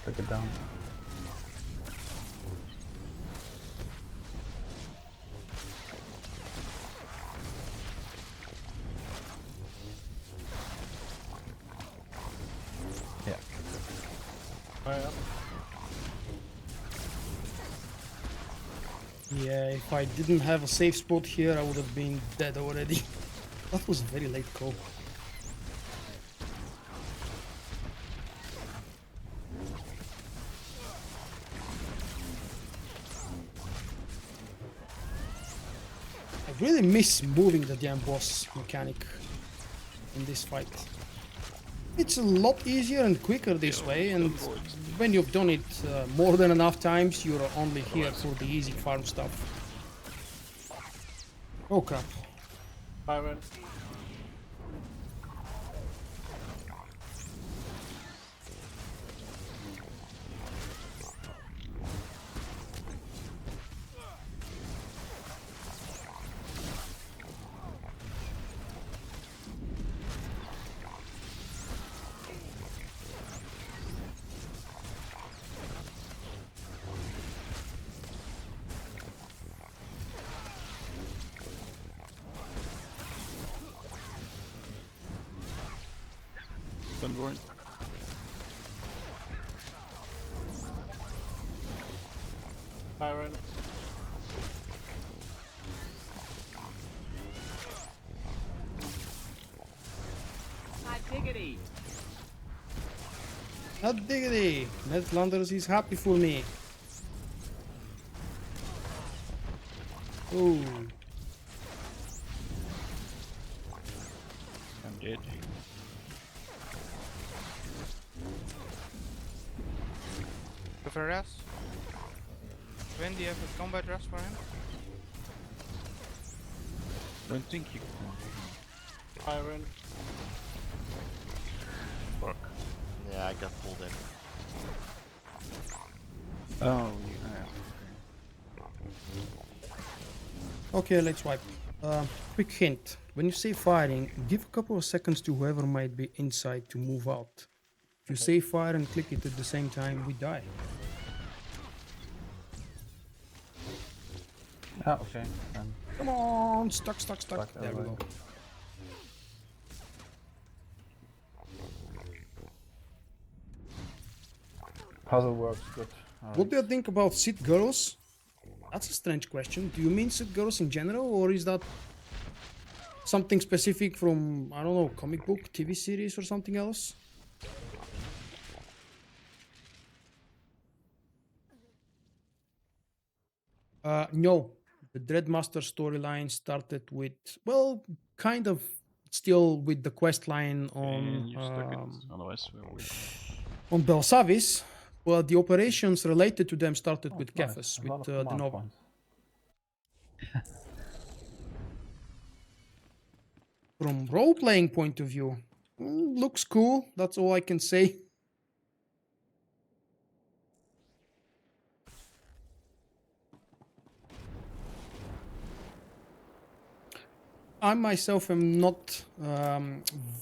Click it down. Yeah. Fire up. Yeah, if I didn't have a safe spot here, I would have been dead already. That was a very late call. I really miss moving the damn boss mechanic in this fight. It's a lot easier and quicker this way, and when you've done it more than enough times, you're only here for the easy farm stuff. Oh crap. Fire in. Don't worry. Fire in. Not diggity! Ned Flanders is happy for me. Oh, I'm dead. Go for a rest. When do you have a combat rest for him? Don't think you can. Fire in. Fuck. Yeah, I got pulled in. Oh, yeah. okay, let's wipe. Quick hint. When you say firing, give a couple of seconds to whoever might be inside to move out. If you say fire and click it at the same time, we die. Ah, okay. Then Come on! Stuck. There we alright. go. puzzle works good. What do you think about Sith girls? That's a strange question. Do you mean Sith girls in general, or is that something specific from, I don't know, comic book, TV series, or something else? No. The Dreadmaster storyline started with, well, kind of still with the quest line And you stuck it, otherwise we'll wait. on Belsavis, but the operations related to them started with nice. Kefas, A lot with of the command Nova. points. From role-playing point of view, looks cool. That's all I can say. I myself am not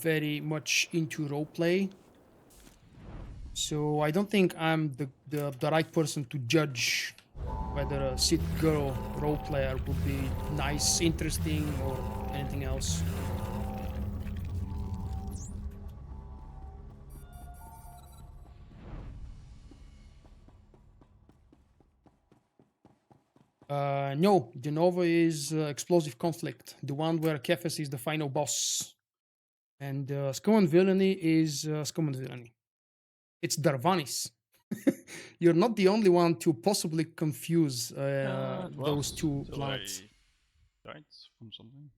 very much into roleplay, so I don't think I'm the right person to judge whether a Sith girl roleplayer would be nice, interesting, or anything else. No, the Nova is Explosive Conflict, the one where Kefas is the final boss. And Scum and Villainy is Scum and Villainy. It's Darvanis. You're not the only one to possibly confuse those two planets. I died from something.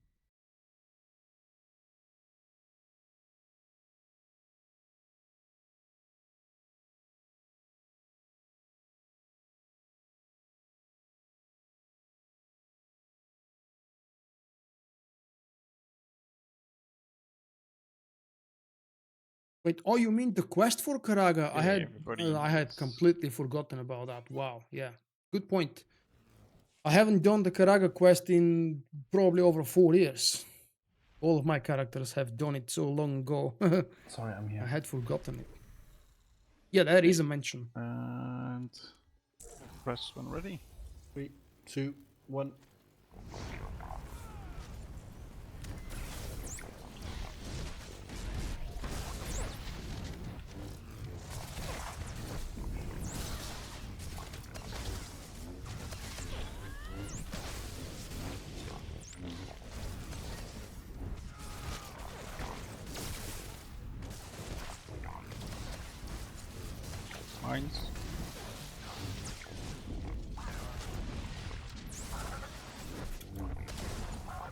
Wait, oh, you mean the quest for Karaga? Yeah, I had completely forgotten about that. Wow, yeah, good point. I haven't done the Karaga quest in probably over 4 years. All of my characters have done it so long ago. Sorry, I'm here. I had forgotten it. Yeah, there is a mention. And press when ready. 3, 2, 1. Mines.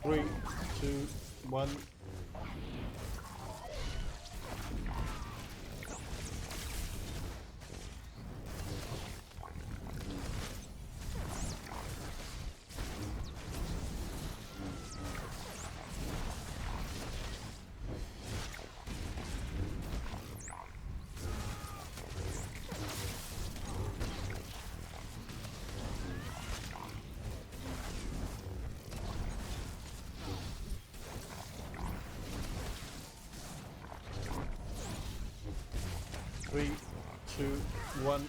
Three, two, one. Three, two, one.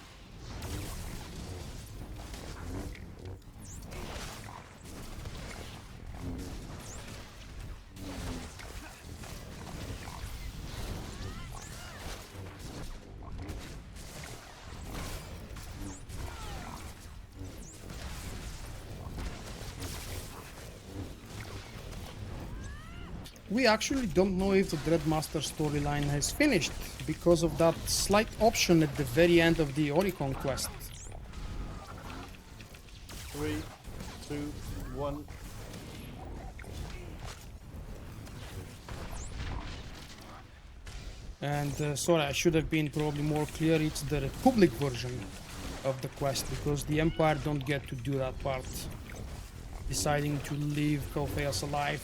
We actually don't know if the Dreadmaster storyline has finished because of that slight option at the very end of the Oricon quest. 3, 2, 1. And sorry, I should have been probably more clear. It's the Republic version of the quest because the Empire don't get to do that part. Deciding to leave Cofaeus alive.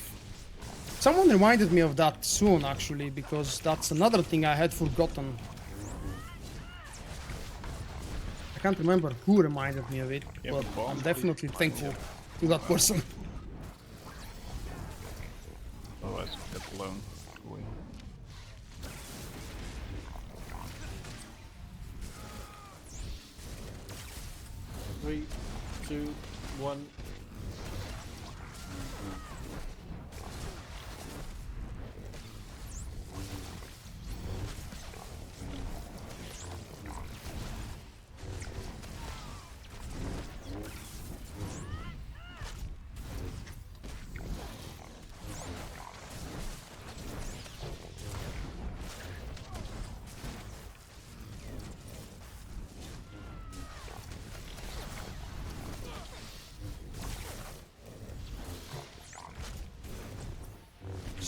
Someone reminded me of that soon, actually, because that's another thing I had forgotten. I can't remember who reminded me of it, but I'm definitely thankful to that person. Otherwise, get blown away. Three, two, one.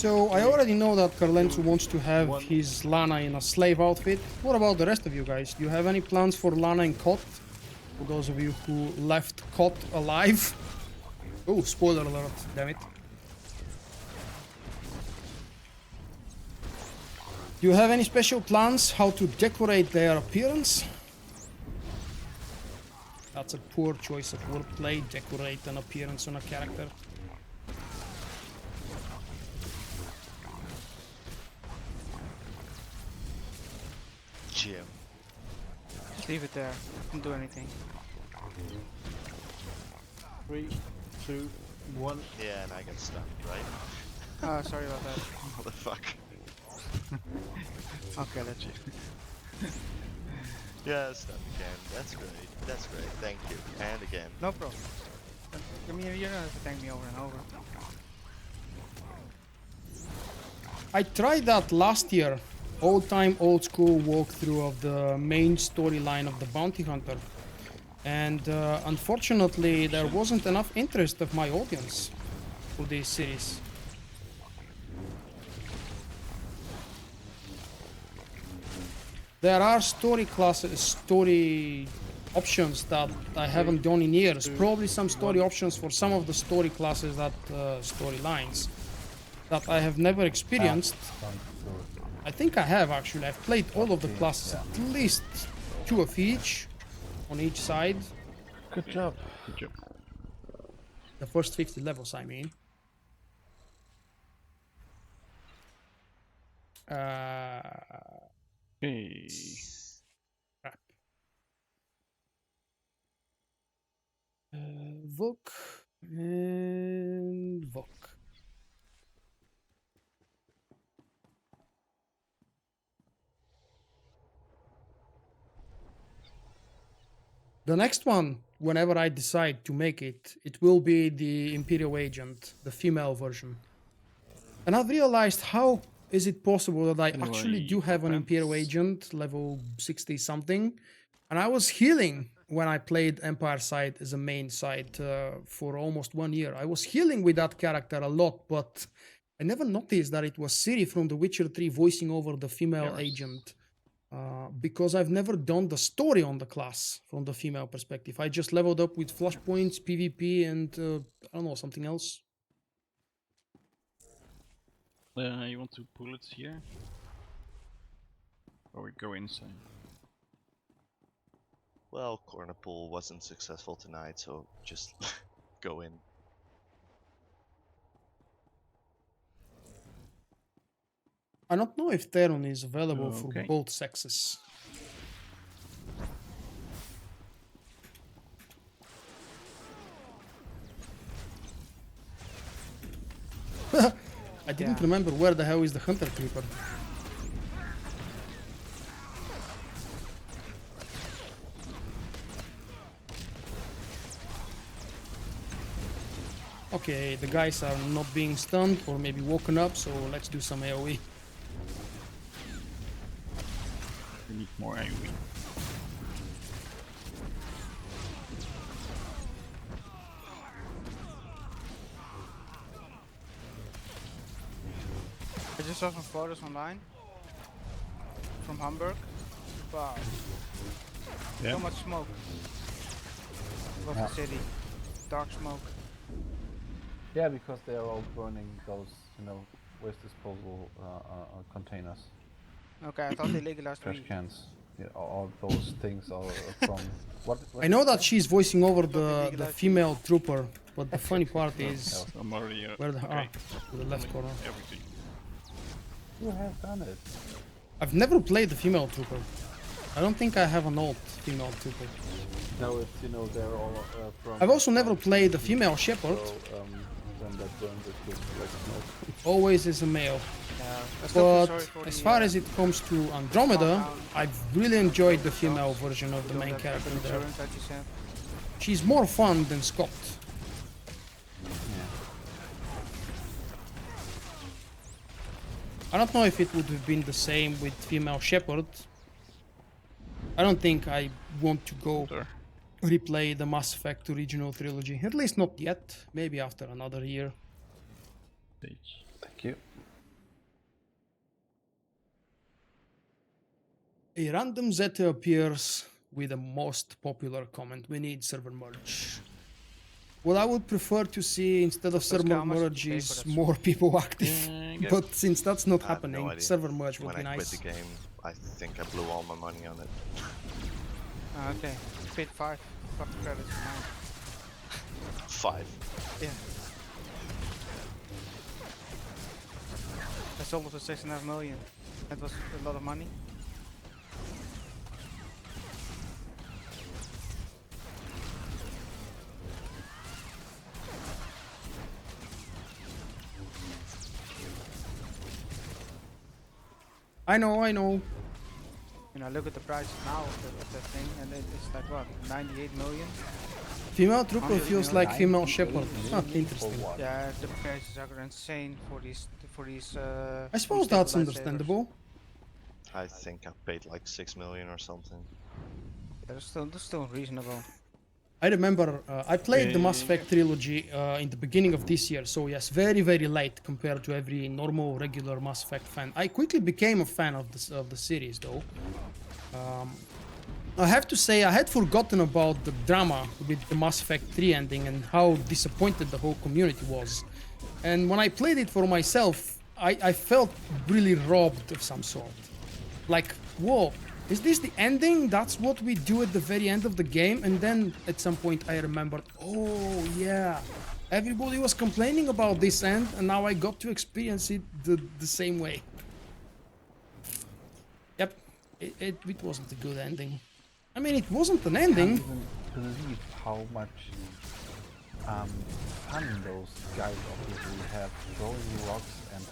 So I already know that Carlenzo wants to have his Lana in a slave outfit. What about the rest of you guys? Do you have any plans for Lana and Kot? For those of you who left Kot alive? Oh, spoiler alert, damn it. Do you have any special plans how to decorate their appearance? That's a poor choice of wordplay, decorate an appearance on a character. Jim. Just leave it there. Don't do anything. 3, 2, 1. Yeah, and I get stunned, right? Sorry about that. What the fuck? Okay, that's it. Yeah, stunned again. That's great. That's great. Thank you. And again. No problem. I mean, you don't have to thank me over and over. I tried that last year. Old-time, old-school walkthrough of the main storyline of the Bounty Hunter. And unfortunately, there wasn't enough interest of my audience for this series. There are story options that I haven't done in years. Probably some story options for some of the story classes that storylines that I have never experienced. I think I have actually. I've played all of the classes, at least 2 of each on each side. Good job. Good job. The first 50 levels, I mean. Hey. Crap. Vulkk and Vulkk. The next one, whenever I decide to make it, it will be the Imperial Agent, the female version. And I've realized how is it possible that I actually do have an Imperial Agent, level 60 something, and I was healing when I played Empire side as a main side for almost 1 year. I was healing with that character a lot, but I never noticed that it was Ciri from The Witcher 3 voicing over the female agent. Because I've never done the story on the class from the female perspective. I just leveled up with flashpoints, PvP, and I don't know, something else. You want to pull it here? Or we go inside? Well, corner pull wasn't successful tonight, so just go in. I don't know if Theron is available for both sexes. I didn't remember where the hell is the Hunter Creeper. Okay, the guys are not being stunned or maybe woken up, so let's do some AoE. We need more AoE. I just saw some photos online from Hamburg. Wow. Yeah. So much smoke. Above the city. Dark smoke. Yeah, because they are all burning those, waste disposal containers. Okay, I thought they legalized Trash weed. cans. Yeah, all those things are from... What I know that she's voicing over the female trooper, but the funny part is I'm already where the to the left corner. everything. You have done it. I've never played the female trooper. I don't think I have an old female trooper. No, it's, they're all from... I've also never played the female shepherd. So, when that burns, it gives like smoke. Always is a male. I still feel But sorry for as the, far as it comes to Andromeda, I've really enjoyed the female version of the main character there. insurance that you said. She's more fun than Scott. I don't know if it would have been the same with female shepherd. I don't think I want to go replay the Mass Effect original trilogy. At least not yet. Maybe after another year. Thank you. A random Zeta appears with the most popular comment. We need server merge. What I would prefer to see instead of server how much did merge you pay for is that more people active. Get- But since that's not I have happening, no idea. server merge would When be I quit nice. the game, I think I blew all my money on it. Okay, paid 5 credits now. 5. Yeah. I sold it for 6.5 million. That was a lot of money. I know. You know, look at the price now of that thing, and it's like what, 98 million? Female trooper 100 feels million. like female 98 shepherd. Huh, million interesting. for what? Yeah, the prices are insane for these I suppose that's unstabilized understandable. I think I paid like 6 million or something. sabers. That's still reasonable. I remember I played the Mass Effect trilogy in the beginning of this year, so yes, very late compared to every normal regular Mass Effect fan. I quickly became a fan of the series though. I have to say I had forgotten about the drama with the Mass Effect 3 ending and how disappointed the whole community was. And when I played it for myself, I felt really robbed of some sort. Like, whoa, is this the ending? That's what we do at the very end of the game? And then at some point I remembered, oh yeah, everybody was complaining about this end and now I got to experience it the same way. Yep, it wasn't a good ending. I mean, it wasn't an I can't ending. even believe how much fun those guys obviously have throwing rocks and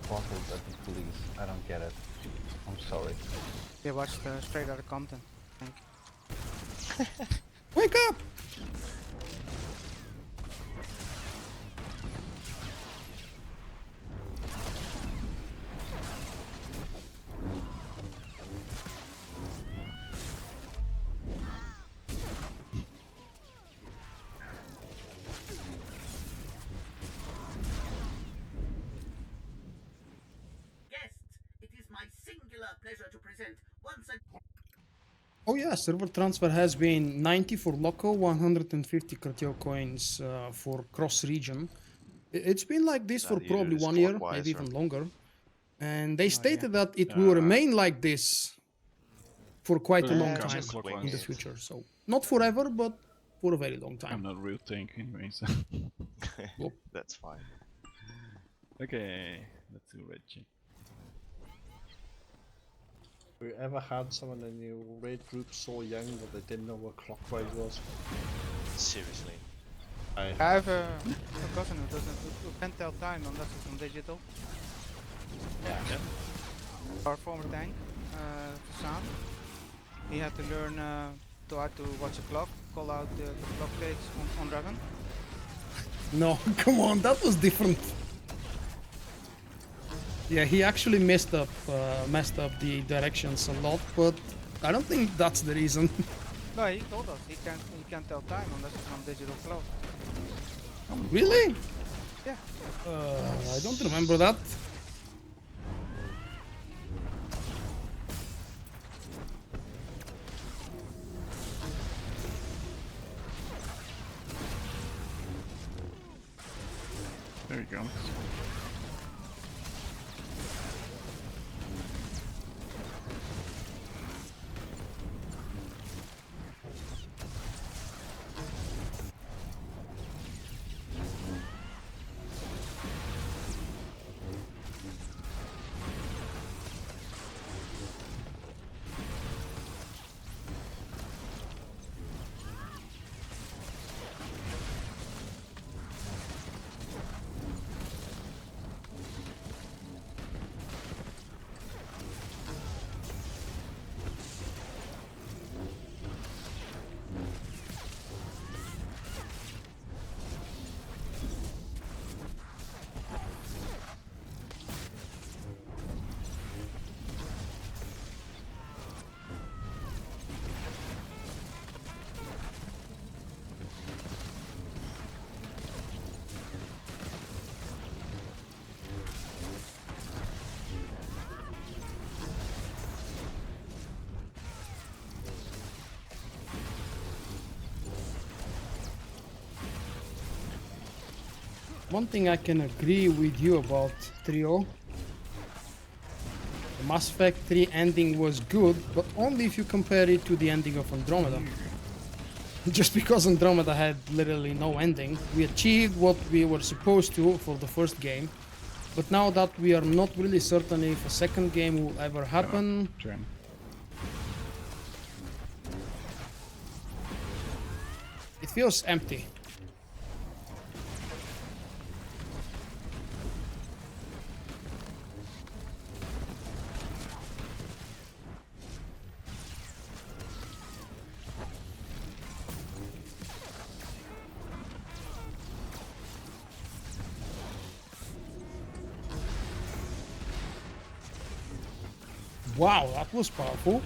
bottles at the police. I don't get it. I'm sorry. Yeah, watch the straight out of Compton. Thank you. Wake up! Guests, it is my singular pleasure to present once again. Oh yeah, server transfer has been 90 for local, 150 Cartel coins for cross region. It's been like this for you do probably this 1 year, clockwise, maybe or- even longer. And they No stated idea. that it will remain like this for quite a long Yeah, time just in the swings. future. So not forever, but for a very long I'm time. not real tank anyway, so. That's fine. Okay, let's do Reggie. Have you ever had someone in your raid group so young that they didn't know what clockwise was? Seriously. I have a cousin who can't tell time unless it's on digital. Yeah. Our former tank, Sam, he had to learn to how to watch a clock, call out the clock dates on Dragon. No, come on, that was different. Yeah, he actually messed up the directions a lot, but I don't think that's the reason. No, he told us he can't tell time unless it's on digital clock. Really? Yeah. I don't remember that. There you go. One thing I can agree with you about Trio. The Mass Effect 3 ending was good, but only if you compare it to the ending of Andromeda. Just because Andromeda had literally no ending, we achieved what we were supposed to for the first game. But now that we are not really certain if a second game will ever happen, Turn. it feels empty. Wow, that was powerful.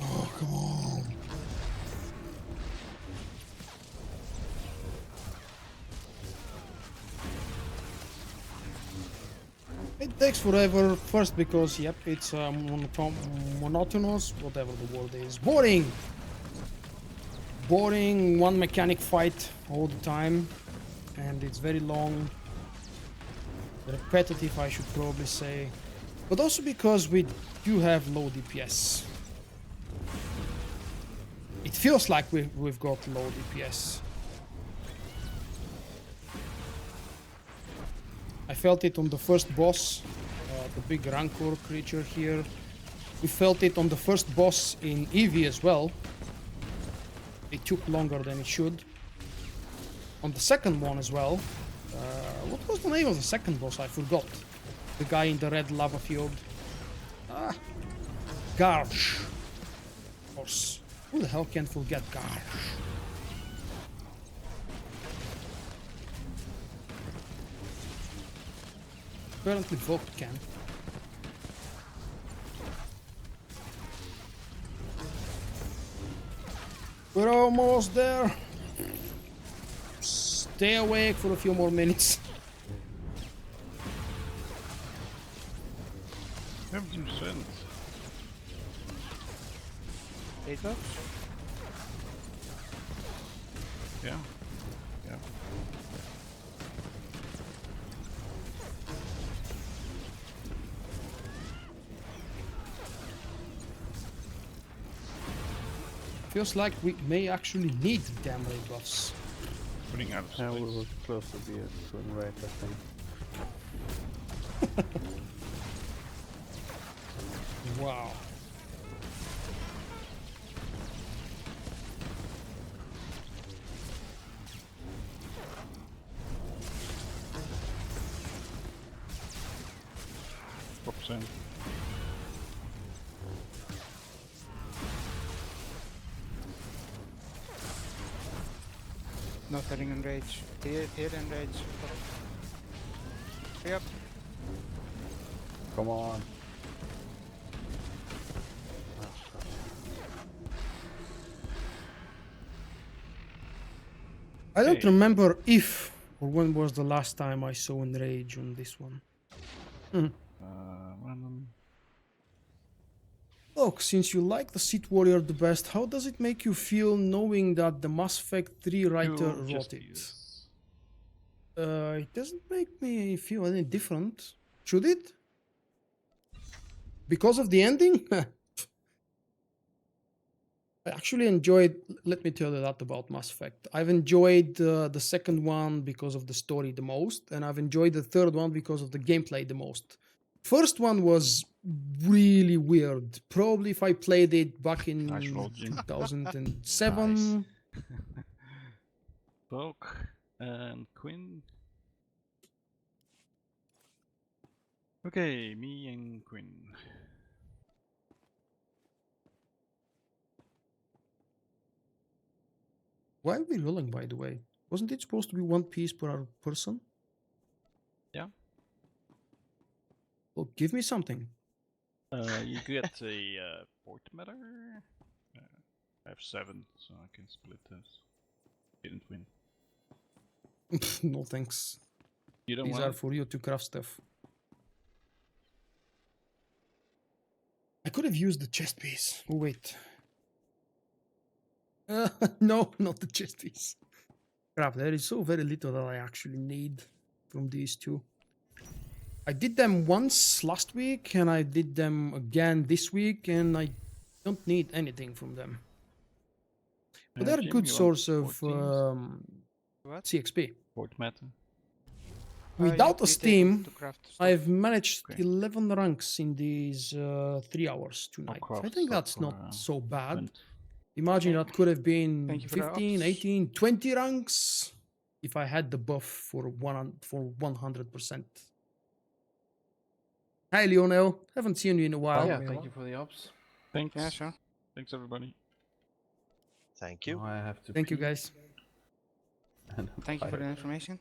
Oh, come on. It takes forever, first because, yep, it's monotonous, whatever the word is. Boring! Boring, one mechanic fight all the time, and it's very long. Repetitive, I should probably say. But also because we do have low DPS. It feels like we've got low DPS. I felt it on the first boss, the big Rancor creature here. We felt it on the first boss in EV as well. It took longer than it should. On the second one as well. What was the name of the second boss? I forgot. The guy in the red lava field. Ah, Garsh. Of course. Who the hell can forget Garsh? Apparently Vulkk can. We're almost there. Stay awake for a few more minutes. 17%. 8 bucks? Yeah. Yeah. Feels like we may actually need damn ray buffs. Putting out of Yeah, space. we were close to be at swing rate, I think. Wow. %. Not getting enraged. Here enraged. Yep. Come on. I don't Okay. remember if or when was the last time I saw Enrage on this one. Random. Look, since you like the Seat Warrior the best, how does it make you feel knowing that the Mass Effect 3 writer Two wrote it? justice. It doesn't make me feel any different. Should it? Because of the ending? I actually enjoyed. Let me tell you that about Mass Effect. I've enjoyed the second one because of the story the most, and I've enjoyed the third one because of the gameplay the most. First one was really weird. Probably if I played it back in Nice roll, Jim. 2007. Vulkk and Quinn. Okay, me and Quinn. Why are we rolling, by the way? Wasn't it supposed to be one piece per person? Yeah. Well, give me something. You get a port matter. I have 7, so I can split this. Didn't win. No thanks. You don't These want are it? for you to craft stuff. I could have used the chest piece. Oh, wait. No, not the chest piece. Crap, there is so very little that I actually need from these two. I did them once last week, and I did them again this week, and I don't need anything from them. But they're a Jim, good you want source of 14s? What? CXP. Port matter. Without a you take 'em Steam, to craft stuff. I've managed Okay. 11 ranks in these 3 hours I'll tonight. I craft think stuff that's for, not so bad. Vent. Imagine Okay. that could have been Thank you for the 15, ups. 18, 20 ranks if I had the buff for 100%. Hi, Lionel. Haven't seen you in a while. Yeah, thank you for the ops. Thanks. Yeah, sure. Thanks, everybody. Thank you. Now I have to Thank you, pee. guys. And Thank you for the fire. information.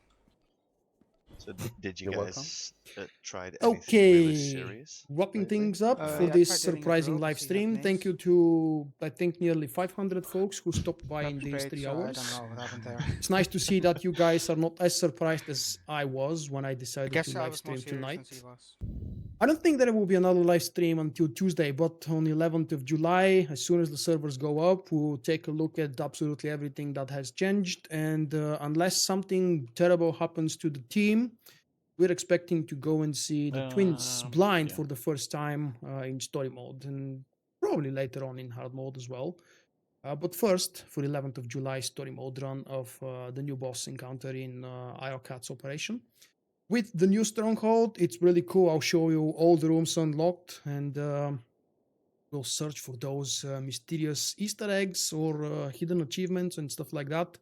So did you You're welcome. guys try anything really Okay, serious? wrapping lately? things up for Yeah, I this tried getting surprising into live Robo, see stream. happenings. Thank you to, I think, nearly 500 folks who stopped by in Got these sprayed, 3 so I hours. don't know what happened there. It's nice to see that you guys are not as surprised as I was when I I decided guess to I live was more stream serious tonight. than he was. I don't think there will be another live stream until Tuesday, but on 11th of July, as soon as the servers go up, we'll take a look at absolutely everything that has changed. And unless something terrible happens to the team, we're expecting to go and see the twins blind Yeah. for the first time in story mode, and probably later on in hard mode as well. But first, for 11th of July story mode run of the new boss encounter in IOCAT's operation. With the new stronghold, it's really cool. I'll show you all the rooms unlocked, and we'll search for those mysterious Easter eggs or hidden achievements and stuff like that.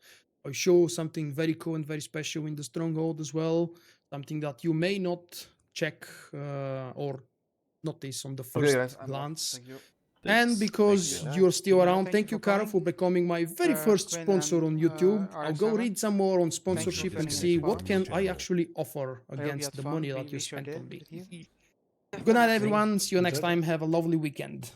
I'll show something very cool and very special in the stronghold as well. Something that you may not check or notice on the first Okay, guys, I'm off. glance. Thank you. And because you. you're still Yeah, around, thank you, Kara, coming. for becoming my very first Quinn sponsor and, on YouTube. I'll go R7. read some more on for sponsorship and joining see this what farm. can I actually offer I hope you against had the fun. money We that you sure spent did on me. with you. Good night, Same. everyone. See you next Enjoyed it. time. Have a lovely weekend.